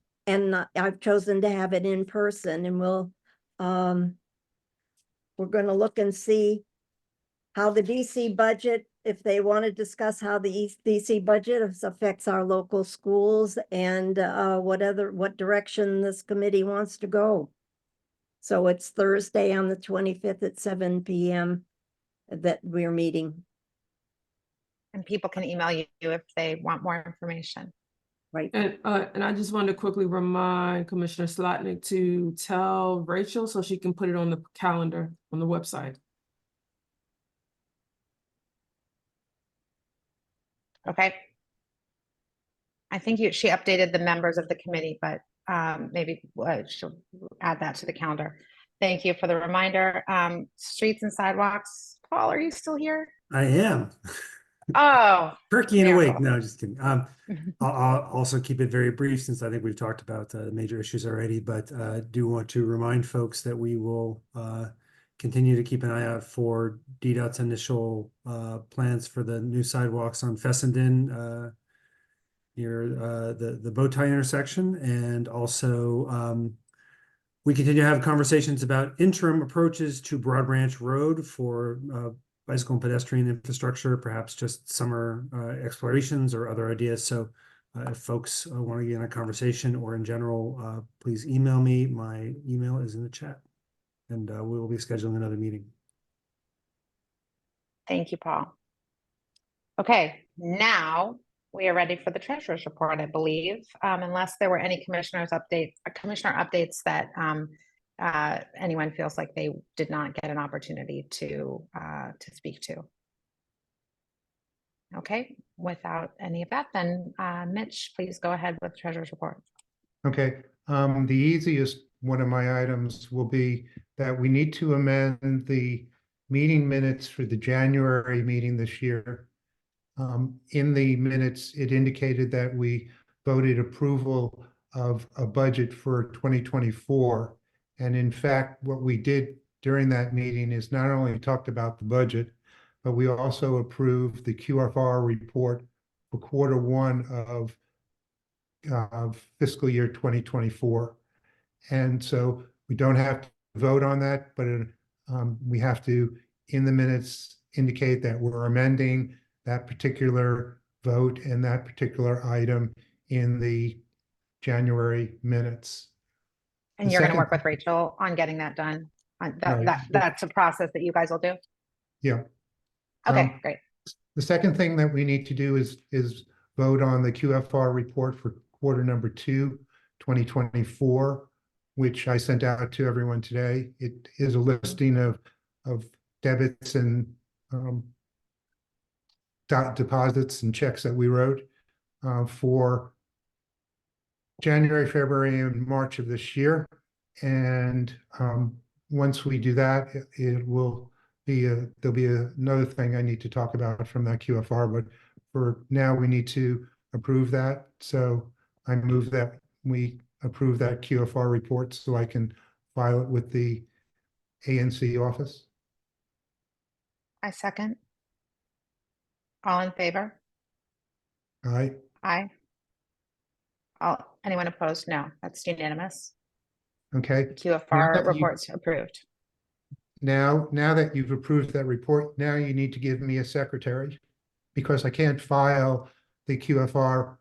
I've chosen to have it in person, and we're going to look and see how the DC budget, if they want to discuss how the DC budget affects our local schools, and what direction this committee wants to go. So it's Thursday on the 25th at 7 p.m. that we're meeting. And people can email you if they want more information. Right. And I just wanted to quickly remind Commissioner Slotnick to tell Rachel so she can put it on the calendar on the website. Okay. I think she updated the members of the committee, but maybe she'll add that to the calendar. Thank you for the reminder. Streets and sidewalks. Paul, are you still here? I am. Oh, Perky and awake. miracle. No, just kidding. I'll also keep it very brief since I think we've talked about the major issues already, but do want to remind folks that we will continue to keep an eye out for DDOT's initial plans for the new sidewalks on Fessenden near the bow tie intersection, and also we continue to have conversations about interim approaches to Broad Branch Road for bicycle and pedestrian infrastructure, perhaps just summer explorations or other ideas. So if folks want to get in a conversation or in general, please email me. My email is in the chat, and we will be scheduling another meeting. Thank you, Paul. Okay, now we are ready for the treasurer's report, I believe, unless there were any commissioner updates that anyone feels like they did not get an opportunity to speak to. Okay, without any of that, then Mitch, please go ahead with the treasurer's report. Okay, the easiest one of my items will be that we need to amend the meeting minutes for the January meeting this year. In the minutes, it indicated that we voted approval of a budget for 2024. And in fact, what we did during that meeting is not only talked about the budget, but we also approved the QFR report for Q1 of fiscal year 2024. And so we don't have to vote on that, but we have to, in the minutes, indicate that we're amending that particular vote and that particular item in the January minutes. And you're going to work with Rachel on getting that done. That's a process that you guys will do? Yeah. Okay, great. The second thing that we need to do is vote on the QFR report for Q2 2024, which I sent out to everyone today. It is a listing of debits and deposits and checks that we wrote for January, February, and March of this year. And once we do that, it will be there'll be another thing I need to talk about from that QFR, but for now we need to approve that. So I move that we approve that QFR report so I can file it with the ANC office. I second. All in favor? Aye. Aye. Anyone opposed? No, that's unanimous. Okay. QFR report's approved. Now that you've approved that report, now you need to give me a secretary, because I can't file the QFR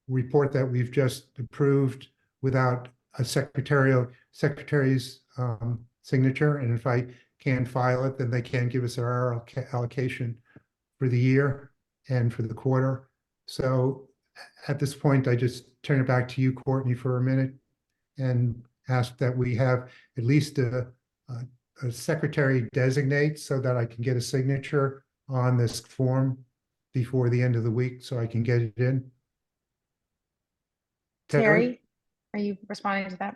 report that we've just approved without a secretary's signature. And if I can't file it, then they can't give us our allocation for the year and for the quarter. So at this point, I just turn it back to you, Courtney, for a minute and ask that we have at least a secretary designate so that I can get a signature on this form before the end of the week so I can get it in. Terry, are you responding to that?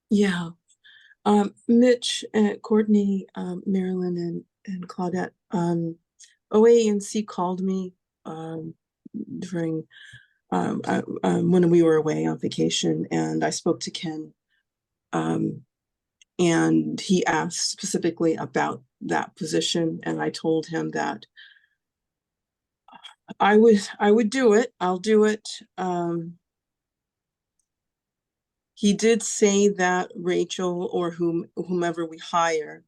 Yeah. Mitch, Courtney, Marilyn, and Claudette, OANC called me during when we were away on vacation, and I spoke to Ken, and he asked specifically about that position, and I told him that I would do it. I'll do it. He did say that Rachel or whomever we hire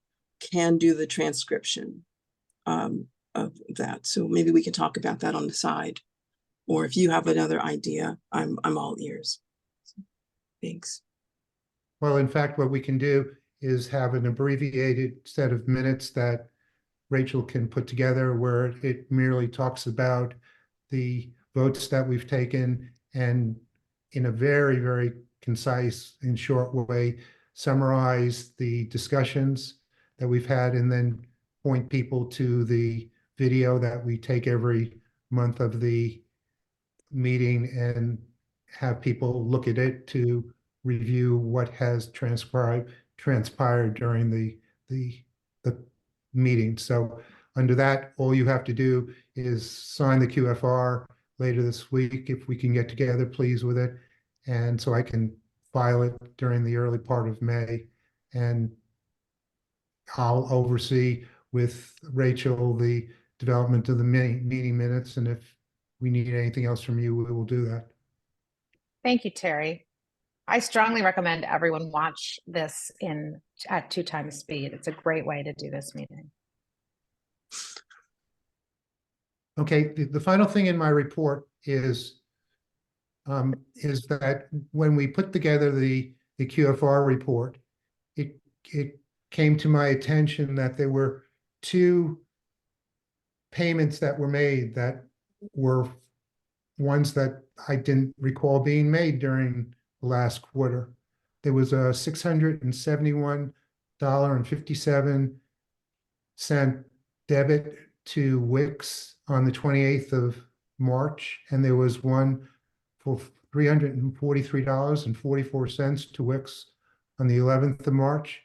can do the transcription of that. So maybe we can talk about that on the side. Or if you have another idea, I'm all ears. Thanks. Well, in fact, what we can do is have an abbreviated set of minutes that Rachel can put together where it merely talks about the votes that we've taken and in a very, very concise and short way, summarize the discussions that we've had and then point people to the video that we take every month of the meeting and have people look at it to review what has transpired during the meeting. So under that, all you have to do is sign the QFR later this week. If we can get together, please, with it. And so I can file it during the early part of May. And I'll oversee with Rachel the development of the meeting minutes. And if we need anything else from you, we will do that. Thank you, Terry. I strongly recommend everyone watch this at 2 times speed. It's a great way to do this meeting. Okay, the final thing in my report is that when we put together the QFR report, it came to my attention that there were 2 payments that were made that were ones that I didn't recall being made during the last quarter. There was a $671.57 debit to Wix on the 28th of March, and there was one for $343.44 to Wix on the 11th of March.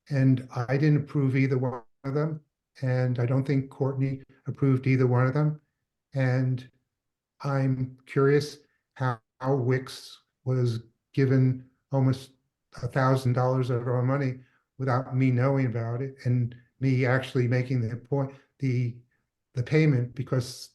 And I didn't approve either one of them, and I don't think Courtney approved either one of them. And I'm curious how Wix was given almost $1,000 of our money without me knowing about it and me actually making the payment, because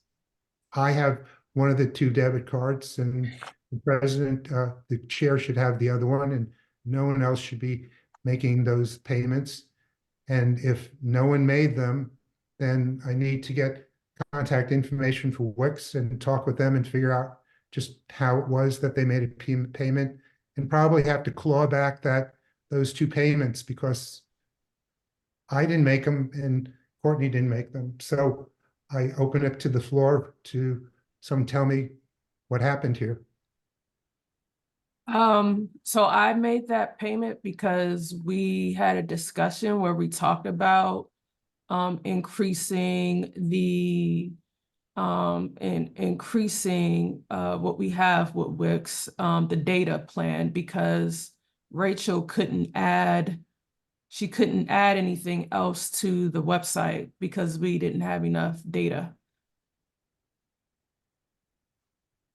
I have one of the 2 debit cards and the president, the chair should have the other one, and no one else should be making those payments. And if no one made them, then I need to get contact information for Wix and talk with them and figure out just how it was that they made a payment, and probably have to claw back those 2 payments because I didn't make them and Courtney didn't make them. So I open it to the floor to someone tell me what happened here. So I made that payment because we had a discussion where we talked about increasing what we have with Wix, the data plan, because Rachel couldn't add anything else to the website because we didn't have enough data.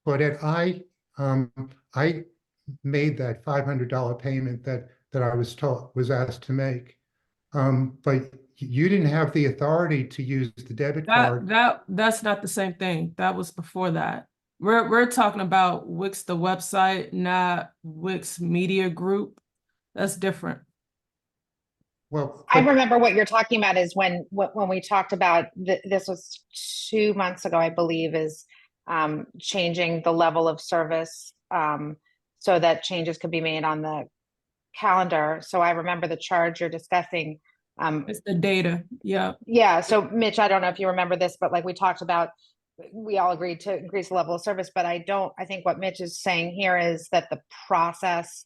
But I made that $500 payment that I was asked to make. But you didn't have the authority to use the debit card. That's not the same thing. That was before that. We're talking about Wix, the website, not Wix Media Group. That's different. Well, I remember what you're talking about is when we talked about this was 2 months ago, I believe, is changing the level of service so that changes could be made on the calendar. So I remember the charge you're discussing. It's the data. Yeah. Yeah. So Mitch, I don't know if you remember this, but like we talked about, we all agreed to increase the level of service, but I think what Mitch is saying here is that the process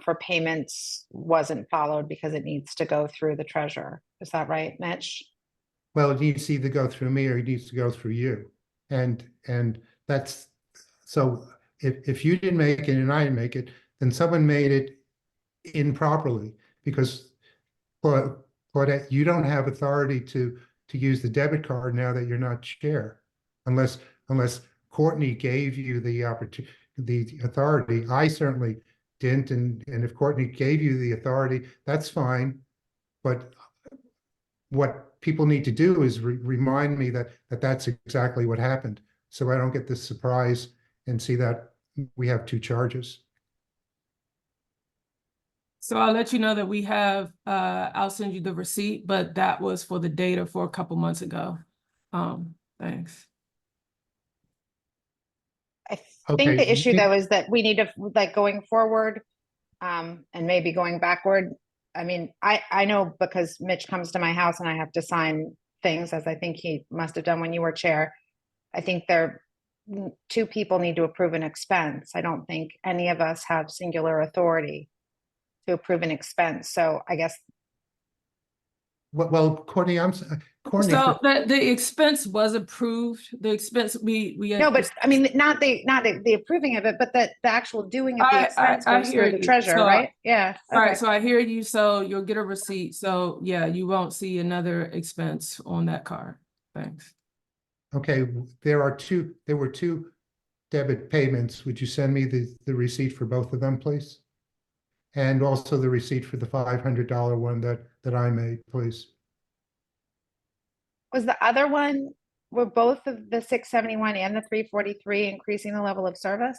for payments wasn't followed because it needs to go through the treasurer. Is that right, Mitch? Well, it needs to either go through me or it needs to go through you. And that's, so if you didn't make it and I didn't make it, then someone made it improperly, because Claudette, you don't have authority to use the debit card now that you're not chair, unless Courtney gave you the opportunity, the authority. I certainly didn't, and if Courtney gave you the authority, that's fine. But what people need to do is remind me that that's exactly what happened, so I don't get this surprise and see that we have 2 charges. So I'll let you know that we have, I'll send you the receipt, but that was for the data for a couple months ago. Thanks. I think the issue though is that we need to, like, going forward and maybe going backward, I mean, I know because Mitch comes to my house and I have to sign things, as I think he must have done when you were chair. I think two people need to approve an expense. I don't think any of us have singular authority to approve an expense. So I guess. Well, Courtney, Courtney. So the expense was approved. The expense we No, but I mean, not the approving of it, but the actual doing of the expense I goes hear through the you. treasurer, So, right? Yeah. Okay. Right. So I hear you. So you'll get a receipt. So yeah, you won't see another expense on that card. Thanks. Okay, there were two debit payments. Would you send me the receipt for both of them, please? And also the receipt for the $500 one that I made, please. Was the other one, were both of the 671 and the 343 increasing the level of service?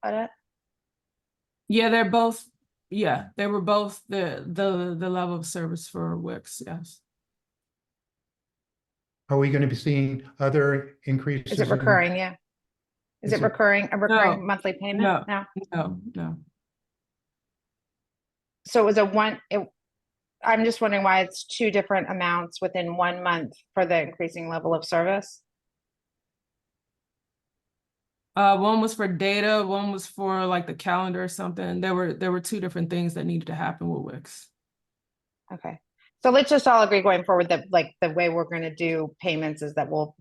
Yeah, they're both. Yeah, they were both the level of service for Wix. Yes. Are we going to be seeing other increases? Is it recurring? Yeah. Is it recurring, a recurring monthly payment? No. So it was I'm just wondering why it's two different amounts within 1 month for the increasing level of service. One was for data, one was for like the calendar or something. There were two different things that needed to happen with Wix. Okay. So let's just all agree going forward that like the way we're going to do payments is that we'll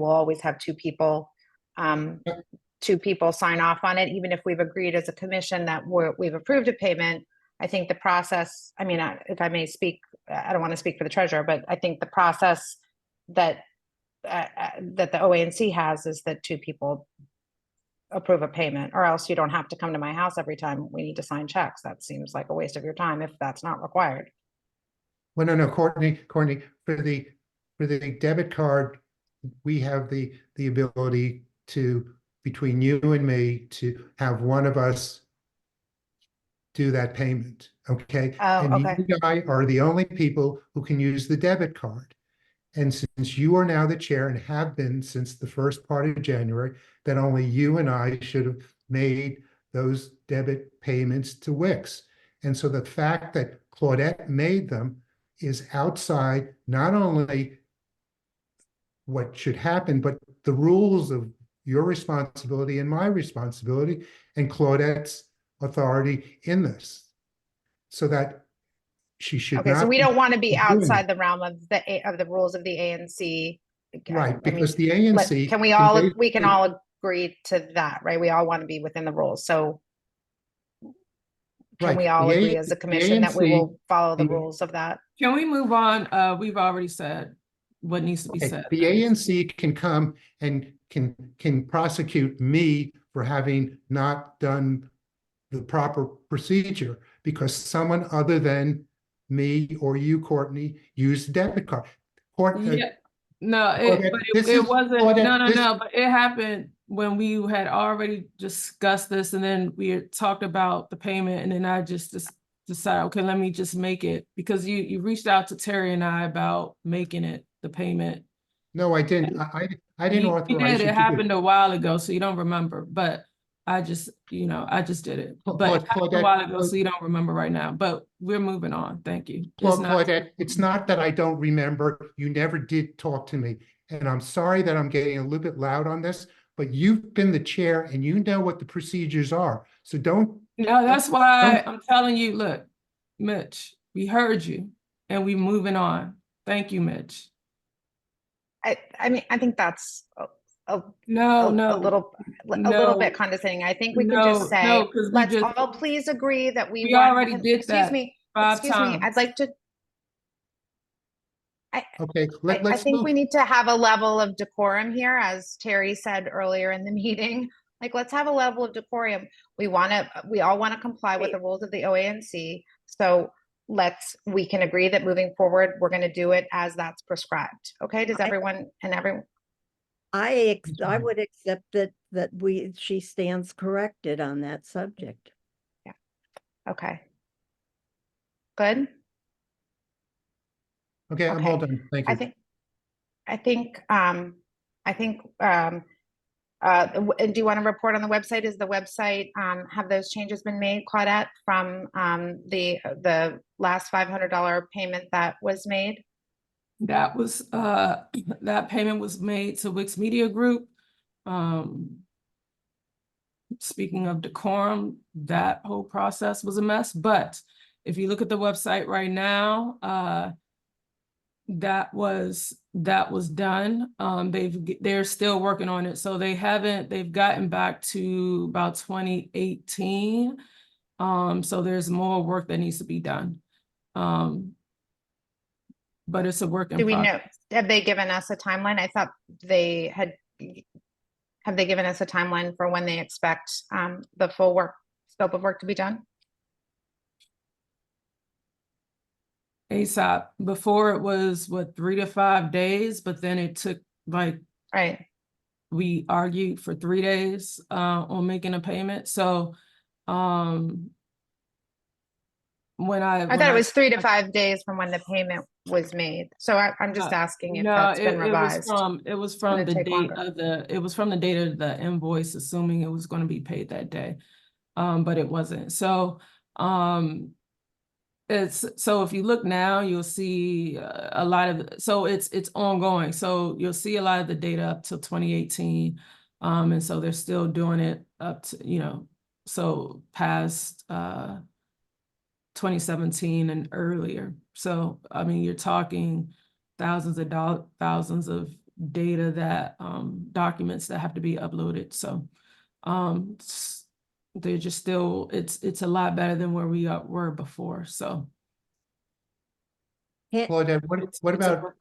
always have two people sign off on it, even if we've agreed as a commission that we've approved a payment. I think the process, I mean, if I may speak, I don't want to speak for the treasurer, but I think the process that the OANC has is that two people approve a payment, or else you don't have to come to my house every time we need to sign checks. That seems like a waste of your time if that's not required. Well, no, Courtney, for the debit card, we have the ability to, between you and me, to have one of us do that payment, okay? And you and I are the only people who can use the debit card. And since you are now the chair and have been since the first part of January, then only you and I should have made those debit payments to Wix. And so the fact that Claudette made them is outside not only what should happen, but the rules of your responsibility and my responsibility and Claudette's authority in this. So that she should not. So we don't want to be outside the realm of the rules of the ANC. Right, because the ANC. We can all agree to that, right? We all want to be within the rules. So can we all agree as a commission that we will follow the rules of that? Can we move on? We've already said what needs to be said. The ANC can come and can prosecute me for having not done the proper procedure because someone other than me or you, Courtney, used the debit card. Yeah. No, it wasn't. No. But it happened when we had already discussed this, and then we had talked about the payment, and then I just decided, okay, let me just make it, because you reached out to Terry and I about making it the payment. No, I didn't. I didn't authorize it. It happened a while ago, so you don't remember. But I just did it. But it happened a while ago, so you don't remember right now. But we're moving on. Thank you. Claudette, it's not that I don't remember. You never did talk to me. And I'm sorry that I'm getting a little bit loud on this, but you've been the chair and you know what the procedures are. So don't. No, that's why I'm telling you, look, Mitch, we heard you and we moving on. Thank you, Mitch. I mean, I think that's a little bit condescending. I think we can just say, let's all please agree that we already did that. Excuse me. I'd like to. Okay, I think we need to have a level of decorum here, as Terry said earlier in the meeting. Like, let's have a level of decorum. We all want to comply with the rules of the OANC. So we can agree that moving forward, we're going to do it as that's prescribed. Okay, does everyone? I would accept that she stands corrected on that subject. Yeah. Okay. Good. Okay, I'm all done. Thank you. I think And do you want to report on the website? Is the website, have those changes been made, Claudette, from the last $500 payment that was made? That was that payment was made to Wix Media Group. Speaking of decorum, that whole process was a mess. But if you look at the website right now, that was done. They're still working on it. So they've gotten back to about 2018. So there's more work that needs to be done. But it's a work in Do we know, progress. have they given us a timeline? I thought they had, have they given us a timeline for when they expect the full scope of work to be done? ASAP. Before it was what, 3 to 5 days, but then it took like, right. We argued for 3 days on making a payment. So I thought it was 3 to 5 days from when the payment was made. So I'm just asking if that's been revised. It was from Would it the take date longer? of the invoice, assuming it was going to be paid that day. But it wasn't. So so if you look now, you'll see a lot of, so it's ongoing. So you'll see a lot of the data up till 2018. And so they're still doing it up to, so past 2017 and earlier. So, I mean, you're talking thousands of data that, documents that have to be uploaded. So, they're just still, it's a lot better than where we were before. So. Claudette, what about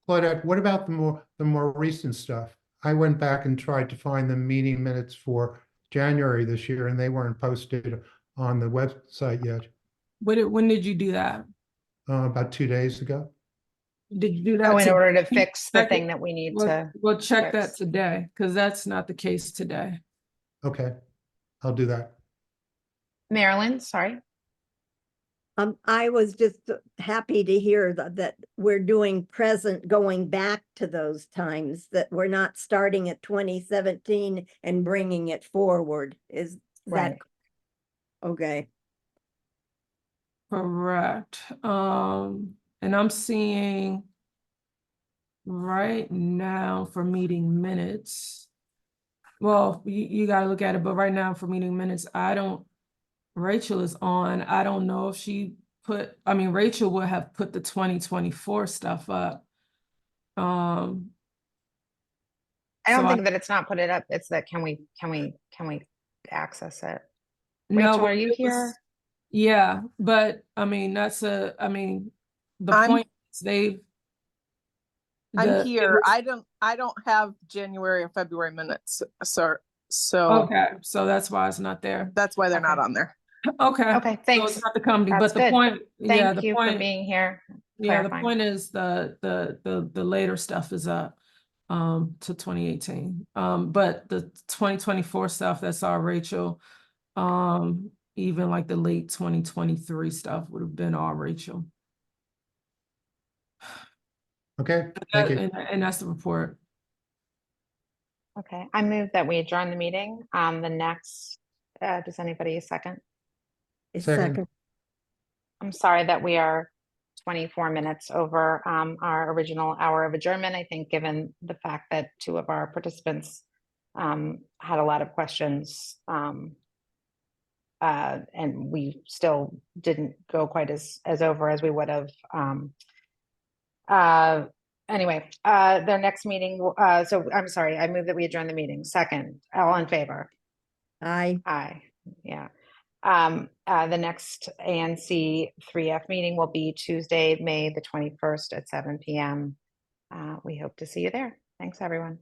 Claudette, what about the more recent stuff? I went back and tried to find the meeting minutes for January this year, and they weren't posted on the website yet. When did you do that? About 2 days ago. Did you do that? Oh, in today? order to fix the Check thing it. that we need We'll to check fix. that today, because that's not the case today. Okay, I'll do that. Marilyn, sorry. I was just happy to hear that we're doing present, going back to those times, that we're not starting at 2017 and bringing it forward. Is that okay? Correct. And I'm seeing right now for meeting minutes. Well, you got to look at it, but right now for meeting minutes, Rachel is on. I don't know if she Rachel would have put the 2024 stuff up. I don't think that it's not put it up. It's that can we access it? Rachel, are you here? Yeah, but I mean, the point is I'm here. I don't have January and February minutes, sir. So okay, so that's why it's not there. That's why they're not on there. Okay. Okay, thanks. So it's not the company, That's but the good. point. Thank you for being here. Yeah, the clarifying. point is the later stuff is up to 2018. But the 2024 stuff, that's all Rachel. Even like the late 2023 stuff would have been all Rachel. Okay, thank you. And that's the report. Okay, I move that we adjourn the meeting. The next, does anybody second? Second. I'm sorry that we are 24 minutes over our original hour of adjournment. I think given the fact that 2 of our participants had a lot of questions and we still didn't go quite as over as we would have. Anyway, their next meeting, so I'm sorry, I move that we adjourn the meeting. Second, all in favor? Aye. Aye, yeah. The next ANC3F meeting will be Tuesday, May the 21st at 7 p.m. We hope to see you there. Thanks, everyone.